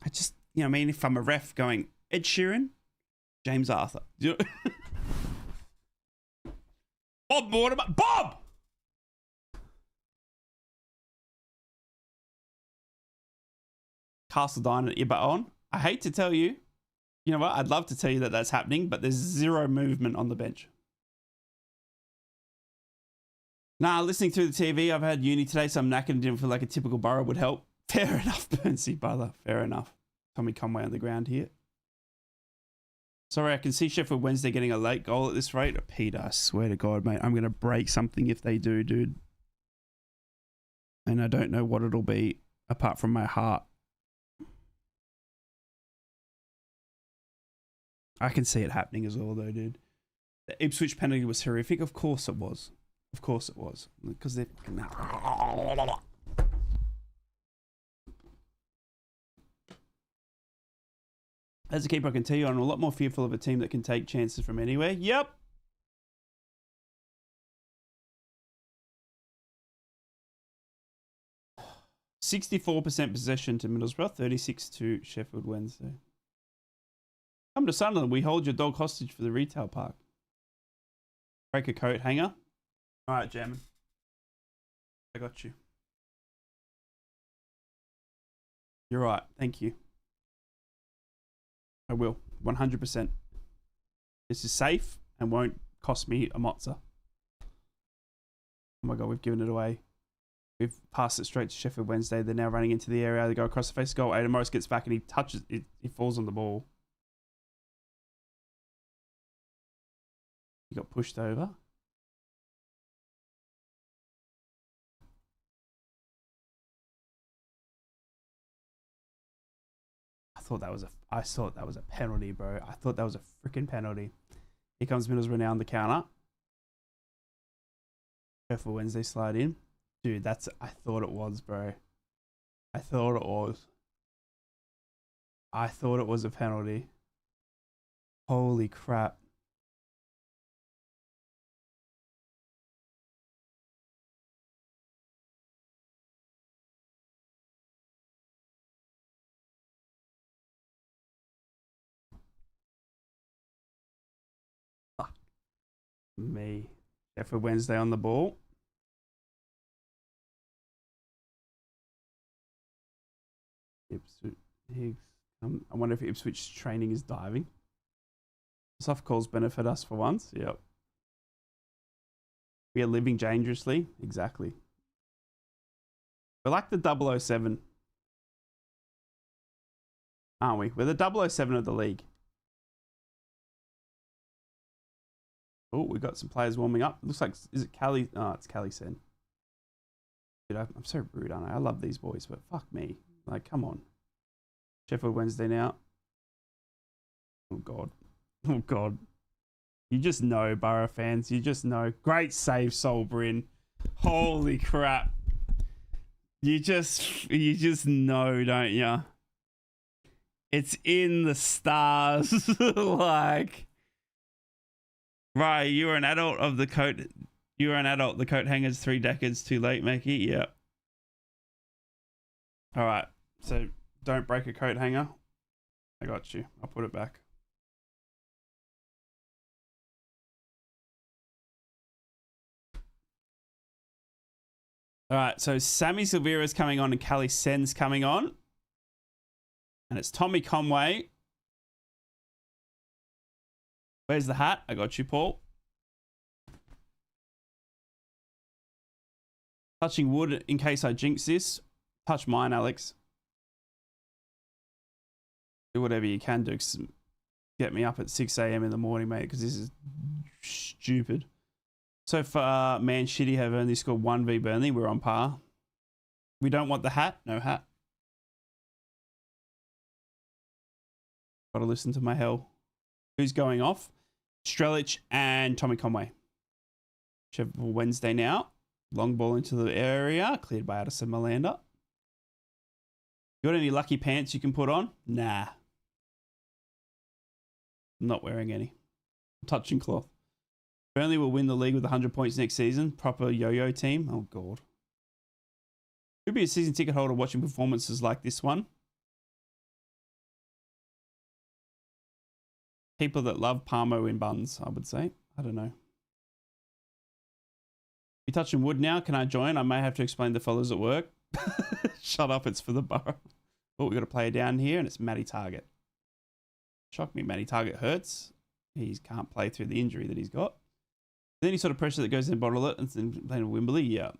I just, you know what I mean? If I'm a ref going, Ed Sheeran, James Arthur. You know? Bob Mortimer. Bob! Castle Dine at Ibba on. I hate to tell you. You know what? I'd love to tell you that that's happening, but there's zero movement on the bench. Nah, listening through the TV, I've had uni today, so I'm knackered and didn't feel like a typical Boro would help. Fair enough, Burnsy, brother. Fair enough. Tommy Conway on the ground here. Sorry, I can see Sheffield Wednesday getting a late goal at this rate. Peter, I swear to God, mate, I'm going to break something if they do, dude. And I don't know what it'll be apart from my heart. I can see it happening as well, though, dude. The Ipswich penalty was horrific. Of course it was. Of course it was. Because they're... As a keeper, I can tell you I'm a lot more fearful of a team that can take chances from anywhere. Yep. 64% possession to Middlesbrough, 36 to Sheffield Wednesday. Come to Sunderland, we hold your dog hostage for the retail park. Break a coat hanger. All right, German. I got you. You're right. Thank you. I will. 100%. This is safe and won't cost me a mozza. Oh my God, we've given it away. We've passed it straight to Sheffield Wednesday. They're now running into the area. They go across the face of goal. Adam Morris gets back and he touches it. He falls on the ball. He got pushed over. I thought that was a penalty, bro. I thought that was a freaking penalty. Here comes Middlesbrough now on the counter. Sheffield Wednesday slide in. Dude, I thought it was, bro. I thought it was. I thought it was a penalty. Holy crap. Fuck me. Sheffield Wednesday on the ball. I wonder if Ipswich training is diving. Soft calls benefit us for once. Yep. We are living dangerously. Exactly. We're like the 007. Aren't we? We're the 007 of the league. Oh, we got some players warming up. It looks like, is it Cali? Oh, it's Cali Sen. Dude, I'm so rude, aren't I? I love these boys, but fuck me. Like, come on. Sheffield Wednesday now. Oh, God. Oh, God. You just know, Boro fans. You just know. Great save, Sol Bryn. Holy crap. You just know, don't you? It's in the stars. Like, right, you were an adult of the coat. You were an adult. The coat hanger's 3 decades too late, Mackie. Yeah. All right. So don't break a coat hanger. I got you. I'll put it back. All right. So Sammy Silvera's coming on and Callie Sen's coming on. And it's Tommy Conway. Where's the hat? I got you, Paul. Touching wood in case I jinx this. Touch mine, Alex. Do whatever you can do. Get me up at 6 a.m. in the morning, mate, because this is stupid. So far, Man Shitty have only scored 1 v Burnley. We're on par. We don't want the hat. No hat. Got to listen to my hell. Who's going off? Strelic and Tommy Conway. Sheffield Wednesday now. Long ball into the area. Cleared by Addison Malander. You got any lucky pants you can put on? Nah. I'm not wearing any. I'm touching cloth. Burnley will win the league with 100 points next season. Proper yo-yo team. Oh, God. Could be a season ticket holder watching performances like this one. People that love Parmo in buns, I would say. I don't know. You touching wood now? Can I join? I may have to explain the fellas at work. Shut up, it's for the Boro. Oh, we got a player down here, and it's Matty Target. Shock me, Matty Target hurts. He can't play through the injury that he's got. Any sort of pressure that goes in bottle it and then playing with Wembley? Yeah.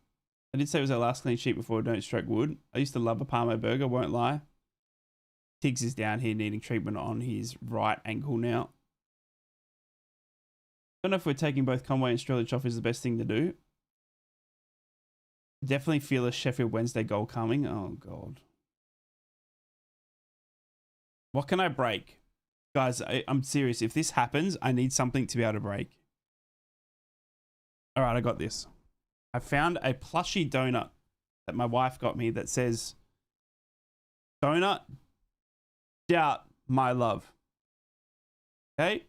I did say it was our last clean sheet before Don't Stroke Wood. I used to love a Parmo burger, won't lie. Tiggs is down here needing treatment on his right ankle now. Don't know if we're taking both Conway and Strelic off is the best thing to do. Definitely feel a Sheffield Wednesday goal coming. Oh, God. What can I break? Guys, I'm serious. If this happens, I need something to be able to break. All right, I got this. I found a plushy donut that my wife got me that says, "Donut, doubt my love." Okay?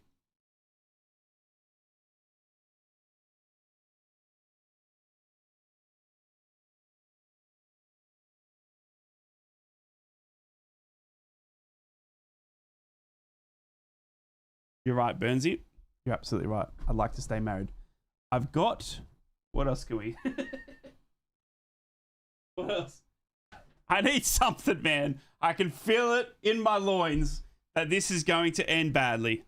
You're right, Burnsy. You're absolutely right. I'd like to stay married. I've got... What else can we... What else? I need something, man. I can feel it in my loins that this is going to end badly.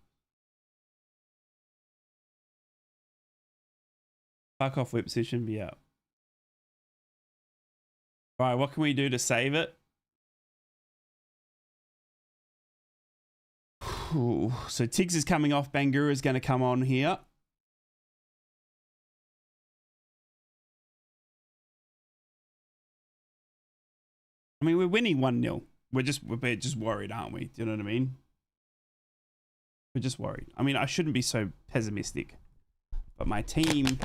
Fuck off whip position, be out. All right, what can we do to save it? Ooh, so Tiggs is coming off. Bangura is going to come on here. I mean, we're winning 1-0. We're just worried, aren't we? Do you know what I mean? We're just worried. I mean, I shouldn't be so pessimistic, but my team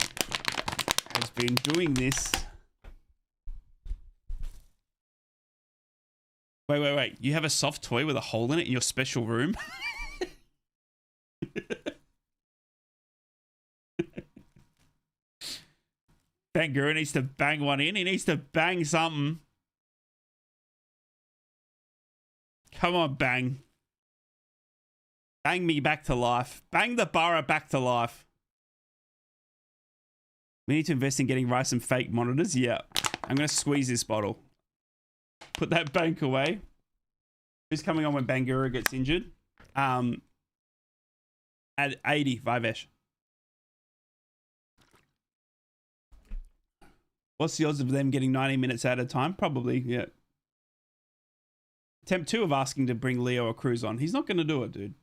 has been doing this. Wait. You have a soft toy with a hole in it in your special room? Bangura needs to bang one in. He needs to bang something. Come on, bang. Bang me back to life. Bang the Boro back to life. We need to invest in getting Rice some fake monitors. Yeah. I'm going to squeeze this bottle. Put that bank away. Who's coming on when Bangura gets injured? At 80, Vivesh. What's the odds of them getting 90 minutes at a time? Probably, yeah. Attempt 2 of asking to bring Leo or Cruz on. He's not going to do it, dude.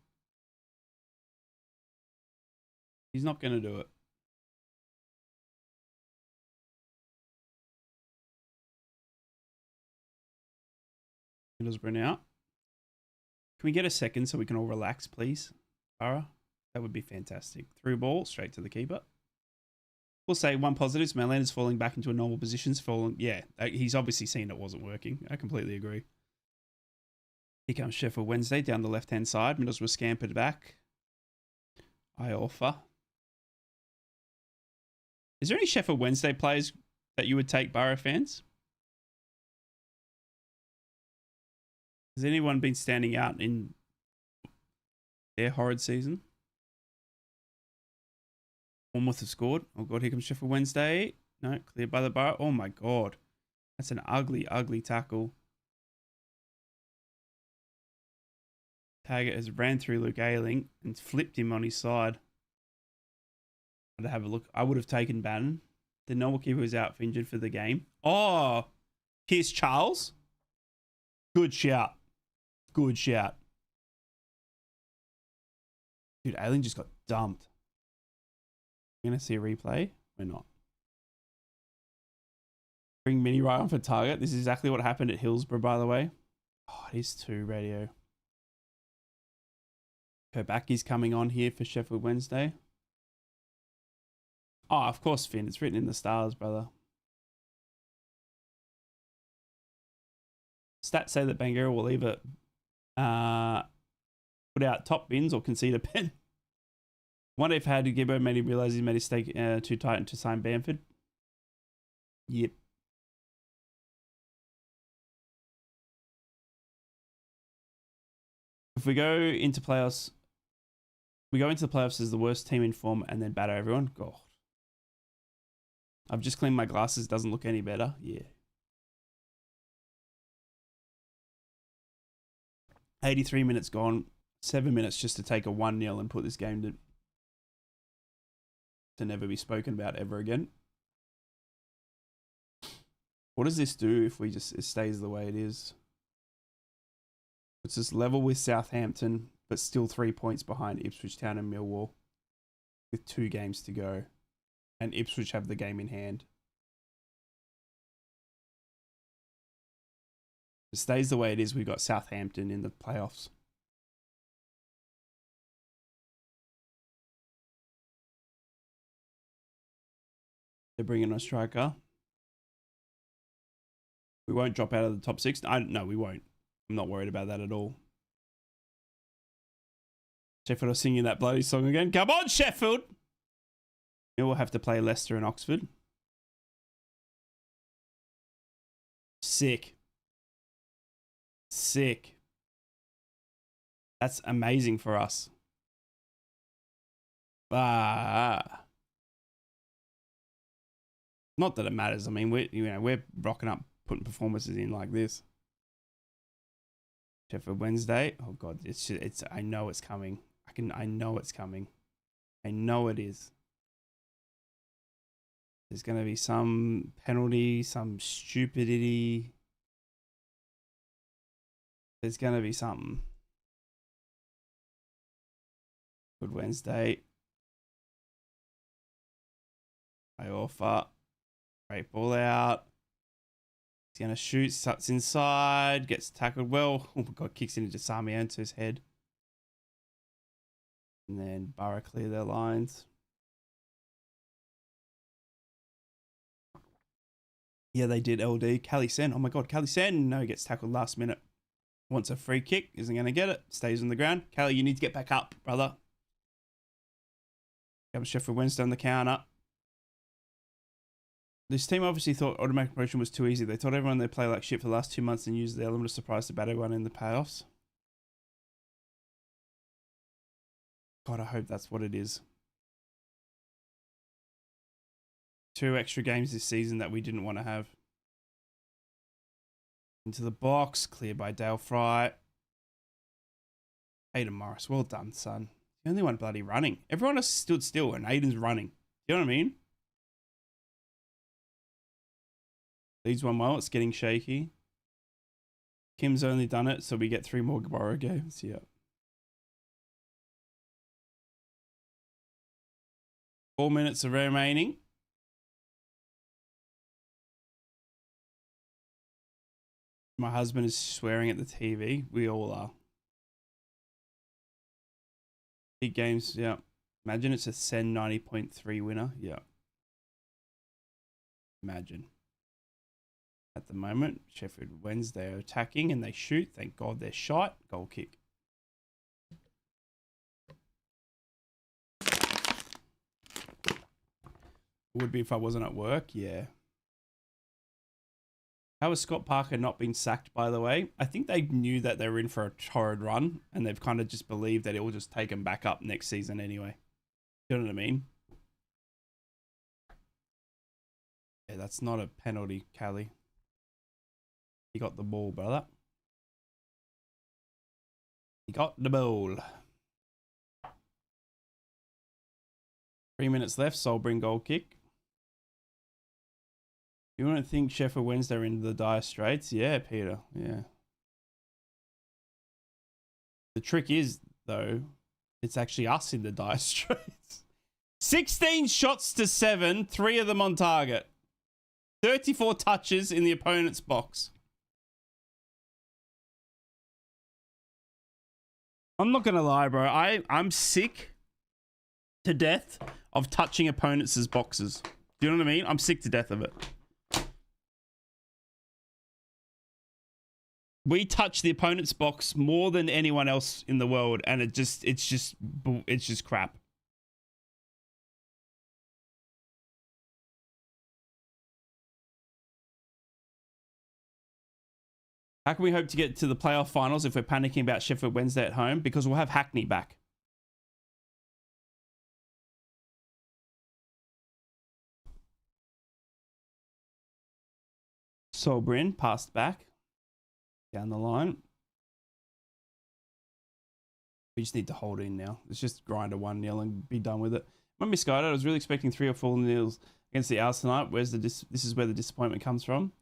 He's not going to do it. Middlesbrough out. Can we get a second so we can all relax, please? Ara? That would be fantastic. Through ball, straight to the keeper. We'll say one positive. Melan is falling back into a normal position. Yeah, he's obviously seen it wasn't working. I completely agree. Here comes Sheffield Wednesday down the left-hand side. Middlesbrough scampered back. I offer. Is there any Sheffield Wednesday players that you would take, Boro fans? Has anyone been standing out in their horrid season? Bournemouth have scored. Oh, God, here comes Sheffield Wednesday. No, cleared by the Boro. Oh, my God. That's an ugly, ugly tackle. Taggart has ran through Luke Ayling and flipped him on his side. To have a look. I would have taken Bannon. The normal keeper was out for injured for the game. Oh, here's Charles. Good shout. Good shout. Dude, Ayling just got dumped. We're going to see a replay. We're not. Bring Mini right on for target. This is exactly what happened at Hillsborough, by the way. Oh, it is 2 radio. Kobaki's coming on here for Sheffield Wednesday. Oh, of course, Finn. It's written in the stars, brother. Stats say that Bangura will either put out top bins or concede a pen. Wonder if had Gibbo made him realise he made his stake too tight and to sign Bamford. Yep. If we go into playoffs, as the worst team in form and then batter everyone. God. I've just cleaned my glasses. Doesn't look any better. Yeah. 83 minutes gone. 7 minutes just to take a 1-0 and put this game to never be spoken about ever again. What does this do if it stays the way it is? It's just level with Southampton, but still 3 points behind Ipswich Town and Millwall with 2 games to go. And Ipswich have the game in hand. If it stays the way it is, we've got Southampton in the playoffs. They're bringing a striker. We won't drop out of the top 6. No, we won't. I'm not worried about that at all. Sheffield are singing that bloody song again. Come on, Sheffield! We'll have to play Leicester and Oxford. Sick. Sick. That's amazing for us. Not that it matters. I mean, we're rocking up, putting performances in like this. Sheffield Wednesday. Oh god, it's I know it's coming. I know it's coming. I know it is. There's going to be some penalty, some stupidity. There's going to be something. Good Wednesday. I offer. Great ball out. He's going to shoot, suts inside, gets tackled well. Oh my god, kicks into Samianto's head. And then Boro clear their lines. Yeah, they did LD. Callie Sen. Oh my god, Callie Sen. No, he gets tackled last minute. Wants a free kick. Isn't going to get it. Stays on the ground. Callie, you need to get back up, brother. Comes Sheffield Wednesday on the counter. This team obviously thought automatic promotion was too easy. They told everyone they play like shit for the last 2 months and used the element of surprise to bat everyone in the playoffs. God, I hope that's what it is. 2 extra games this season that we didn't want to have. Into the box, cleared by Dale Fry. Aiden Morris, well done, son. The only one bloody running. Everyone else stood still and Aiden's running. You know what I mean? Leads 1-0, it's getting shaky. Kim's only done it, so we get 3 more Boro games. Yeah. Four minutes remaining. My husband is swearing at the TV. We all are. Big games, yeah. Imagine it's a Sen 90.3 winner. Yeah. Imagine. At the moment, Sheffield Wednesday are attacking and they shoot. Thank God they're shot. Goal kick. Would be if I wasn't at work, yeah. How has Scott Parker not been sacked, by the way? I think they knew that they were in for a torrid run and they've kind of just believed that it will just take them back up next season anyway. You know what I mean? Yeah, that's not a penalty, Callie. He got the ball, brother. He got the ball. 3 minutes left. Solbring goal kick. You wouldn't think Sheffield Wednesday are in the dire straits? Yeah, Peter. Yeah. The trick is, though, it's actually us in the dire straits. 16 shots to 7, 3 of them on target. 34 touches in the opponent's box. I'm not going to lie, bro. I'm sick to death of touching opponents' boxes. Do you know what I mean? I'm sick to death of it. We touch the opponent's box more than anyone else in the world, and it's just crap. How can we hope to get to the playoff finals if we're panicking about Sheffield Wednesday at home? Because we'll have Hackney back. Solbrin passed back. Down the line. We just need to hold in now. Let's just grind a 1-0 and be done with it. I'm misguided. I was really expecting 3 or 4 nils against the Owls tonight. This is where the disappointment comes from.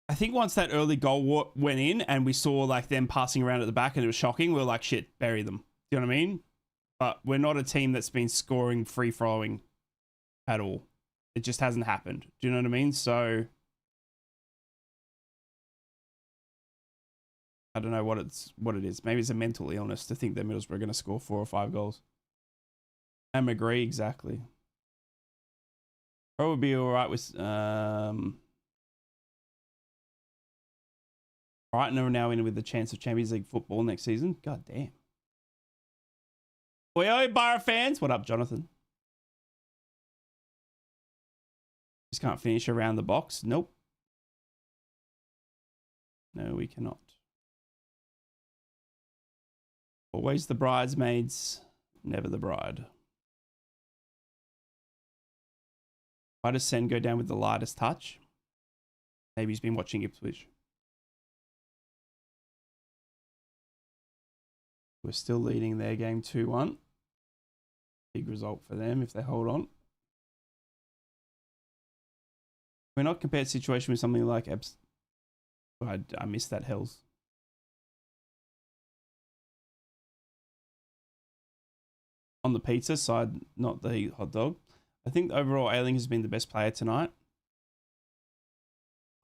I think once that early goal went in and we saw like them passing around at the back and it was shocking, we were like, shit, bury them. Do you know what I mean? But we're not a team that's been scoring free-flowing at all. It just hasn't happened. Do you know what I mean? So I don't know what it is. Maybe it's a mental illness to think that Middlesbrough are going to score 4 or 5 goals. I agree, exactly. Probably be all right with Brighton are now in with the chance of Champions League football next season. God damn. Oi, Boro fans. What up, Jonathan? Just can't finish around the box. Nope. No, we cannot. Always the bridesmaids. never the bride. Why does Sen go down with the lightest touch? Maybe he's been watching Ipswich. We're still leading their game 2-1. Big result for them if they hold on. We're not compared situation with something like I missed that Hells. On the pizza side, not the hot dog. I think overall Ayling has been the best player tonight.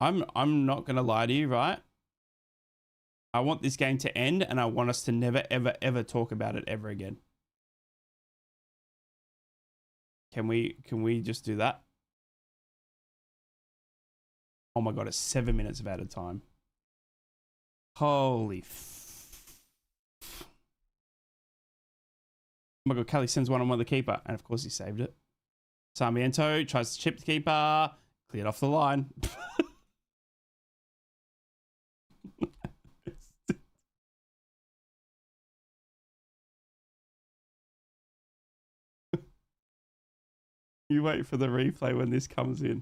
I'm not gonna lie to you, right? I want this game to end and I want us to never, ever, ever talk about it ever again. Can we just do that? Oh my God, it's 7 minutes of added time. Holy oh my God, Kelly sends one on the keeper. And of course he saved it. Sarmiento tries to chip the keeper. Cleared off the line. You wait for the replay when this comes in.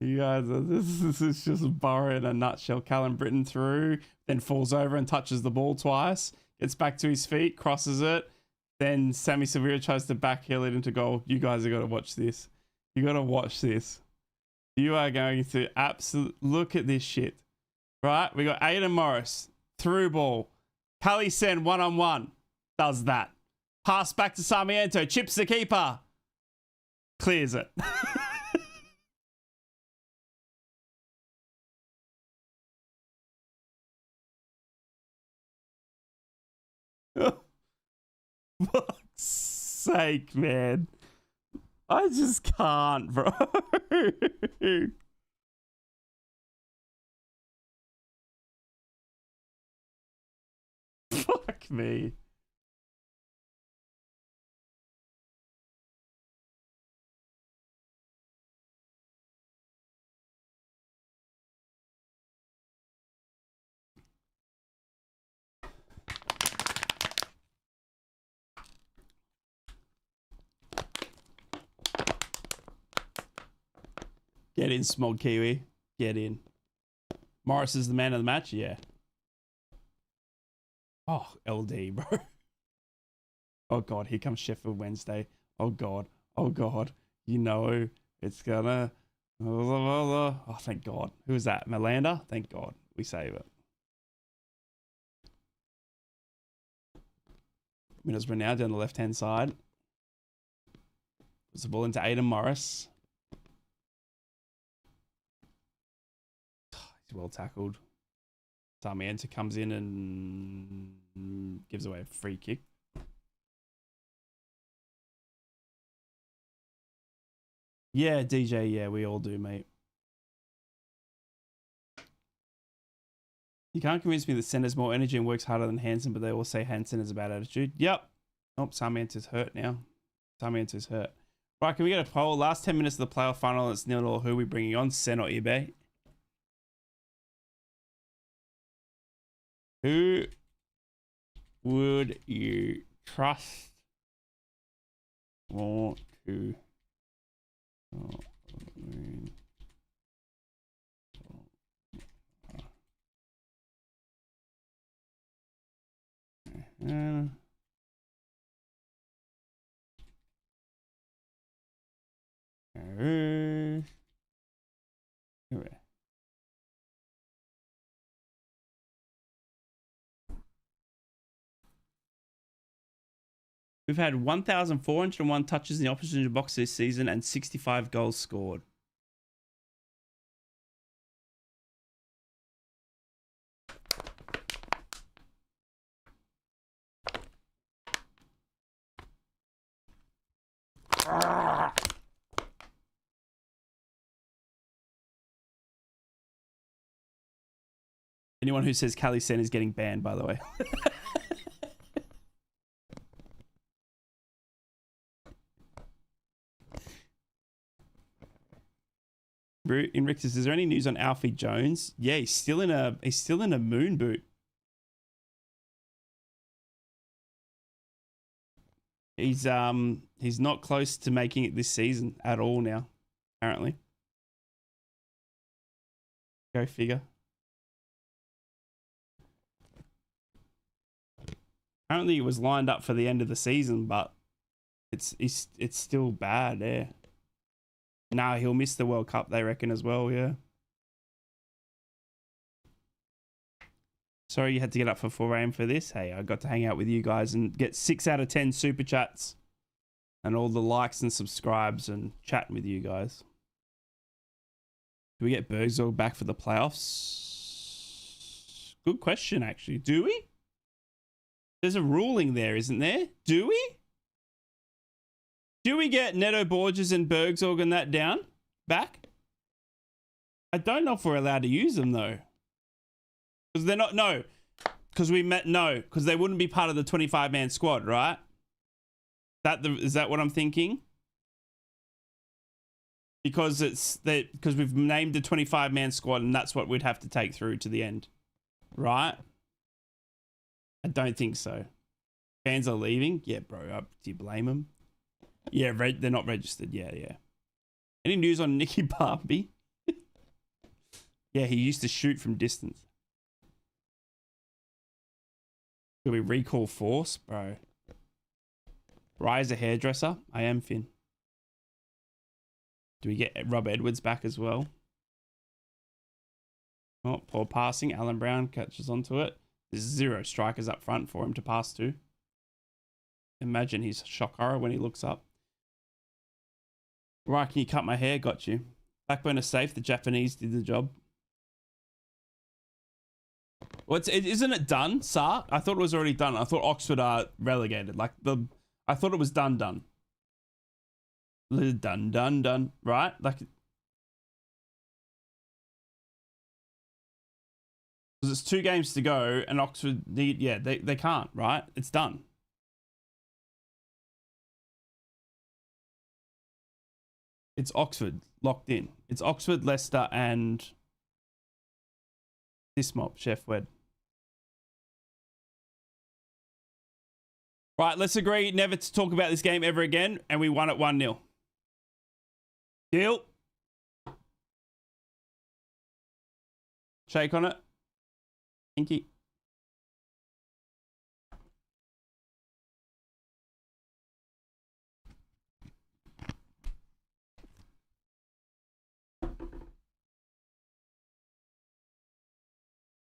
You guys, this is just Boro in a nutshell. Callum Britton through, then falls over and touches the ball twice. Gets back to his feet, crosses it. Then Sammy Sevilla tries to backheel it into goal. You guys have got to watch this. You got to watch this. You are going to absolutely look at this shit. Right? We got Aidan Morris, through ball. Kali Sen one-on-one. Does that. Pass back to Sarmiento. Chips the keeper. Clears it. Fuck's sake, man. I just can't, bro. Fuck me. Get in, Smog Kiwi. Get in. Morris is the man of the match? Yeah. Oh, LD, bro. Oh, God. Here comes Sheffield Wednesday. Oh, God. Oh, God. You know it's gonna... Oh, thank God. Who is that? Melander? Thank God. We save it. Middlesbrough now down the left-hand side. Puts the ball into Aidan Morris. Well tackled. Sarmiento comes in and gives away a free kick. Yeah, DJ, yeah, we all do, mate. You can't convince me that Sen has more energy and works harder than Hansen, but they all say Hansen has a bad attitude. Yep. Oh, Sarmiento's hurt now. Sarmiento's hurt. Right, can we get a poll? Last 10 minutes of the playoff final, it's 0-0. Who are we bringing on? Sen or eBay? Who would you trust more to We've had 1,401 touches in the opposition box this season and 65 goals scored. Anyone who says Kali Sen is getting banned, by the way. Inrictus, is there any news on Alfie Jones? Yeah, he's still in a moon boot. He's not close to making it this season at all now, apparently. Go figure. Apparently, it was lined up for the end of the season, but it's still bad there. Nah, he'll miss the World Cup, they reckon, as well, yeah. Sorry you had to get up for 4 a.m. for this. Hey, I got to hang out with you guys and get 6 out of 10 super chats and all the likes and subscribes and chatting with you guys. Do we get Bergzorg back for the playoffs? Good question, actually. Do we? There's a ruling there, isn't there? Do we? Do we get Neto Borges and Bergzorg and that down? Back? I don't know if we're allowed to use them, though. Because they're not, no. Because because they wouldn't be part of the 25-man squad, right? Is that what I'm thinking? Because because we've named the 25-man squad and that's what we'd have to take through to the end, right? I don't think so. Fans are leaving? Yeah, bro. Do you blame them? Yeah, they're not registered. Yeah. Any news on Nicky Barbie? Yeah, he used to shoot from distance. Do we recall Force? Bro. Rise a hairdresser? I am Finn. Do we get Rob Edwards back as well? Oh, poor passing. Alan Brown catches onto it. There's 0 strikers up front for him to pass to. Imagine his shock horror when he looks up. Right, can you cut my hair? Got you. Backburner safe. The Japanese did the job. Isn't it done, Sar? I thought it was already done. I thought Oxford are relegated. I thought it was done. Done. Right? Because it's 2 games to go and Oxford they can't, right? It's done. It's Oxford locked in. It's Oxford, Leicester, and this mob, Chef Wed. Right, let's agree never to talk about this game ever again, and we won it 1-0. Deal. Shake on it. Pinky.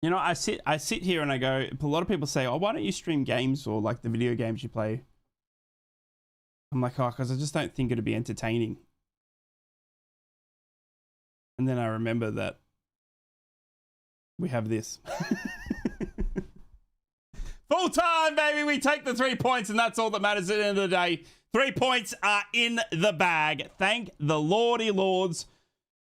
You know, I sit here and I go, a lot of people say, oh, why don't you stream games or like the video games you play? I'm like, oh, because I just don't think it'd be entertaining. And then I remember that we have this. Full time, baby. We take the 3 points and that's all that matters at the end of the day. 3 points are in the bag. Thank the Lordy Lords.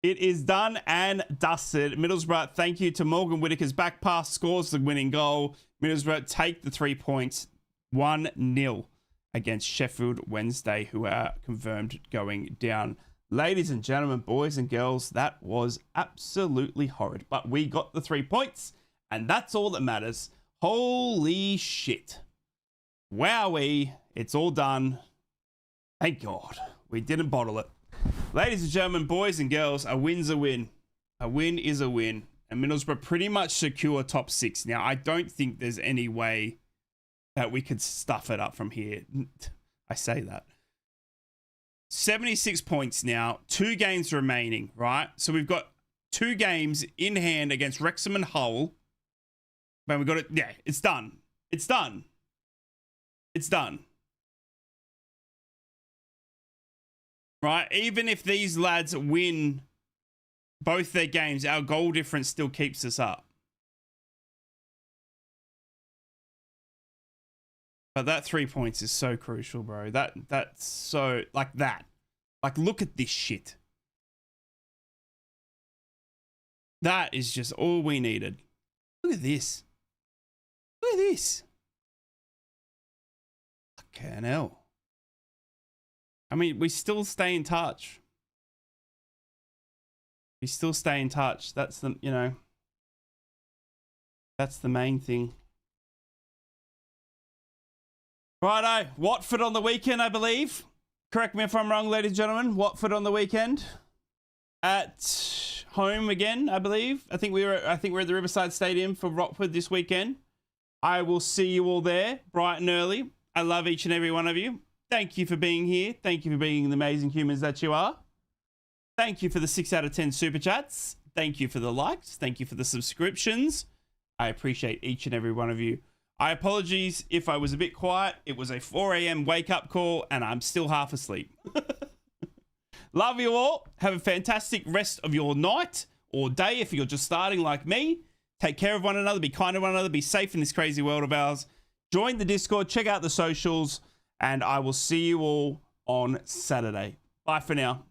It is done and dusted. Middlesbrough, thank you to Morgan Whitaker's back pass, scores the winning goal. Middlesbrough take the 3 points, 1-0 against Sheffield Wednesday, who are confirmed going down. Ladies and gentlemen, boys and girls, that was absolutely horrid. But we got the 3 points, and that's all that matters. Holy shit. Wowee, it's all done. Thank God. We didn't bottle it. Ladies and gentlemen, boys and girls, a win's a win. A win is a win. And Middlesbrough pretty much secure top 6. Now, I don't think there's any way that we could stuff it up from here. I say that. 76 points now. 2 games remaining, right? So we've got 2 games in hand against Wrexham and Hull. But we got it. Yeah, it's done. It's done. It's done. Right? Even if these lads win both their games, our goal difference still keeps us up. But that 3 points is so crucial, bro. That's so like that. Like, look at this shit. That is just all we needed. Look at this. Look at this. Fucking hell. I mean, we still stay in touch. We still stay in touch. That's the, you know, that's the main thing. Righto, Watford on the weekend, I believe. Correct me if I'm wrong, ladies and gentlemen. Watford on the weekend at home again, I believe. I think we're at the Riverside Stadium for Watford this weekend. I will see you all there, bright and early. I love each and every one of you. Thank you for being here. Thank you for being the amazing humans that you are. Thank you for the 6 out of 10 super chats. Thank you for the likes. Thank you for the subscriptions. I appreciate each and every one of you. I apologize if I was a bit quiet. It was a 4 a.m. wake-up call, and I'm still half asleep. Love you all. Have a fantastic rest of your night or day if you're just starting like me. Take care of one another. Be kind to one another. Be safe in this crazy world of ours. Join the Discord. Check out the socials. And I will see you all on Saturday. Bye for now.